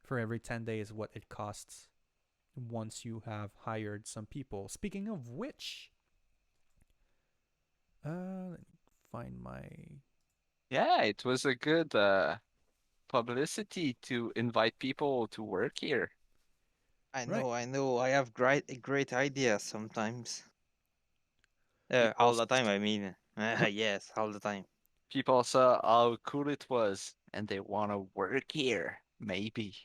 for every 10 days, what it costs once you have hired some people. Speaking of which, let me find my. Yeah, it was a good publicity to invite people to work here. I Right. know, I know. I have great ideas sometimes. All People the time, I mean. Yes, all the time. people saw how cool it was and they want to work here. Maybe.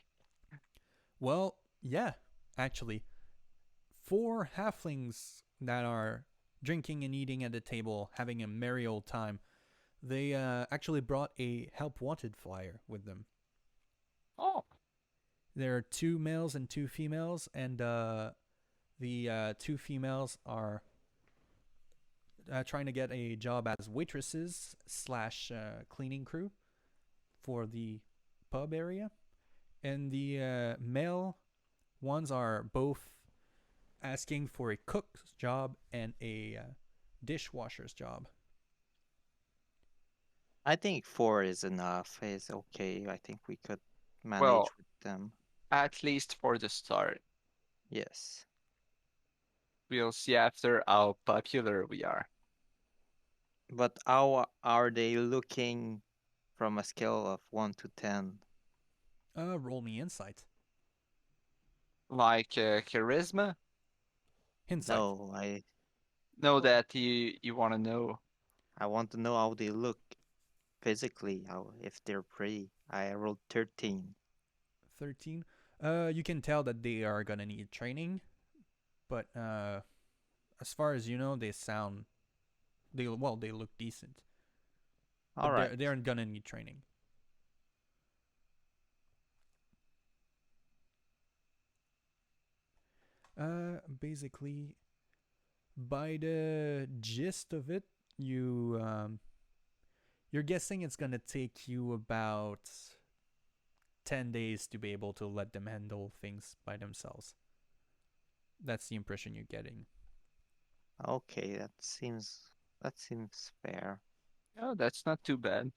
Well, yeah, actually, 4 halflings that are drinking and eating at the table, having a merry old time. They actually brought a help wanted flyer with them. Oh, There are 2 males and 2 females, and the 2 females are trying to get a job as waitresses slash cleaning crew for the pub area, and the male ones are both asking for a cook's job and a dishwasher's job. I think 4 is enough. Is okay. I think we could manage well, with them. At least for the start. Yes. We'll see after how popular we are. But how are they looking from a scale of 1 to 10? Roll me insight. Like charisma? Insight. No, Know that you want to know. I want to know how they look physically, how if they're pretty. I rolled 13. 13. You can tell that they are gonna need training, but as far as you know, they look decent, All but right. they're gonna need training. Basically, by the gist of it, you're guessing it's gonna take you about 10 days to be able to let them handle things by themselves. That's the impression you're getting. Okay, that seems fair. Oh, that's not too bad.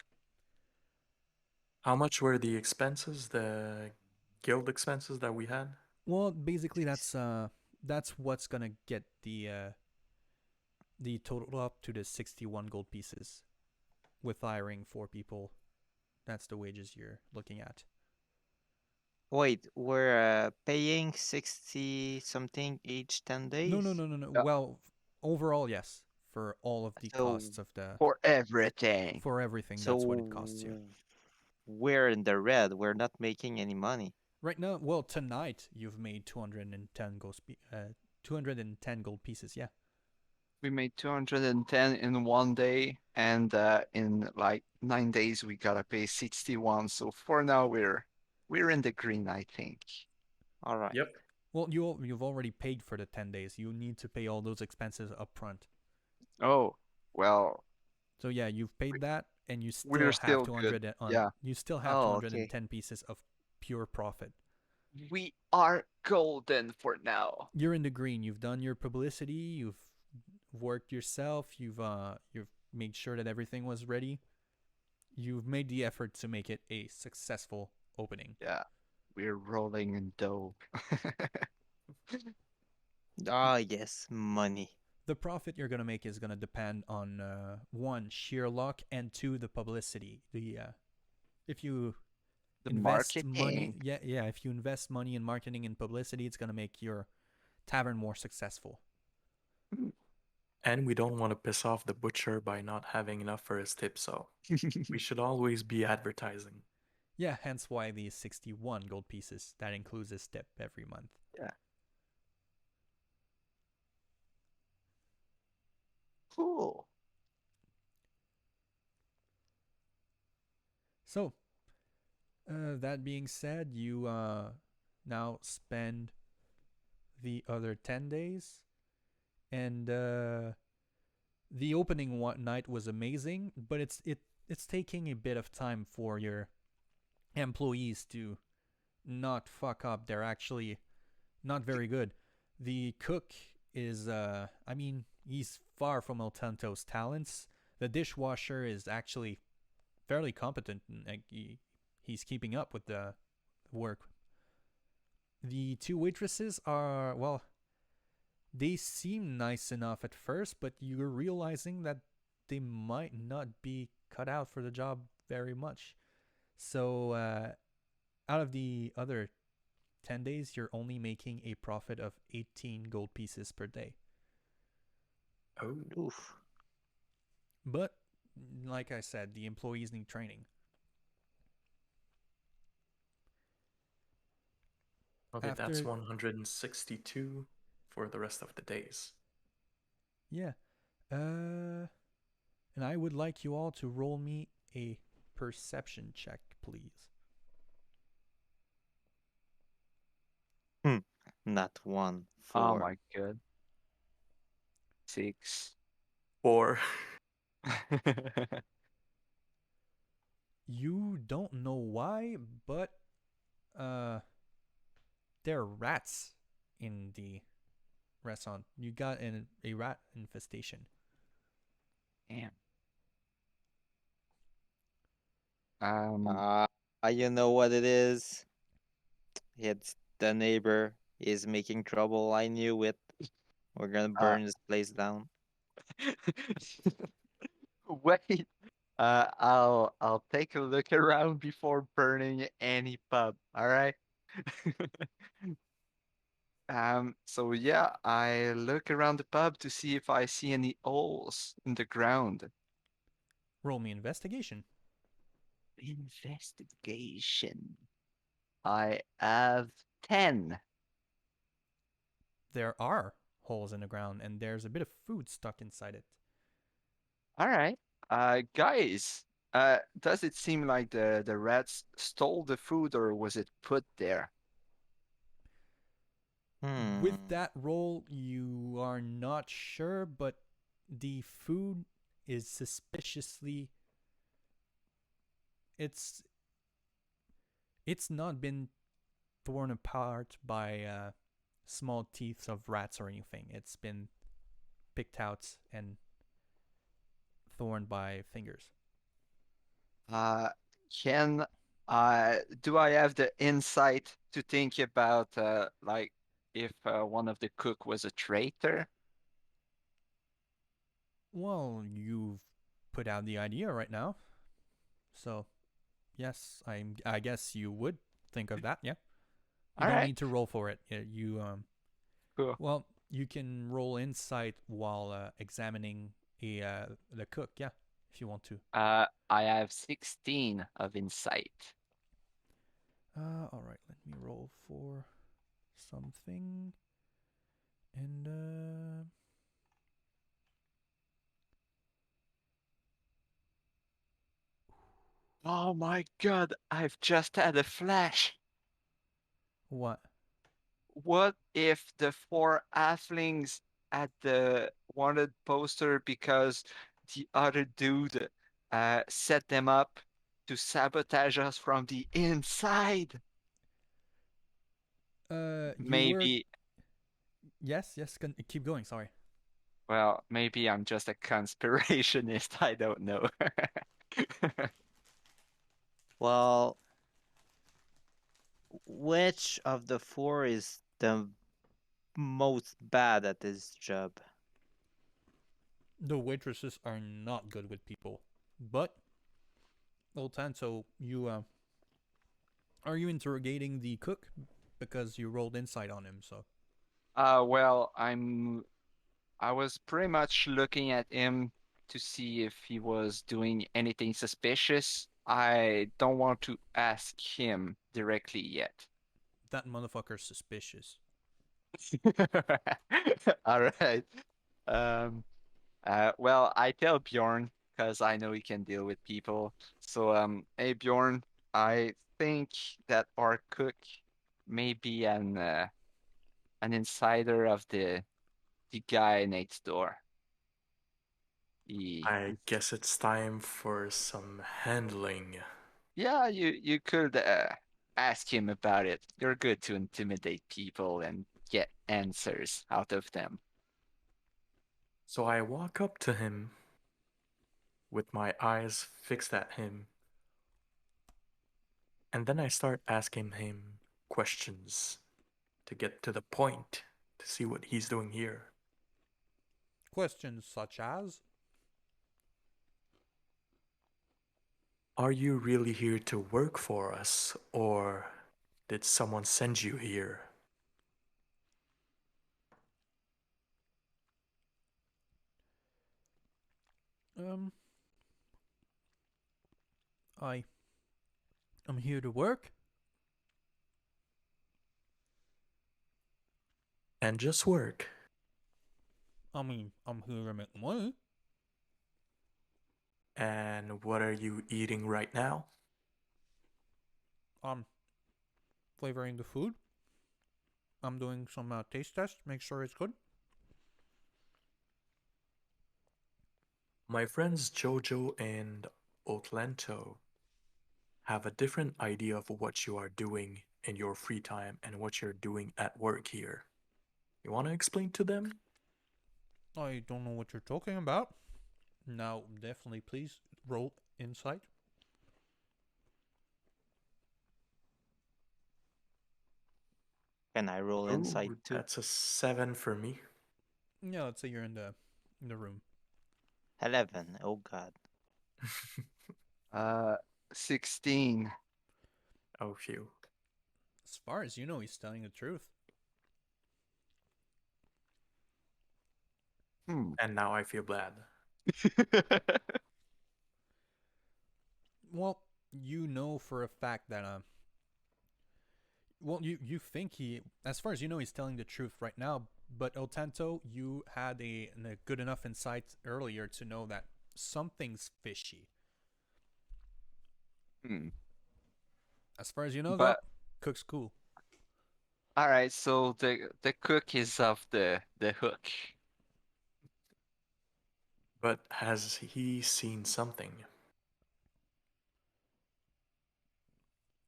How much were the expenses, the guild expenses that we had? Well, basically that's what's gonna get the total up to the 61 gold pieces with hiring 4 people. That's the wages you're looking at. Wait, we're paying 60 something each 10 days? No. Well, overall, yes, for all of the So- costs of the For everything. for everything. So That's what it costs you. we're in the red. We're not making any money. Right now, well, tonight you've made 210 gold pieces. Yeah. We made 210 in one day, and in like 9 days we gotta pay 61. So for now we're in the green, I think. All right. Yep. Well, you've already paid for the 10 days. You need to pay all those expenses up front. Oh, well, So yeah, you've paid that, and you we're still have still good. 200 Yeah. You still have Oh, okay. 210 pieces of pure profit. We are golden for now. You're in the green. You've done your publicity. You've worked yourself. You've made sure that everything was ready. You've made the effort to make it a successful opening. Yeah. We're rolling in dough. Ah, yes, money. The profit you're gonna make is gonna depend on one, sheer luck, and two, the publicity. If you The invest money, marketing. if you invest money in marketing and publicity, it's gonna make your tavern more successful. And we don't want to piss off the butcher by not having enough for his tip, so we should always be advertising. Yeah, hence why the 61 gold pieces. That includes a step every month. Yeah. Cool. So, that being said, you now spend the other 10 days, and the opening night was amazing, but it's taking a bit of time for your employees to not fuck up. They're actually not very good. The cook is, he's far from El Tanto's talents. The dishwasher is actually fairly competent, and like, he's keeping up with the work. The 2 waitresses are, well, they seem nice enough at first, but you're realizing that they might not be cut out for the job very much. So, out of the other 10 days, you're only making a profit of 18 gold pieces per day. Oh. Oof. But, like I said, the employees need training. Okay, that's After- 162 for the rest of the days. Yeah. And I would like you all to roll me a perception check, please. Not 1, Oh 4. my god. 6. Or You don't know why, but there are rats in the restaurant. You got a rat infestation. Damn. You know what it is? It's the neighbor. He's making trouble. I knew it. We're gonna Uh, burn this place down. Wait. I'll take a look around before burning any pub. All right. So yeah, I look around the pub to see if I see any holes in the ground. Roll me investigation. Investigation. I have 10. There are holes in the ground, and there's a bit of food stuck inside it. All right. Guys, does it seem like the rats stole the food or was it put there? With Hmm. that roll, you are not sure, but the food is suspiciously. It's not been torn apart by small teeth of rats or anything. It's been picked out and thorn by fingers. Uh, can do I have the insight to think about like if one of the cook was a traitor? Well, you've put out the idea right now, so yes, I guess you would think of that. Yeah, you All don't right, need to roll for it. You cool. well, you can roll insight while examining the cook. Yeah, if you want to. I have 16 of insight. All right. Let me roll for something, and Oh my God, I've just had a flash. what? What if the four halflings at the wanted poster because the other dude set them up to sabotage us from the inside? You were Maybe, yes. Keep going. Sorry. well, maybe I'm just a conspirationist. I don't know. Well, which of the four is the most bad at this job? The waitresses are not good with people, but old time. So you are you interrogating the cook because you rolled insight on him? So Well, I was pretty much looking at him to see if he was doing anything suspicious. I don't want to ask him directly yet. that motherfucker's suspicious. All right. Um, well, I tell Bjorn because I know he can deal with people. So, hey Bjorn, I think that our cook may be an insider of the guy next door. He, I he's guess it's time for some handling. Yeah, you could ask him about it. You're good to intimidate people and get answers out of them. So I walk up to him with my eyes fixed at him, and then I start asking him questions to get to the point to see what he's doing here. Questions such as, Are you really here to work for us, or did someone send you here? um, I'm here to work. And just work. I mean, I'm here to make money. And what are you eating right now? I'm flavoring the food. I'm doing some taste tests, make sure it's good. My friends Jojo and Otlanto have a different idea of what you are doing in your free time and what you're doing at work here. You want to explain to them? I don't know what you're talking about. Now, definitely, please roll insight. Can I roll insight Ooh, too? that's a 7 for me. Yeah, let's say you're in the room. 11. Oh god. 16. Oh, phew. As far as you know, he's telling the truth. Hmm. And now I feel bad. Well, you know for a fact that well, you think he, as far as you know, he's telling the truth right now. But Otanto, you had a good enough insight earlier to know that something's fishy. Hmm. As far as you know, though, But cook's cool. all right, so the cook is off the hook. But has he seen something?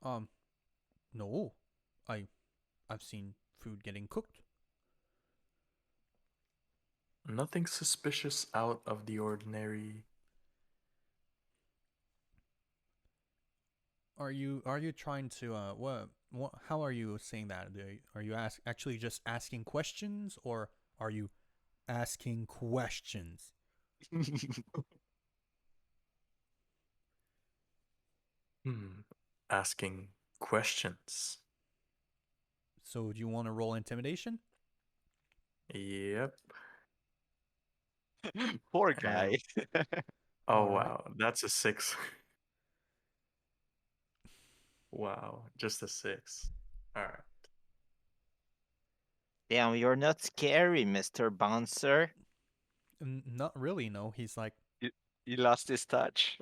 Um, no, I I've seen food getting cooked. Nothing suspicious out of the ordinary. Are you trying to what how are you saying that? Are you actually just asking questions, or are you asking questions? Asking questions. So do you want to roll intimidation? Yep. Poor guy. Oh, All right. wow. That's a 6. Wow. Just a 6. Alright. Damn, you're not scary, Mr. Bouncer. Not really. No, he's like, He, he lost his touch.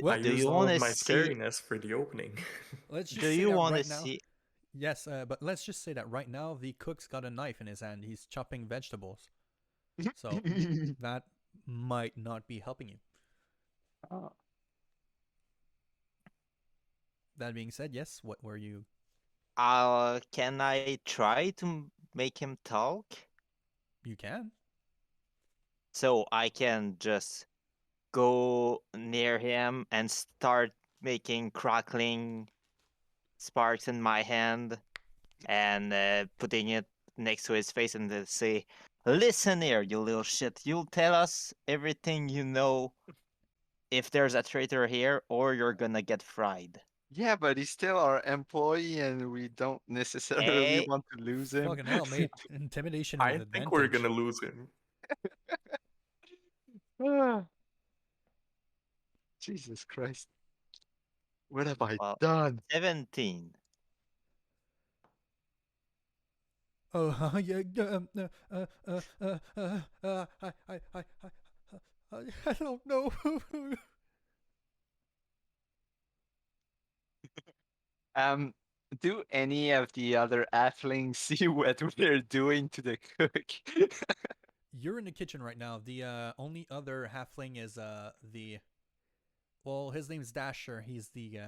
well, I Do used you all want of to my see? scariness for the opening. let's Do just say you that want to right now. see? Yes, but let's just say that right now the cook's got a knife in his hand. He's chopping vegetables, so that might not be helping you. Oh. That being said, yes. What were you? Can I try to make him talk? You can. So I can just go near him and start making crackling sparks in my hand and putting it next to his face and say, "Listen here, you little shit. You'll tell us everything you know if there's a traitor here, or you're gonna get fried." Yeah, but he's still our employee, and we don't necessarily Hey, want to lose him. Fucking hell, mate! Intimidation with I think we're advantage. gonna lose him. Ah, Jesus Christ. What have I well, done? 17. Oh, yeah, I don't know. Um, do any of the other athlings see what we're doing to the cook? You're in the kitchen right now. The only other halfling is the well, his name's Dasher. He's the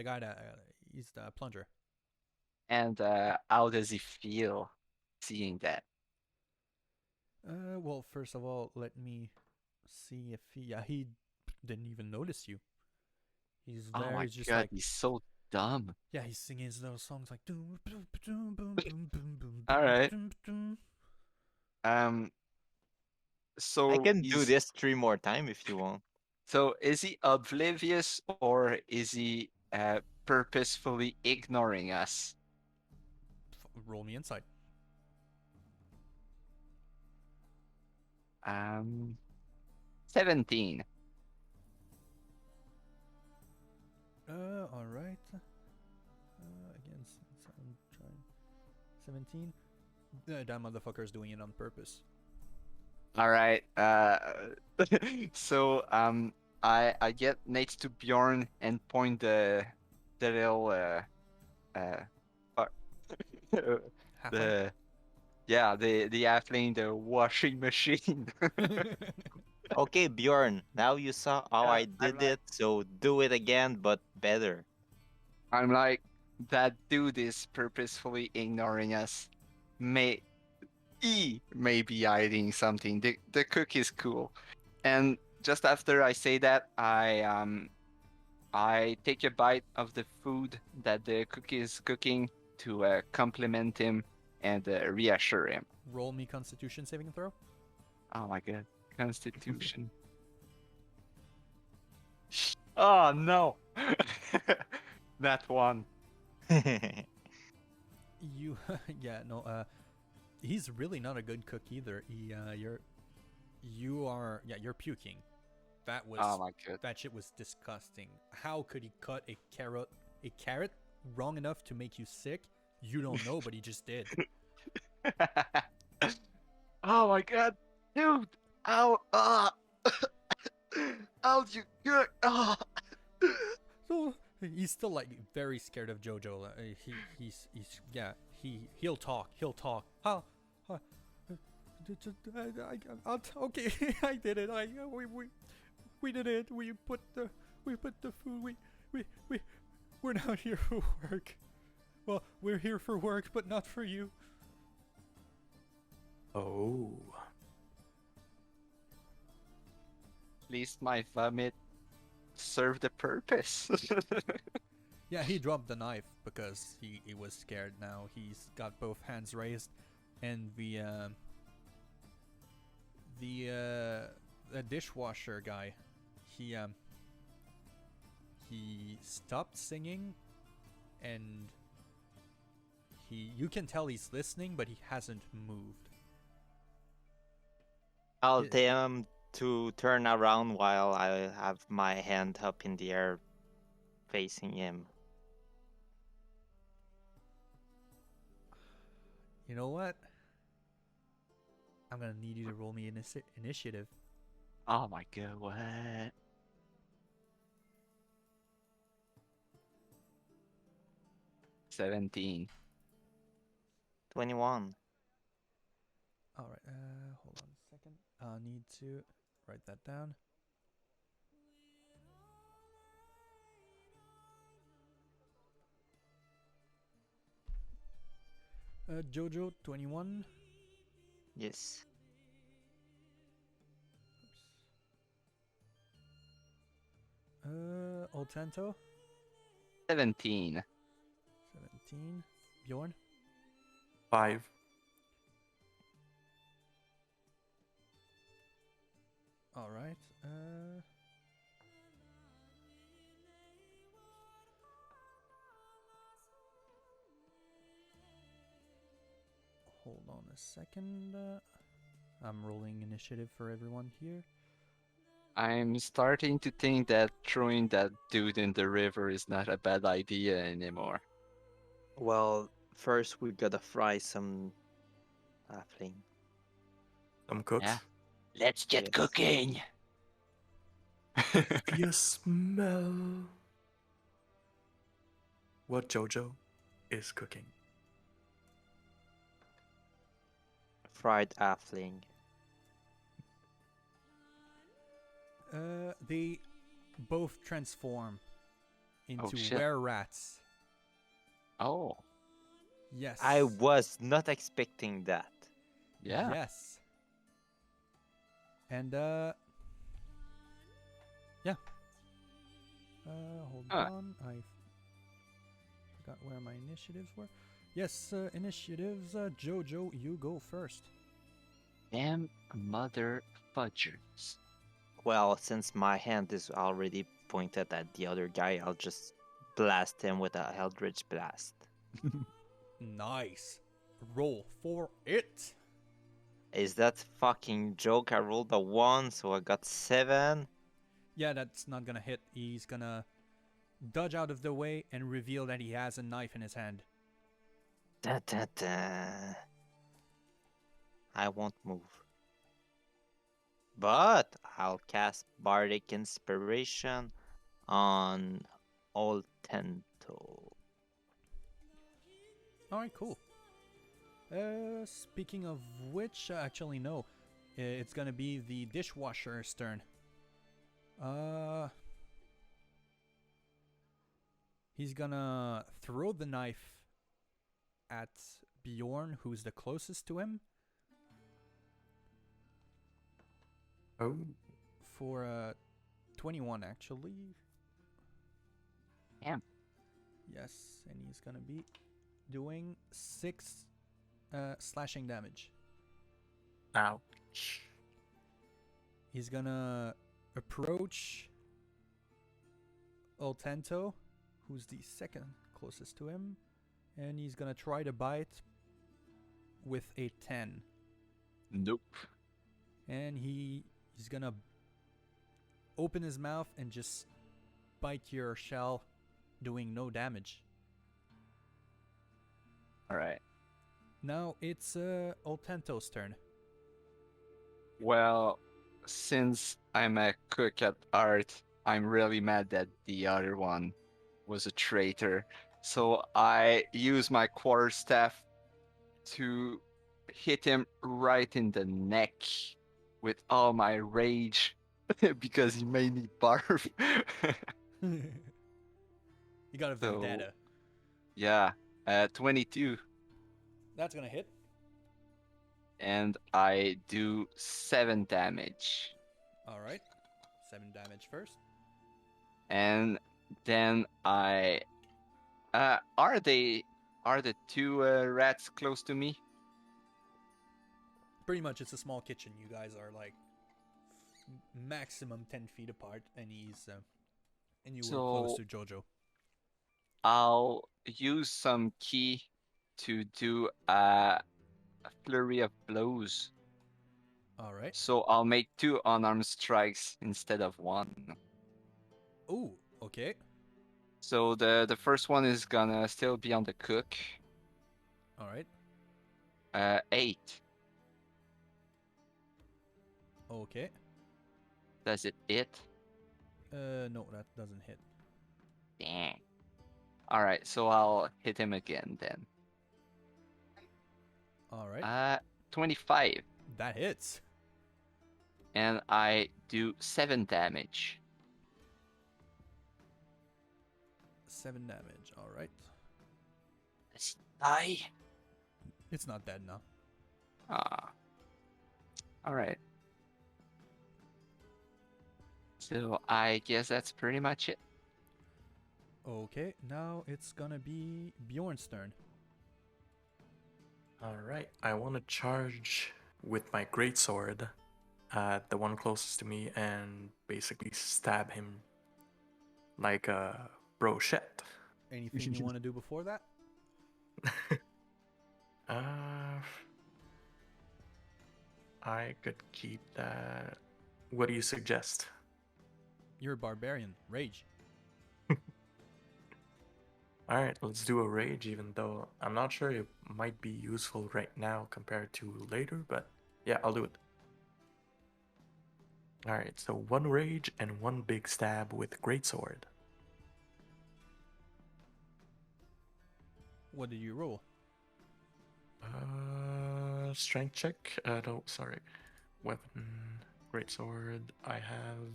guy that he's the plunger. And how does he feel seeing that? Well, first of all, let me see if he didn't even notice you. He's Oh there. my He's just God, like, he's so dumb. yeah, he's singing his little songs like doom boom boom boom boom boom boom All boom right. boom boom. Um, I so can do this 3 more times if you want. is he oblivious or is he purposefully ignoring us? Roll me inside. 17. All right. Again, I'm trying. 17. That motherfucker's doing it on purpose. All right. So I get next to Bjorn and point the little part- Halfling. the yeah the halfling, the washing machine. Okay, Bjorn, now you saw how I I'm did like it, so do it again, but better. I'm like that dude is purposefully ignoring us. He may be hiding something. The cook is cool. And just after I say that, I take a bite of the food that the cook is cooking to compliment him and reassure him. Roll me Constitution saving throw. Oh my god. Constitution. Oh no! That one. You, yeah, no, he's really not a good cook either. You're puking. That was, Oh my god. that shit was disgusting. How could he cut a carrot wrong enough to make you sick? You don't know, but he just did. Oh my god, dude! Ow! How do you cook? Oh. So he's still like very scared of Jojo. He'll talk. How? Okay, I did it. We did it. We put the food. We're not here for work. Well, we're here for work, but not for you. Oh. At least my vomit served the purpose. Yeah, he dropped the knife because he was scared now. He's got both hands raised, and the dishwasher guy, he stopped singing, and you can tell he's listening, but he hasn't moved. I'll tell him to turn around while I have my hand up in the air facing him. You know what? I'm gonna need you to roll me initiative. Oh my god, what? 17. 21. Alright, hold on a second. I need to write that down. Jojo, 21. Yes. Oltanto, 17. 17. Bjorn, 5. alright. Hold on a second. I'm rolling initiative for everyone here. I'm starting to think that throwing that dude in the river is not a bad idea anymore. Well, first we gotta fry some halfling. Some cooks. Yeah. Let's get Yes. cooking! Do you smell what Jojo is cooking? Fried halfling. They both transform into shit. were-rats. Oh, Yes. I was not expecting that. yeah. Yes. And yeah. Hold on. I forgot where my initiatives were. Yes, initiatives. Jojo, you go first. Damn mother fudgers. Well, since my hand is already pointed at the other guy, I'll just blast him with a Eldritch Blast. Nice. Roll for it. Is that fucking joke? I rolled a 1, so I got 7. Yeah, that's not gonna hit. He's gonna dodge out of the way and reveal that he has a knife in his hand. Da, da, da. I won't move. But I'll cast Bardic Inspiration on Oltento. Alright, cool. Speaking of which, actually no. It's gonna be the dishwasher's turn. He's gonna throw the knife at Bjorn, who's the closest to him, Oh. for 21 actually. Damn. Yes, and he's gonna be doing 6 slashing damage. Ouch. He's gonna approach Oltento, who's the second closest to him, and he's gonna try to bite with a 10. Nope. And he's gonna open his mouth and just bite your shell, doing no damage. All right. Now it's Oltento's turn. Well, since I'm a cook at art, I'm really mad that the other one was a traitor. So I use my quarterstaff to hit him right in the neck with all my rage because he made me barf. You got a vendetta. Yeah, 22. That's gonna hit. And I do 7 damage. All right, 7 damage first. And then I are the 2 rats close to me? Pretty much, it's a small kitchen. You guys are like maximum 10 feet apart, and and you were close to Jojo. I'll use some key to do a flurry of blows. All right. So I'll make 2 unarmed strikes instead of 1. Oh, okay. So the first one is gonna still be on the cook. All right. 8. Okay. Does it hit? No, that doesn't hit. Dang. All right, so I'll hit him again then. All right. 25. That hits. And I do 7 damage. 7 damage. All right. Does he die? It's not dead now. All right. So I guess that's pretty much it. Okay, now it's gonna be Bjorn's turn. Alright, I want to charge with my greatsword at the one closest to me and basically stab him like a brochette. Anything you want to do before that? I could keep that. What do you suggest? You're a barbarian. Rage. Alright, let's do a rage, even though I'm not sure it might be useful right now compared to later, but yeah, I'll do it. Alright, so 1 rage and 1 big stab with greatsword. What did you roll? Strength check. No, sorry. Weapon, greatsword. I have.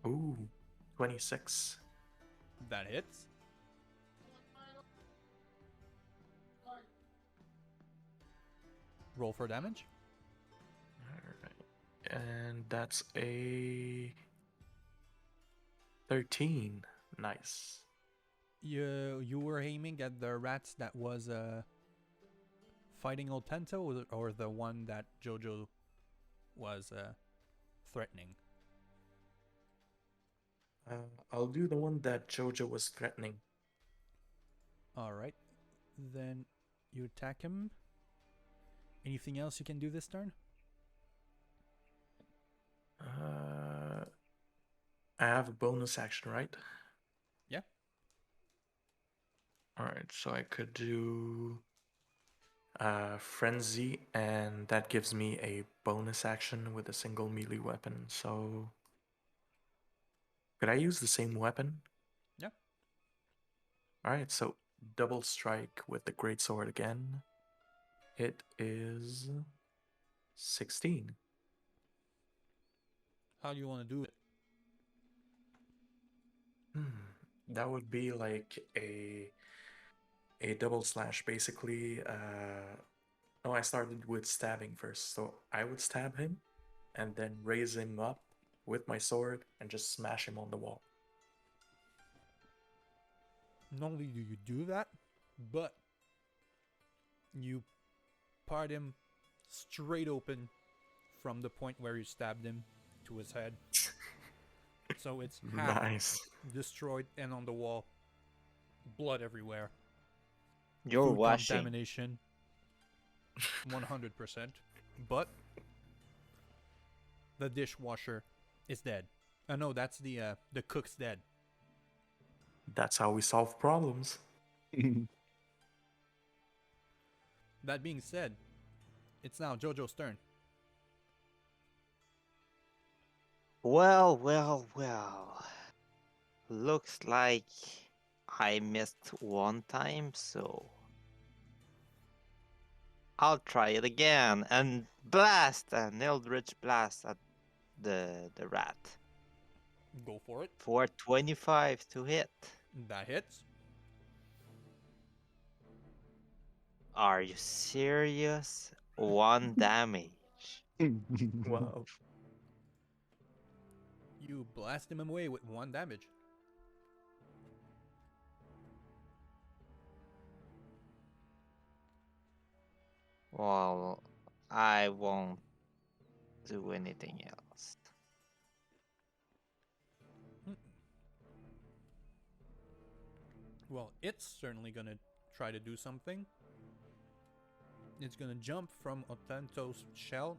Ooh, 26. That hits. Roll for damage. Alright. And that's a 13. Nice. You were aiming at the rats that was fighting Oltento, or the one that Jojo was threatening? I'll do the one that Jojo was threatening. Alright. Then you attack him. Anything else you can do this turn? I have a bonus action, right? Yeah. Alright, so I could do Frenzy, and that gives me a bonus action with a single melee weapon, so... Could I use the same weapon? Yeah. Alright, so double strike with the greatsword again. It is 16. How do you want to do it? That would be like a double slash, basically. No, I started with stabbing first, so I would stab him and then raise him up with my sword and just smash him on the wall. Not only do you do that, but you part him straight open from the point where you stabbed him to his head. So it's half Nice. destroyed, and on the wall, blood everywhere. You're Food washing. contamination, 100%. But the dishwasher is dead. No, that's the cook's dead. That's how we solve problems. That being said, it's now Jojo's turn. Well, well, well. Looks like I missed one time, so I'll try it again and blast an Eldritch Blast at the rat. Go for it. For 25 to hit. That hits. Are you serious? 1 damage. Wow. You blast him away with 1 damage. Well, I won't do anything else. Well, it's certainly gonna try to do something. It's gonna jump from Otento's shell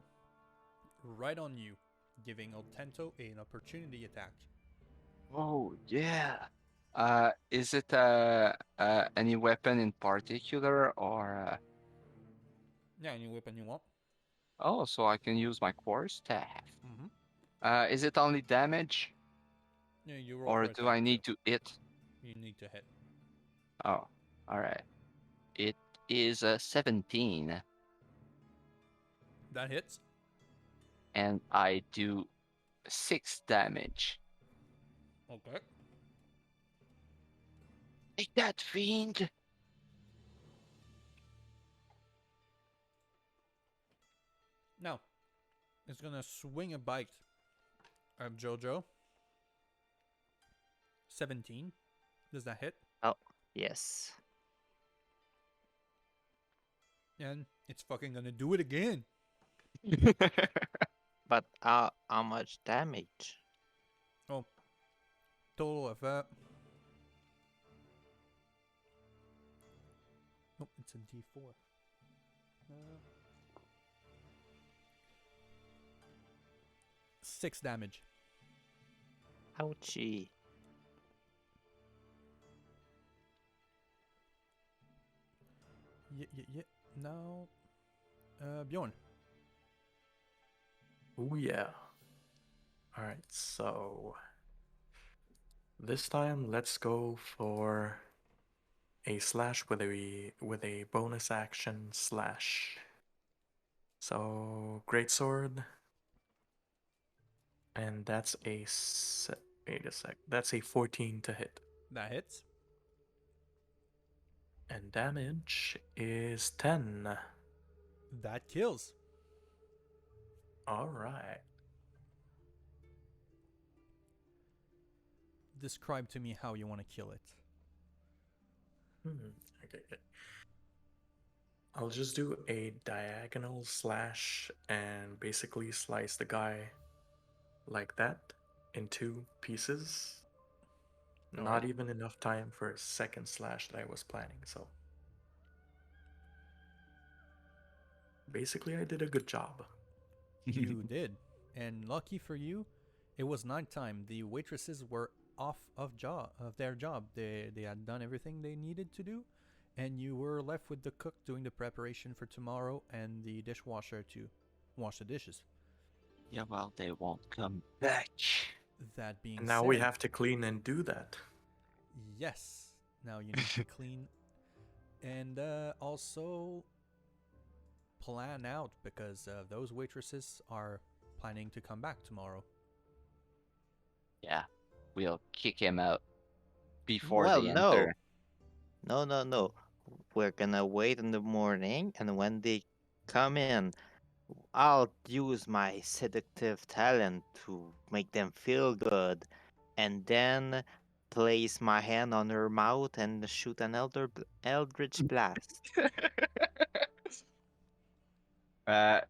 right on you, giving Otento an opportunity attack. Oh yeah. Is it any weapon in particular, or Yeah, any weapon you want. oh, so I can use my quarterstaff. Mm-hmm. Is it only damage, Yeah, you roll or for do I attack, need too. to hit? You need to hit. Oh, all right. It is a 17, That hits. and I do 6 damage. Okay. Take that, fiend! Now, it's gonna swing a bite at Jojo. 17. Does that hit? Oh, yes. And it's fucking gonna do it again. But how much damage? Oh, total of that. Oh, it's a D4. 6 damage. Ouchie. Yeah. Now, Bjorn. Oh yeah. All right, so this time let's go for a slash with a bonus action slash. So greatsword, and that's a wait a sec. That's a 14 to hit, That hits. and damage is 10. That kills. All right. Describe to me how you want to kill it. Okay. I'll just do a diagonal slash and basically slice the guy like that in 2 pieces. Not Alright. even enough time for a second slash that I was planning, so basically I did a good job. You did. And lucky for you, it was nighttime. The waitresses were off of their job. They had done everything they needed to do, and you were left with the cook doing the preparation for tomorrow and the dishwasher to wash the dishes. Yeah, well, they won't come back. That being And now said, we have to clean and do that. yes. Now you need to clean and also plan out, because those waitresses are planning to come back tomorrow. Yeah, we'll kick him out before Well, they no. enter. No. We're gonna wait in the morning, and when they come in, I'll use my seductive talent to make them feel good, and then place my hand on her mouth and shoot an eldritch blast.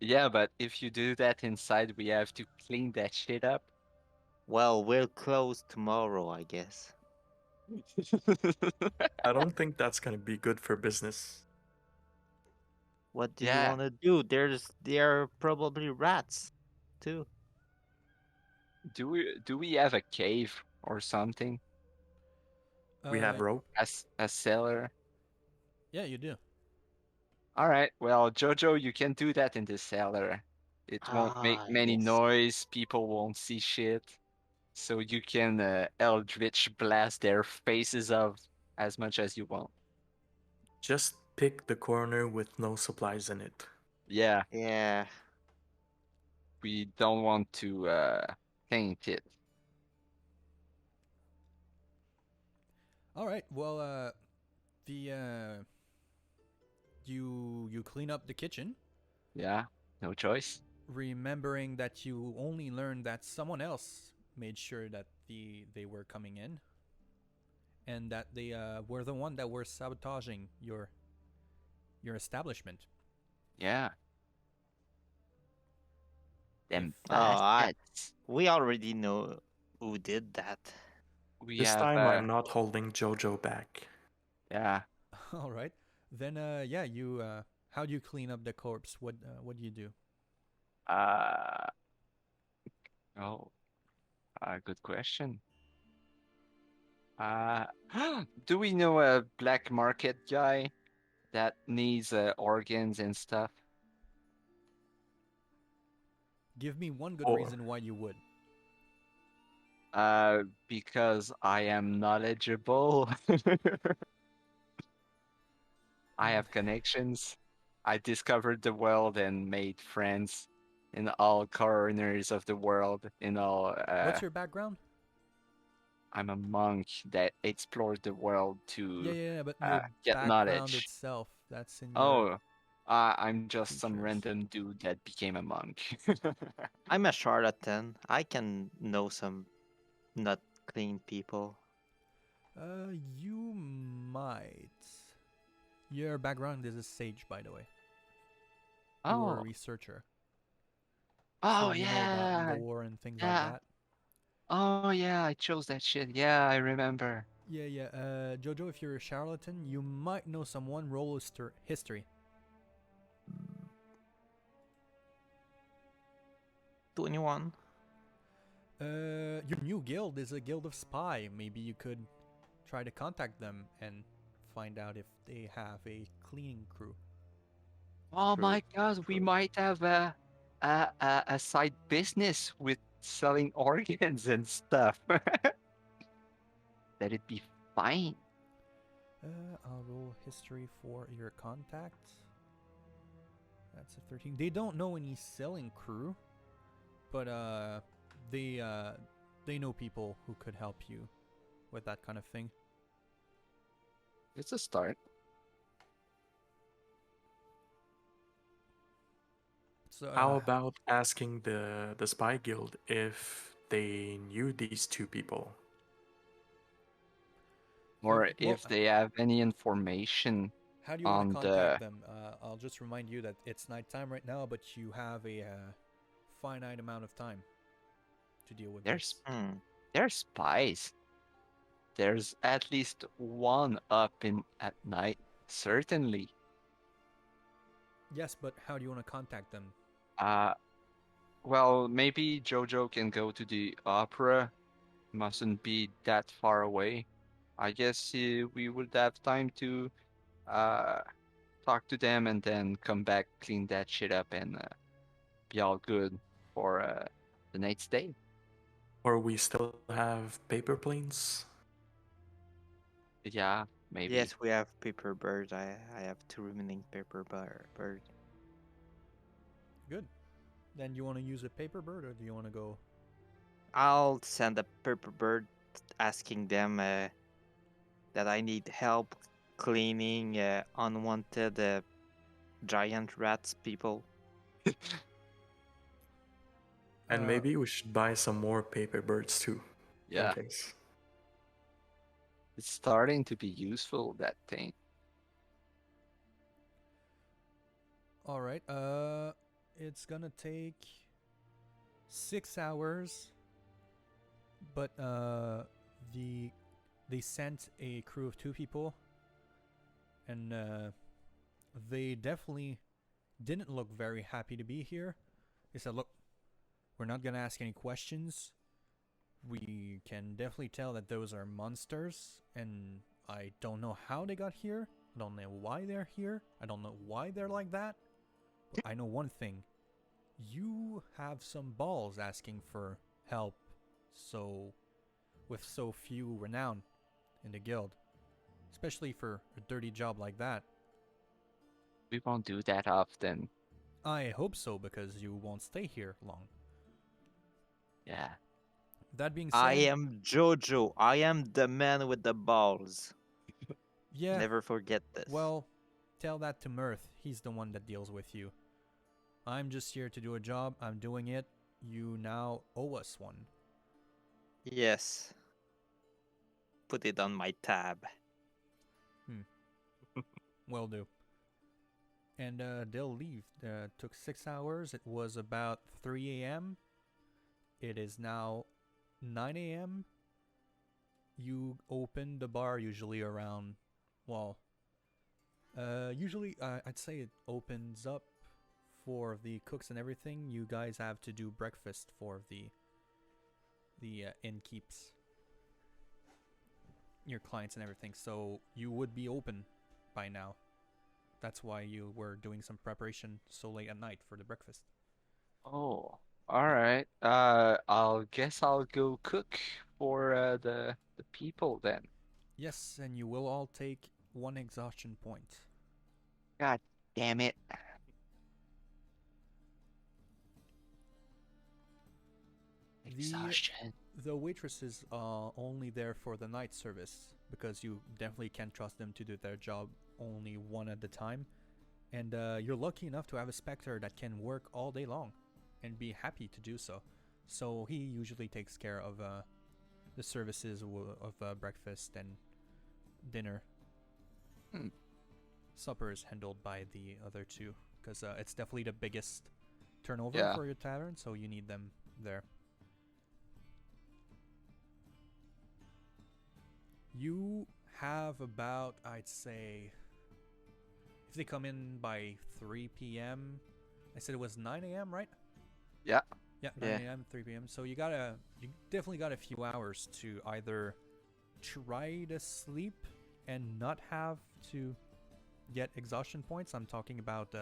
Yeah, but if you do that inside, we have to clean that shit up. Well, we'll close tomorrow, I guess. I don't think that's gonna be good for business. What do you Yeah. want to do? There are probably rats, too. Do we have a cave or something? We have Uh, rope. As a cellar? yeah, you do. All right. Well, Jojo, you can do that in the cellar. It won't make Ah, many yes. noise. People won't see shit. So you can eldritch blast their faces off as much as you want. Just pick the corner with no supplies in it. Yeah, Yeah. we don't want to taint it. All right. Well, the you clean up the kitchen, Yeah, no choice. remembering that you only learned that someone else made sure that they were coming in, and that they were the one that were sabotaging your establishment. Yeah. Them Oh, bastards. we already know who did that. We This have time I'm not holding Jojo back. yeah. All right. Then yeah, you how do you clean up the corpse? What do you do? Uh oh, good question. Uh do we know a black market guy that needs organs and stuff? Give me one good Or reason why you would. Because I am knowledgeable. I have connections. I discovered the world and made friends in all corners of the world. In all, What's your background? I'm a monk that explored the world Yeah, to yeah, yeah, but your get background knowledge. itself. That's in your Oh, I'm just some features. random dude that became a monk. I'm a charlatan. I can know some not clean people. You might. Your background is a sage, by the way. You were a Oh, researcher, so oh you know about yeah, lore and things like yeah. that. Oh yeah, I chose that shit. Yeah, I remember. Yeah, yeah. Jojo, if you're a charlatan, you might know someone. Roll history. 21. Your new guild is a guild of spy. Maybe you could try to contact them and find out if they have a cleaning crew. Oh true, my God, we true. might have a side business with selling organs and stuff. That'd be fine. I'll roll history for your contacts. That's a 13. They don't know any selling crew, but they know people who could help you with that kind of thing. It's a start. So How about asking the spy guild if they knew these two people? Or okay, well, if they have any information how do you want to on contact the. them? I'll just remind you that it's nighttime right now, but you have a finite amount of time to deal with There's this. there's spies. There's at least one up in at night, certainly. Yes, but how do you want to contact them? Uh, well, maybe Jojo can go to the opera. Mustn't be that far away. I guess we would have time to uh talk to them and then come back, clean that shit up, and be all good for the night's stay. Or we still have paper planes? Yeah, maybe. Yes, we have paper bird. I have 2 remaining paper bird. Good. Then you want to use a paper bird, or do you want to go? I'll send a paper bird asking them that I need help cleaning unwanted giant rats people. And maybe we should buy some more paper birds too, in Yeah. case. It's starting to be useful, that thing. All right. It's gonna take 6 hours, but they sent a crew of 2 people, and they definitely didn't look very happy to be here. They said, "Look, we're not gonna ask any questions. We can definitely tell that those are monsters, and I don't know how they got here. I don't know why they're here. I don't know why they're like that. But I know one thing. You have some balls asking for help, so with so few renown in the guild, especially for a dirty job like that. We won't do that often. I hope so, because you won't stay here long. Yeah. That being I said, am Jojo. I am the man with the balls. yeah, Never forget this. well, tell that to Mirth. He's the one that deals with you. I'm just here to do a job. I'm doing it. You now owe us one. Yes. Put it on my tab. Will do. And they'll leave. Took 6 hours. It was about 3 a.m. It is now 9 a.m. You open the bar usually around, well, usually I'd say it opens up for the cooks and everything. You guys have to do breakfast for the innkeeps, your clients and everything. So you would be open by now. That's why you were doing some preparation so late at night for the breakfast. Oh, all right. I'll guess I'll go cook for the people then. Yes, and you will all take 1 exhaustion point. God damn it. Exhaustion. The waitress is only there for the night service, because you definitely can't trust them to do their job only one at a time. And you're lucky enough to have a specter that can work all day long and be happy to do so. So he usually takes care of the services of breakfast and dinner. Hmm. Supper is handled by the other two, because it's definitely the biggest turnover Yeah. for your tavern, so you need them there. You have about, I'd say, if they come in by 3 p.m., I said it was 9 a.m., right? Yeah. Yeah, 9 Yeah. a.m., 3 p.m. So you definitely got a few hours to either try to sleep and not have to get exhaustion points. I'm talking about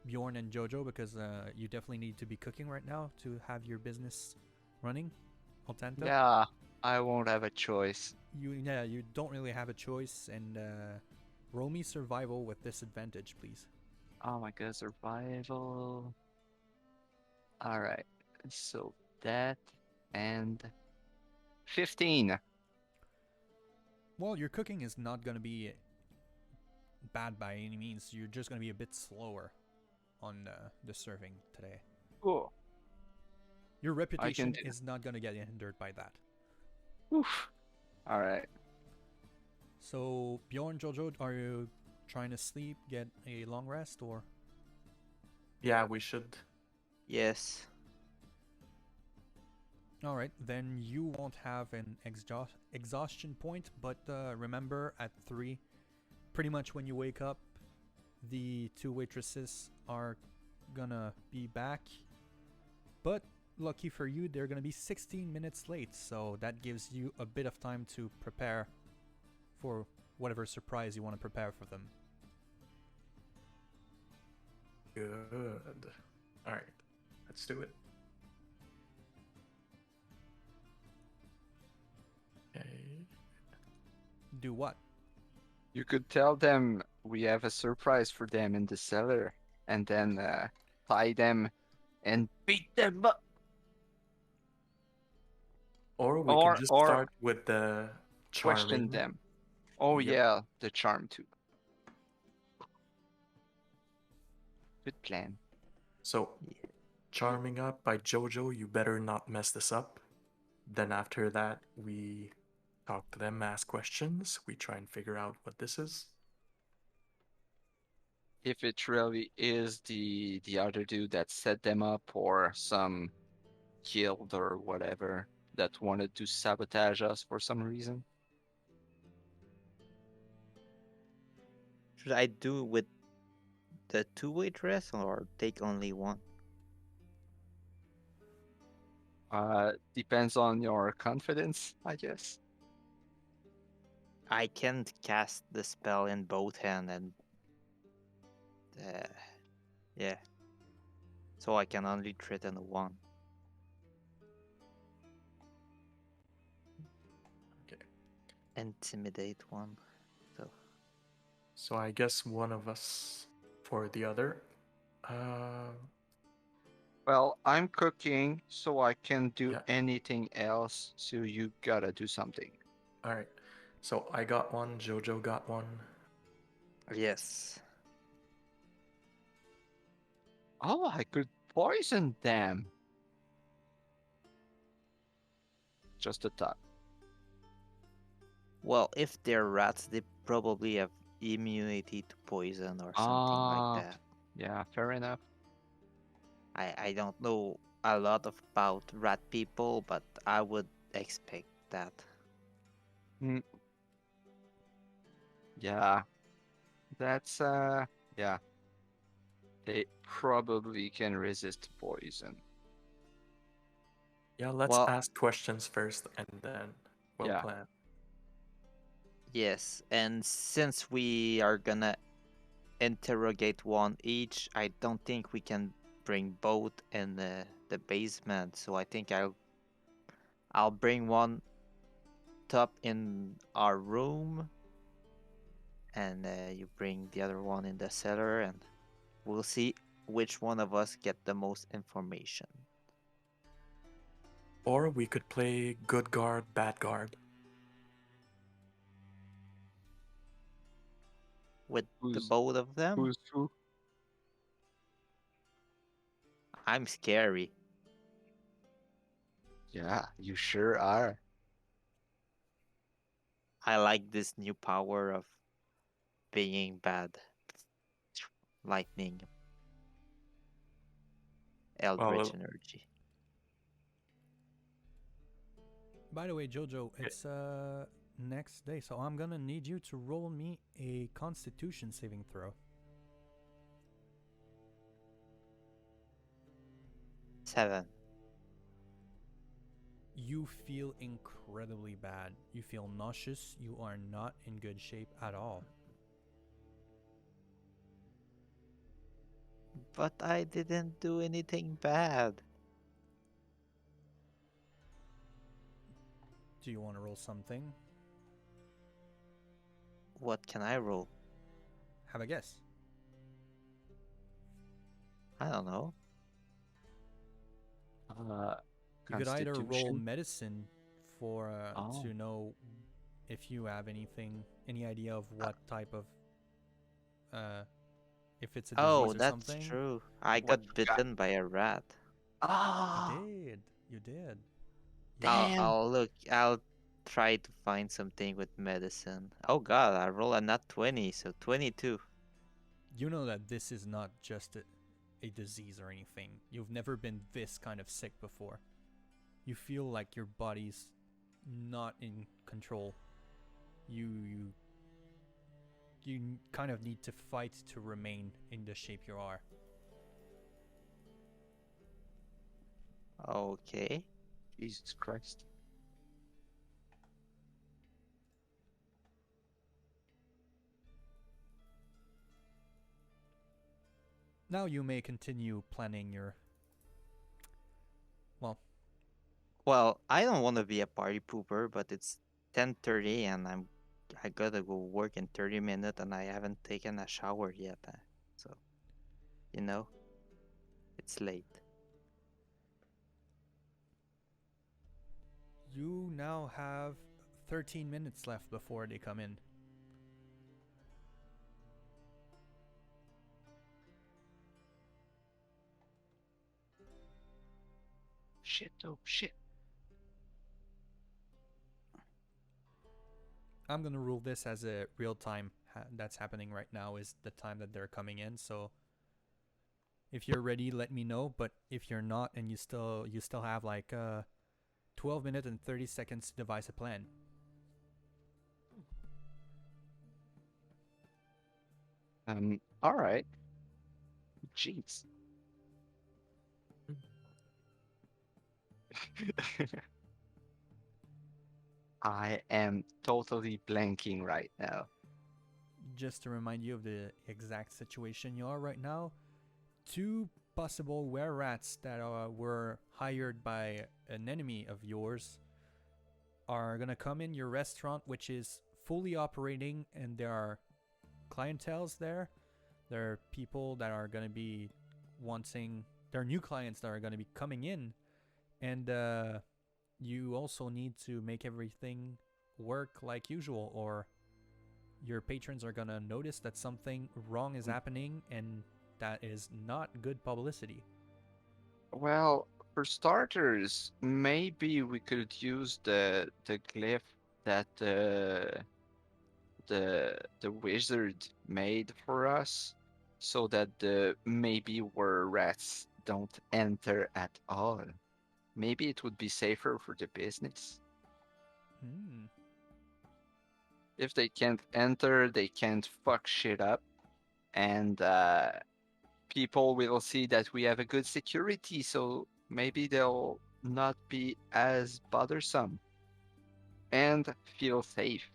Bjorn and Jojo, because you definitely need to be cooking right now to have your business running. Altenta. Yeah, I won't have a choice. You don't really have a choice, and roll me survival with disadvantage, please. Oh my god, survival. All right. So that and 15. Well, your cooking is not going to be bad by any means. You're just going to be a bit slower on the serving today. Cool. Your reputation do- is not going to get hindered by that. Oof. All right. So, Bjorn, Jojo, are you trying to sleep, get a long rest, or? Yeah, we should. Yes. Alright, then you won't have an exhaustion point, but remember at 3, pretty much when you wake up, the 2 waitresses are gonna be back. But lucky for you, they're gonna be 16 minutes late, so that gives you a bit of time to prepare for whatever surprise you want to prepare for them. Good. All right, let's do it. Okay. Do what? You could tell them we have a surprise for them in the cellar, and then tie them and beat them up. Or we Or- can just or start with the Question charming. them. Oh Yep. yeah, the charm too. Good plan. So, charming up by Jojo, you better not mess this up. Then after that, we talk to them, ask questions. We try and figure out what this is. If it really is the other dude that set them up, or some guild or whatever that wanted to sabotage us for some reason. Should I do with the two-way dress or take only one? Depends on your confidence, I guess. I can't cast the spell in both hands and yeah. So I can only threaten one. Okay. Intimidate one. So I guess one of us for the other. Well, I'm cooking, so I can do Yeah. anything else, so you gotta do something. All right. So I got one. Jojo got one. Yes. Oh, I could poison them. Just a thought. Well, if they're rats, they probably have immunity to poison or something like that. Yeah, fair enough. I don't know a lot about rat people, but I would expect that. Yeah, that's yeah. They probably can resist poison. Yeah, let's Well, ask questions first and then we'll Yeah. plan. yes, and since we are gonna interrogate one each, I don't think we can bring both in the basement. So I think I'll bring one top in our room, and you bring the other one in the cellar, and we'll see which one of us get the most information. Or we could play good guard, bad guard. With the Who's both of them, who's who? I'm scary. Yeah, you sure are. I like this new power of being bad. Lightning, eldritch Well, energy. By the way, Jojo, it's next day, so I'm gonna need you to roll me a Constitution saving throw. 7. You feel incredibly bad. You feel nauseous. You are not in good shape at all. But I didn't do anything bad. Do you want to roll something? What can I roll? Have a guess. I don't know. You could either roll Constitution? medicine for Oh. to know if you have any idea of what type of if it's a disease Oh, or that's something. true. I What got bitten by a rat. Ah, You did. damn. I'll try to find something with medicine. Oh god, I roll a nat 20, so 22. You know that this is not just a disease or anything. You've never been this kind of sick before. You feel like your body's not in control. You kind of need to fight to remain in the shape you are. Okay. Jesus Christ. Now you may continue planning your... Well, I don't want to be a party pooper, but it's 10:30 and I gotta go work in 30 minutes and I haven't taken a shower yet. So, you know, it's late. You now have 13 minutes left before they come in. Shit, oh shit. I'm gonna rule this as a real time that's happening right now is the time that they're coming in. So if you're ready, let me know. But if you're not, and you still have like 12 minutes and 30 seconds to devise a plan. All right. Jeez. I am totally blanking right now. Just to remind you of the exact situation you are right now, 2 possible were-rats that were hired by an enemy of yours are gonna come in your restaurant, which is fully operating, and there are clienteles there. There are people that are gonna be wanting. There are new clients that are gonna be coming in, and you also need to make everything work like usual, or your patrons are gonna notice that something wrong is happening, and that is not good publicity. Well, for starters, maybe we could use the glyph that the wizard made for us, so that the maybe were rats don't enter at all. Maybe it would be safer for the business. If they can't enter, they can't fuck shit up, and people will see that we have a good security, so maybe they'll not be as bothersome and feel safe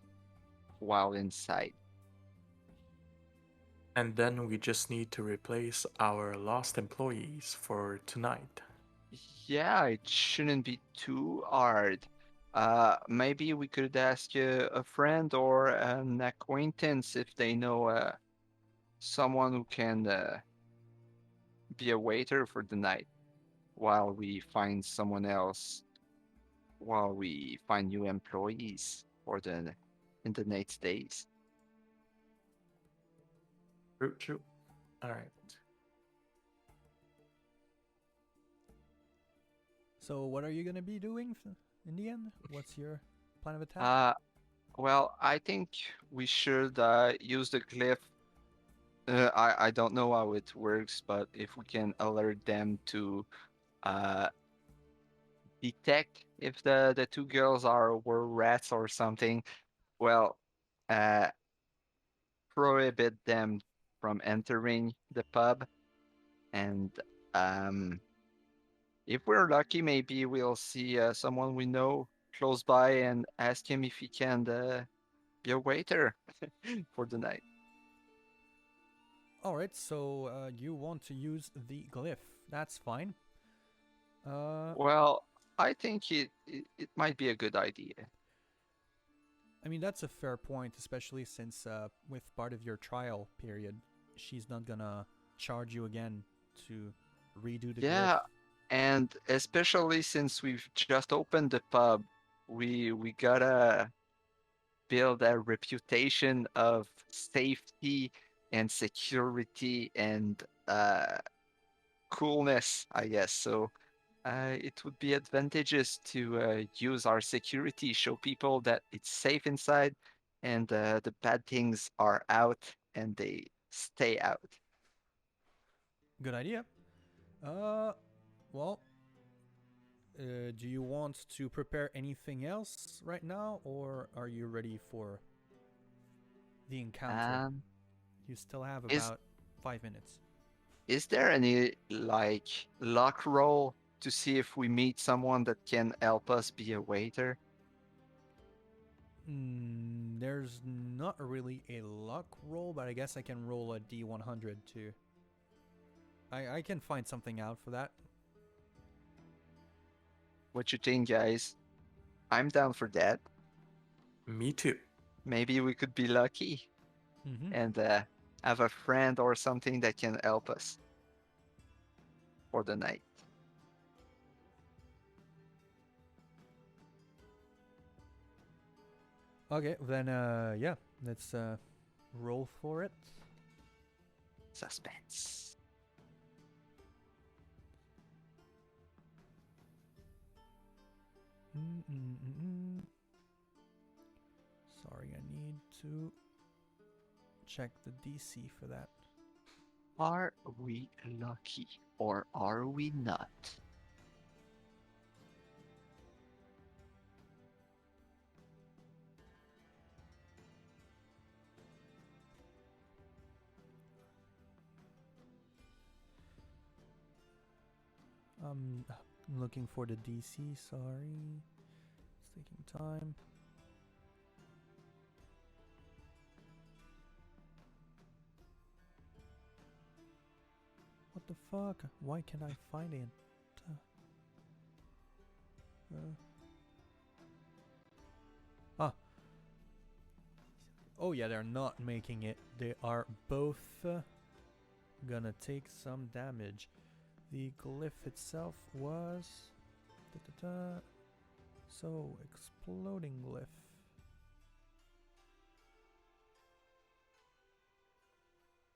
while inside. And then we just need to replace our lost employees for tonight. Yeah, it shouldn't be too hard. Maybe we could ask a friend or an acquaintance if they know someone who can be a waiter for the night while we find someone else, while we find new employees for the in the next days. True, true. All right. So what are you gonna be doing in the end? What's your plan of attack? Well, I think we should use the glyph. I don't know how it works, but if we can alert them to uh, detect if the 2 girls were rats or something, well, uh, prohibit them from entering the pub, and um, if we're lucky, maybe we'll see someone we know close by and ask him if he can be a waiter for the night. Alright, so you want to use the glyph. That's fine. Well, I think it might be a good idea. I mean, that's a fair point, especially since with part of your trial period, she's not gonna charge you again to redo the Yeah, glyph. and especially since we've just opened the pub, we gotta build a reputation of safety and security and coolness, I guess. So it would be advantageous to use our security, show people that it's safe inside, and the bad things are out and they stay out. Good idea. Well, do you want to prepare anything else right now, or are you ready for the encounter? Um, You still have is about 5 minutes. is there any like luck roll to see if we meet someone that can help us be a waiter? There's not really a luck roll, but I guess I can roll a D100 too. I can find something out for that. What you think, guys? I'm down for that. Me too. Maybe we could be lucky Mm-hmm. and have a friend or something that can help us for the night. Okay, then yeah, let's roll for it. Suspense. Mm-mm-mm-mm. So Sorry, I need to check the DC for that. Are we lucky or are we not? I'm looking for the DC, sorry. It's taking time. What the fuck? Why can't I find it? Ah. Oh yeah, they're not making it. They are both gonna take some damage. The glyph itself was... So, exploding glyph.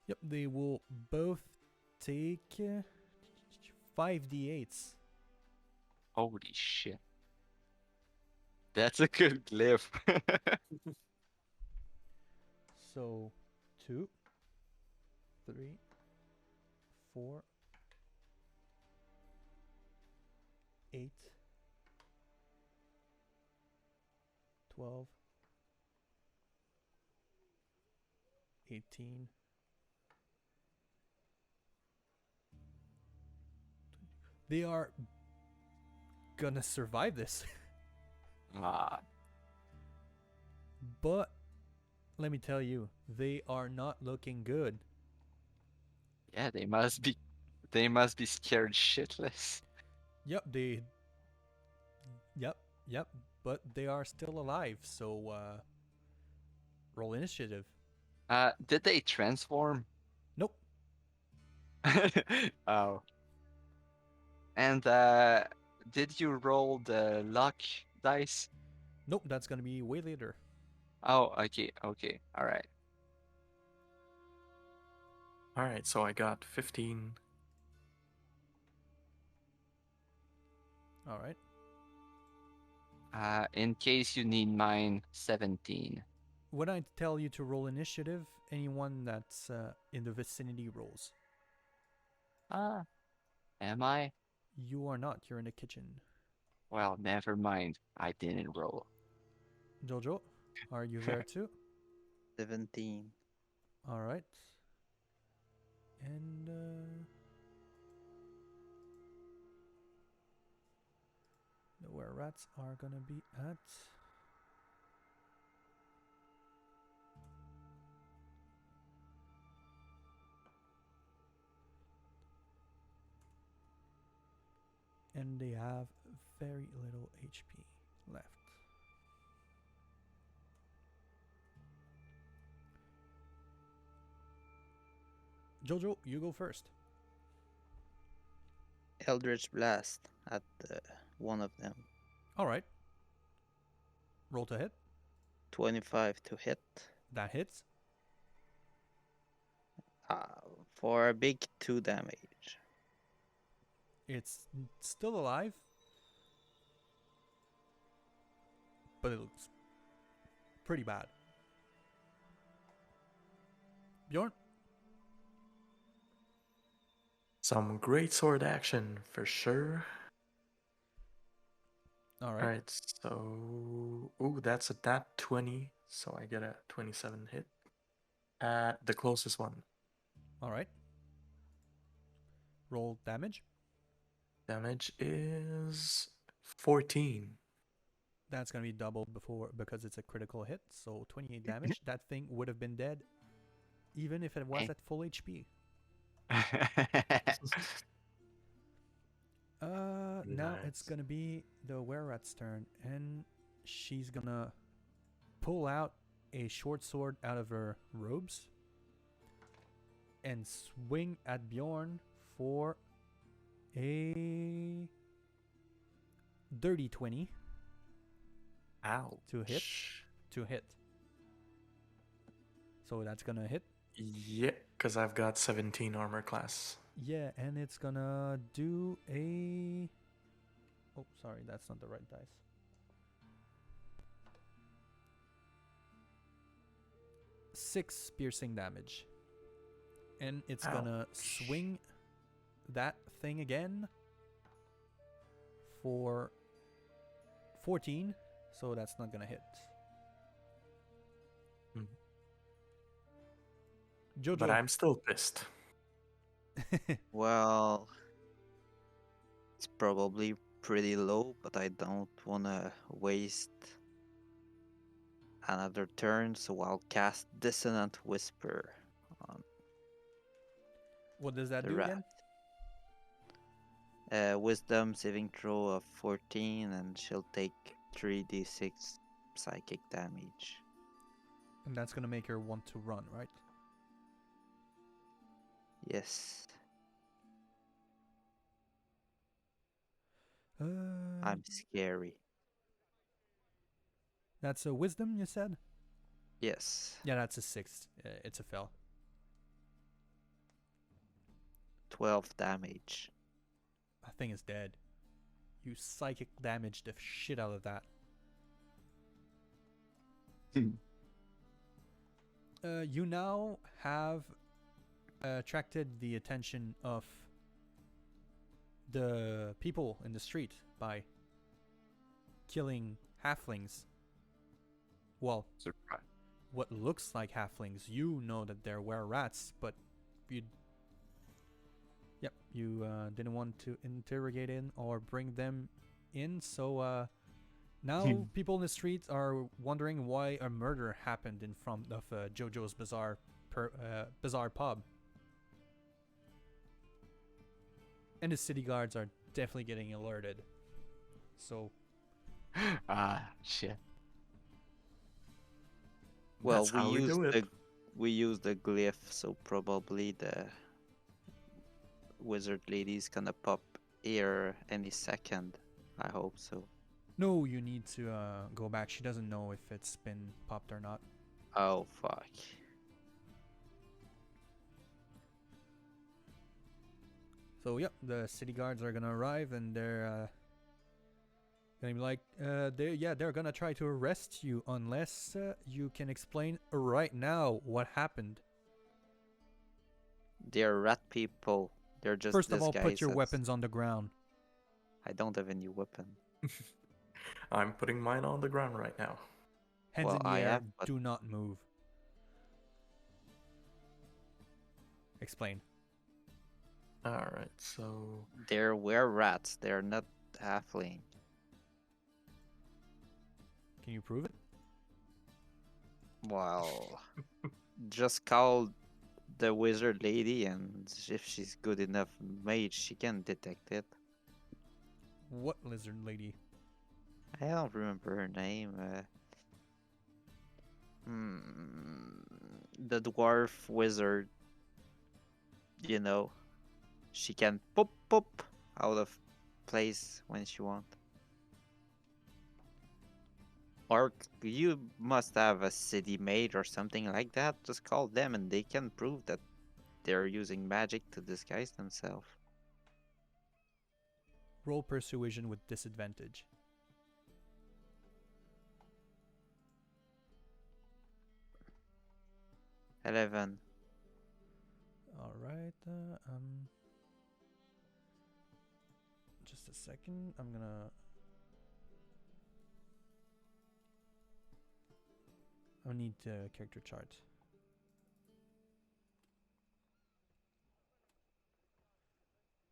Yep, they will both take 5d8s. Holy shit. That's a good glyph. So, 2, 3, 4, 8, 12, 18, 20. They are gonna survive this. Ah, But let me tell you, they are not looking good. yeah, they must be scared shitless. Yep, Yep, but they are still alive, so roll initiative. Did they transform? Nope. Oh. And did you roll the luck dice? Nope, that's gonna be way later. Oh, okay, all right. Alright, so I got 15. Alright. In case you need mine, 17. When I tell you to roll initiative, anyone that's in the vicinity rolls. Am I? You are not, you're in the kitchen. Well, never mind. I didn't roll. Jojo, are you there too? 17. Alright. And where rats are gonna be at. And they have very little HP left. Jojo, you go first. Eldritch Blast at one of them. Alright. Roll to hit. 25 to hit. That hits. For a big 2 damage. It's still alive. But it looks pretty bad. Bjorn? Some great sword action for sure. Alright. Alright, so... Ooh, that's a nat 20, so I get a 27 hit. The closest one. Alright. Roll damage. Damage is 14. That's gonna be doubled before because it's a critical hit, so 28 damage. That thing would have been dead even if it was at full HP. Now it's gonna be the were-rat's turn, and she's gonna pull out a short sword out of her robes and swing at Bjorn for a dirty 20 Ouch. to hit. So that's gonna hit. Yeah, because I've got 17 armor class. Yeah, and it's gonna do a... Oh, sorry, that's not the right dice. 6 piercing damage. And it's Ouch. gonna swing that thing again for 14, so that's not gonna hit. Mhm. Jojo. But I'm still pissed. Well, it's probably pretty low, but I don't wanna waste another turn, so I'll cast Dissonant Whisper on What does that the do rat. again? Wisdom saving throw of 14, and she'll take 3d6 psychic damage. And that's gonna make her want to run, right? Yes, Uh, I'm scary. that's a wisdom, you said? Yes, Yeah, that's a 6. It's a fail. 12 damage. That thing is dead. You psychic damage the shit out of that. You now have attracted the attention of the people in the street by killing halflings. Well, Surprise. what looks like halflings. You know that they're were-rats, but you didn't want to interrogate in or bring them in, so now people in the street are wondering why a murder happened in front of Jojo's bizarre pub. And the city guards are definitely getting alerted. So Shit. Well, That's how we do it. we use the glyph, so probably the wizard lady's gonna pop here any second. I hope so. no, you need to go back. She doesn't know if it's been popped or not. Oh fuck. So yep, the city guards are gonna arrive and they're gonna be like, they're gonna try to arrest you unless you can explain right now what happened. They're rat people. They're just First of all, put your disguises. weapons on the ground. I don't have any weapon. I'm putting mine on the ground right now. Hands Well, in the I air. have, but- Do not move. Explain. Alright, so They're were-rats. They're not halfling. Can you prove it? Well, just call the wizard lady, and if she's good enough mage, she can detect it. What lizard lady? I don't remember her name. The dwarf wizard. You know, she can pop out of place when she wants. Or you must have a city maid or something like that. Just call them and they can prove that they're using magic to disguise themselves. Roll persuasion with disadvantage. 11. Alright, just a second. I'm gonna need the character chart.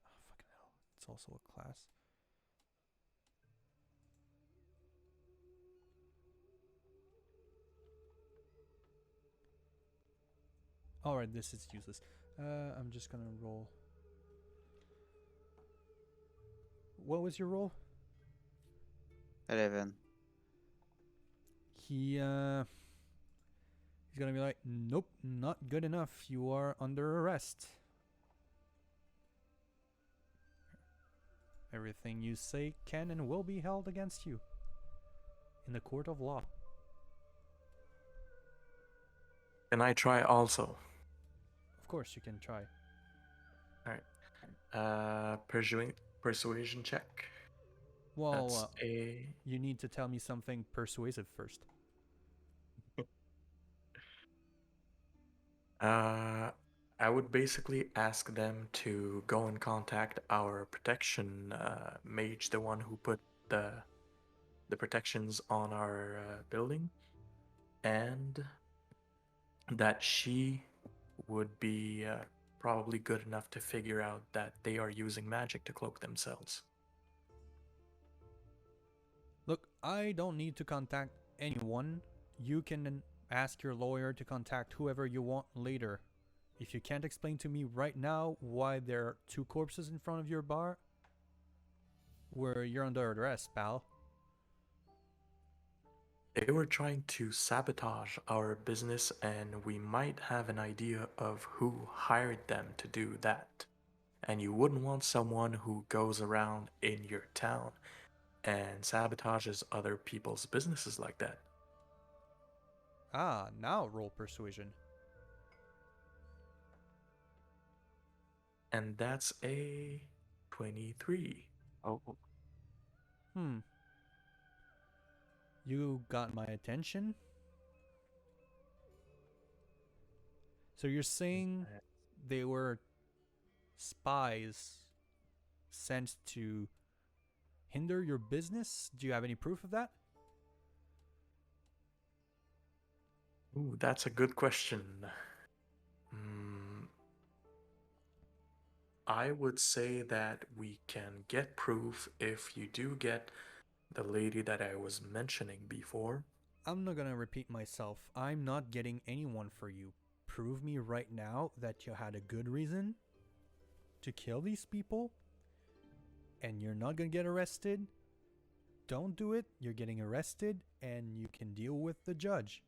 Oh, fucking hell. It's also a class. Alright, this is useless. I'm just gonna roll. What was your roll? 11. He's gonna be like, nope, not good enough. You are under arrest. Everything you say can and will be held against you in the court of law. can I try also? Of course, you can try. Persuasion check. Well, That's a you need to tell me something persuasive first. I would basically ask them to go and contact our protection mage, the one who put the protections on our building, and that she would be probably good enough to figure out that they are using magic to cloak themselves. Look, I don't need to contact anyone. You can ask your lawyer to contact whoever you want later. If you can't explain to me right now why there are two corpses in front of your bar, you're under arrest, pal. They were trying to sabotage our business, and we might have an idea of who hired them to do that. And you wouldn't want someone who goes around in your town and sabotages other people's businesses like that. Ah, now roll persuasion. And that's a 23. Oh, You got my attention. So you're saying they were spies sent to hinder your business? Do you have any proof of that? Ooh, that's a good question. I would say that we can get proof if you do get the lady that I was mentioning before. I'm not gonna repeat myself. I'm not getting anyone for you. Prove me right now that you had a good reason to kill these people and you're not gonna get arrested. Don't do it. You're getting arrested and you can deal with the judge.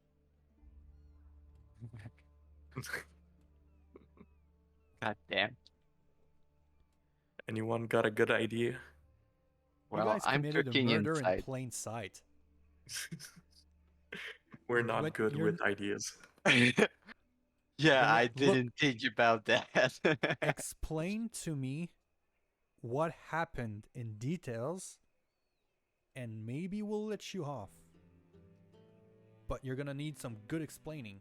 God damn. Anyone got a good idea? You Well, guys I'm committed a cooking murder in inside. plain sight. We're not But good you're- with ideas. Yeah, Then I look- didn't think about that. Explain to me what happened in details and maybe we'll let you off. But you're gonna need some good explaining.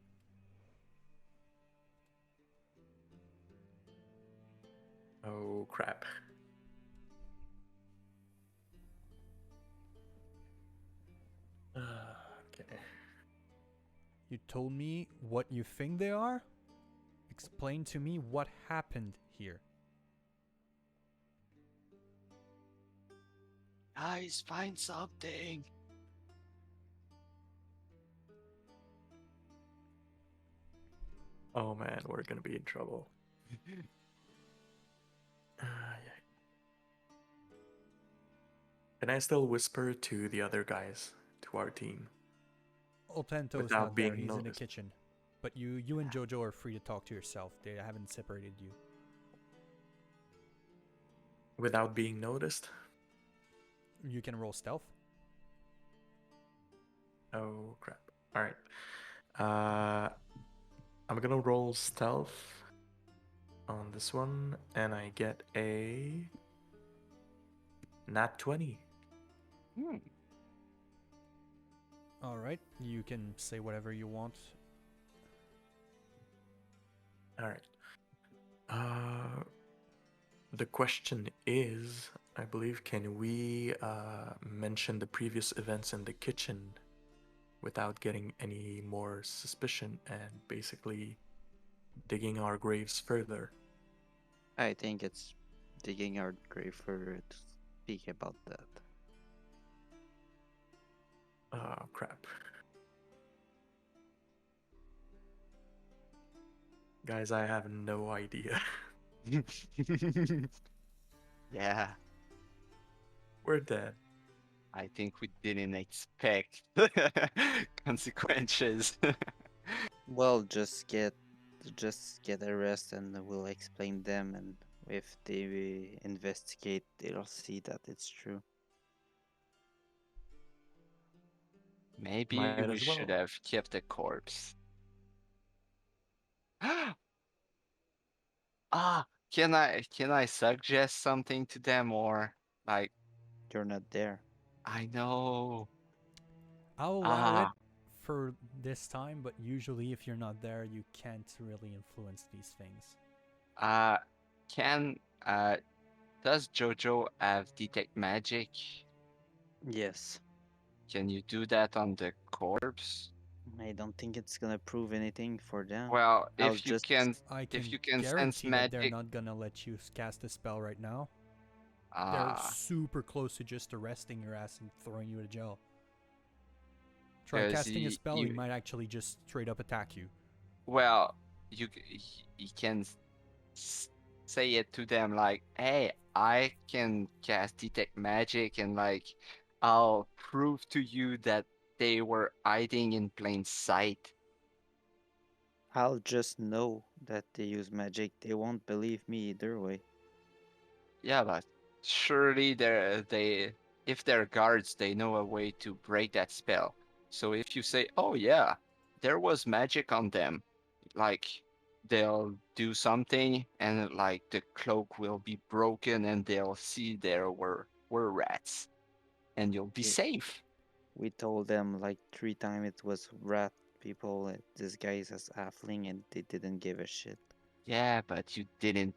Oh, crap. Okay. You told me what you think they are? Explain to me what happened here. Guys, find something. Oh man, we're gonna be in trouble. Yeah. Can I still whisper to the other guys, to our team? Oltento's Without not there, being he's in the noticed. kitchen. But you and Jojo are free to talk to yourself. They haven't separated you. Without being noticed? You can roll stealth. Oh crap. Alright. I'm gonna roll stealth on this one, and I get a nat 20. Alright, you can say whatever you want. Alright. The question is, I believe, can we mention the previous events in the kitchen without getting any more suspicion and basically digging our graves further? I think it's digging our grave further to speak about that. Oh, crap. Guys, I have no idea. Yeah, We're dead. I think we didn't expect consequences. Well, just get arrested and we'll explain them, and if they investigate, they'll see that it's true. Maybe Might we as should well. have kept the corpse. Can I suggest something to them, or You're not there. I know. I'll allow it for this time, but usually if you're not there, you can't really influence these things. Can does Jojo have detect magic? Yes. Can you do that on the corpse? I don't think it's gonna prove anything for them. Well, I'll if you just can, I can if you can sense guarantee that they're magic, not gonna let you cast a spell right now. They're super close to just arresting your ass and throwing you to jail. Try 'cause casting a spell, he you- might actually just straight up attack you. well, you can say it to them like, "Hey, I can cast detect magic, and like, I'll prove to you that they were hiding in plain sight." I'll just know that they use magic. They won't believe me either way. Yeah, but surely if they're guards, they know a way to break that spell. So if you say, "Oh yeah, there was magic on them," like they'll do something, and like the cloak will be broken, and they'll see there were rats, and you'll be Yeah. safe. We told them like 3 times it was rat people. This guy is a halfling, and they didn't give a shit. Yeah, but you didn't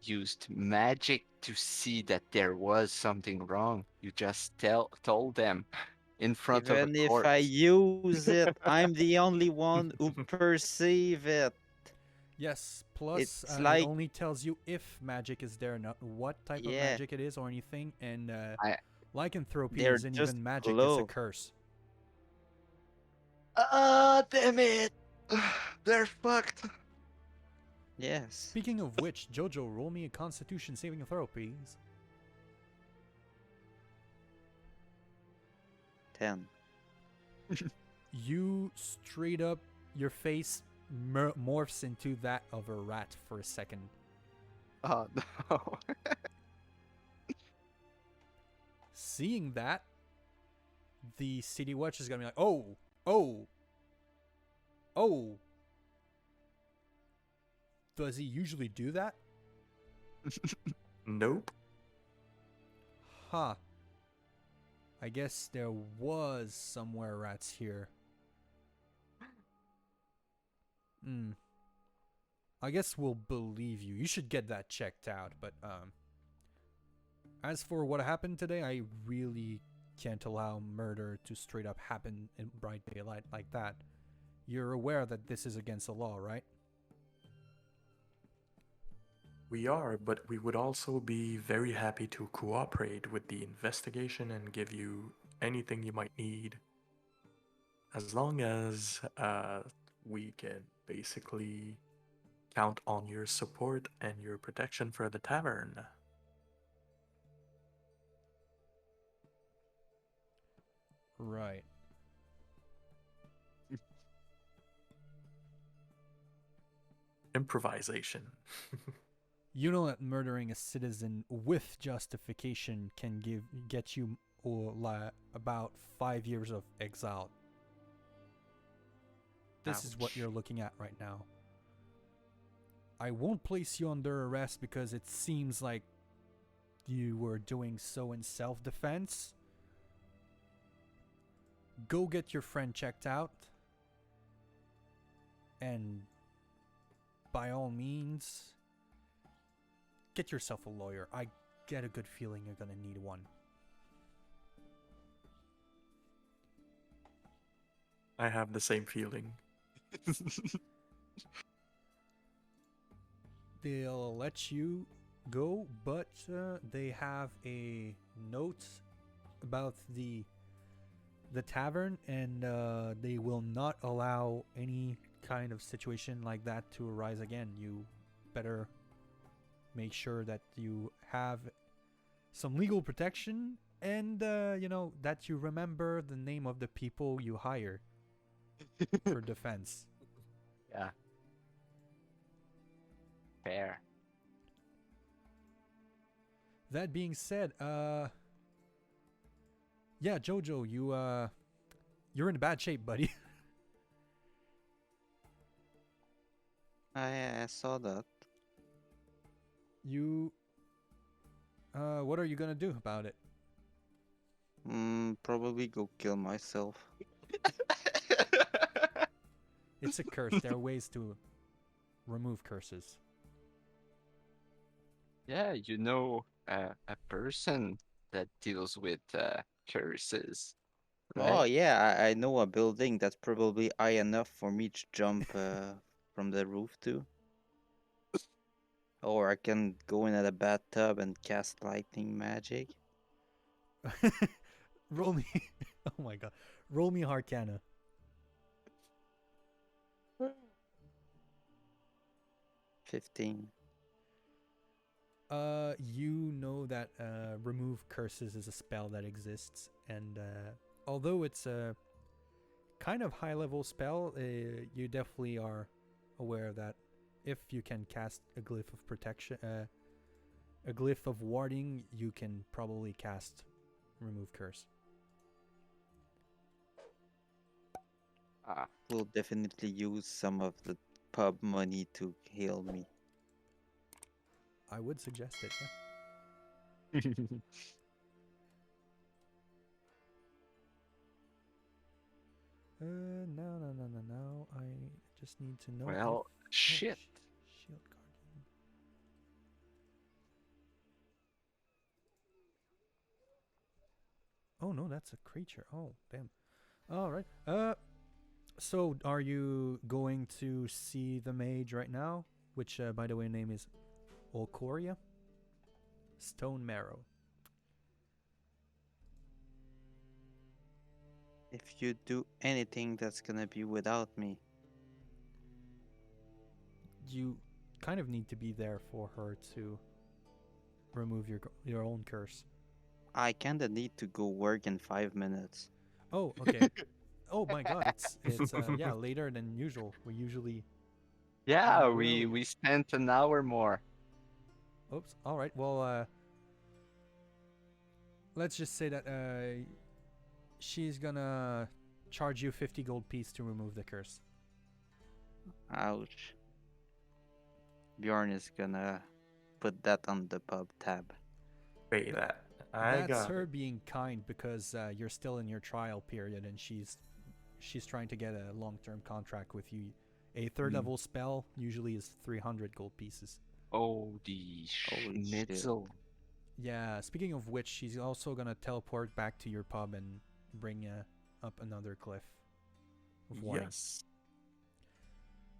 use magic to see that there was something wrong. You just told them in front of a Even if I corpse. use it, I'm the only one who perceive it. Yes, plus It's it like, only tells you if magic is there, not what type of yeah, magic it is or anything. And I lycanthropy they're isn't just even magic; it's a glow. curse. Damn it! They're fucked. Yes. Speaking of which, Jojo, roll me a Constitution saving throw, please. 10. You straight up, your face morphs into that of a rat for a second. Oh no. Seeing that, the city watch is gonna be like, oh, oh, oh. Does he usually do that? Nope. Huh. I guess there was somewhere rats here. I guess we'll believe you. You should get that checked out, but as for what happened today, I really can't allow murder to straight up happen in bright daylight like that. You're aware that this is against the law, right? We are, but we would also be very happy to cooperate with the investigation and give you anything you might need. As long as we can basically count on your support and your protection for the tavern. Right. Improvisation. You know that murdering a citizen with justification can get you about 5 years of exile. This is what Ouch. you're looking at right now. I won't place you under arrest because it seems like you were doing so in self-defense. Go get your friend checked out. And by all means, get yourself a lawyer. I get a good feeling you're gonna need one. I have the same feeling. They'll let you go, but they have a note about the tavern, and they will not allow any kind of situation like that to arise again. You better make sure that you have some legal protection, and that you remember the name of the people you hire for defense. Yeah. Fair. That being said, yeah, Jojo, you're in bad shape, buddy. I saw that. What are you gonna do about it? Probably go kill myself. It's a curse. There are ways to remove curses. Yeah, you know, a person that deals with curses, Oh right? yeah, I know a building that's probably high enough for me to jump from the roof to. Or I can go in at a bathtub and cast lightning magic. Roll me. Oh my god. Roll me Arcana. 15. You know that remove curses is a spell that exists, and although it's a kind of high level spell, you definitely are aware that if you can cast a glyph of protection, a glyph of warding, you can probably cast remove curse. Ah, Will definitely use some of the pub money to heal me. I would suggest it. Yeah. No. I just need to know. well, shit. Shield Guardian. Oh no, that's a creature. Oh damn. All right. So are you going to see the mage right now? Which, by the way, name is Olcoria Stone Marrow. If you do anything that's gonna be without me, You kind of need to be there for her to remove your own curse. I kinda need to go work in 5 minutes. Oh, okay. Oh my god, it's yeah, later than usual. We usually Yeah, go we earlier. we spent an hour more. Oops. All right. Well, let's just say that she's gonna charge you 50 gold piece to remove the curse. Ouch. Bjorn is gonna put that on the pub tab. Pay that. I That's got her it. being kind because you're still in your trial period and she's trying to get a long-term contract with you. A third level spell usually is 300 gold pieces. Oh, the Holy shit. schnitzel. Yeah, speaking of which, she's also gonna teleport back to your pub and bring up another cliff of warning. Yes.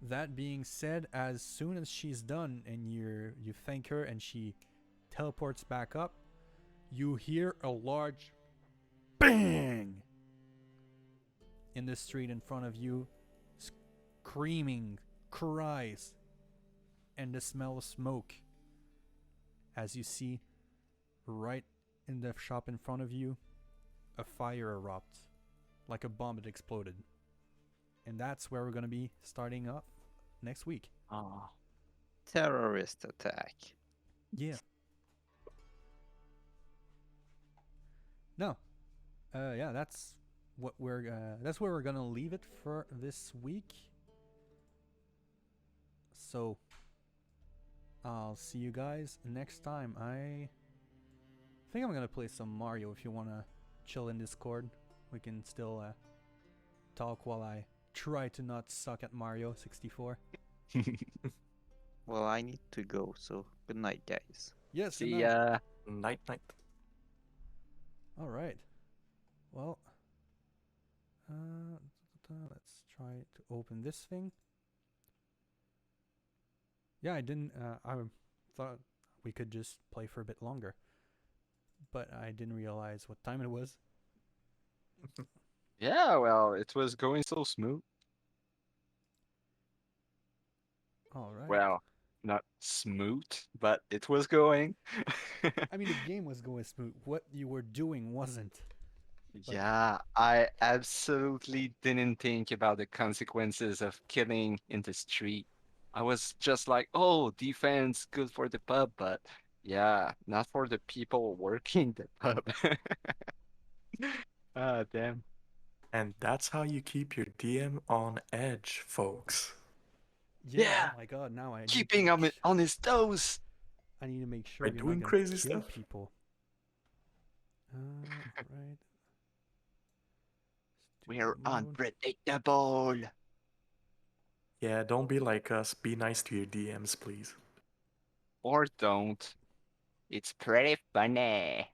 That being said, as soon as she's done and you thank her and she teleports back up, you hear a large bang in the street in front of you, screaming, cries, and the smell of smoke as you see right in the shop in front of you a fire erupt like a bomb that exploded. And that's where we're going to be starting up next week. Ah, Terrorist attack. Yeah. No. Yeah, that's what that's where we're going to leave it for this week. So I'll see you guys next time. I think I'm going to play some Mario. If you want to chill in Discord, we can still talk while I try to not suck at Mario 64. Well, I need to go, so good night, guys. Yes, good see night. ya. Night. All right. Well, let's try to open this thing. Yeah, I didn't. I thought we could just play for a bit longer, but I didn't realize what time it was. Yeah, well, it was going so smooth. All right. Well, not smooth, but it was going. I mean, the game was going smooth. What you were doing wasn't. Yeah, I absolutely didn't think about the consequences of killing in the street. I was just like, oh, defense, good for the pub, but yeah, not for the people working the pub. Ah, damn. And that's how you keep your DM on edge, folks. Yeah. Yeah. Oh my God. Now I Keeping need to him on his toes. I need to make sure By you're doing not gonna crazy kill stuff. people. Right. We're Stupid mode. unpredictable. Yeah, don't be like us. Be nice to your DMs, please. Or don't. It's pretty funny.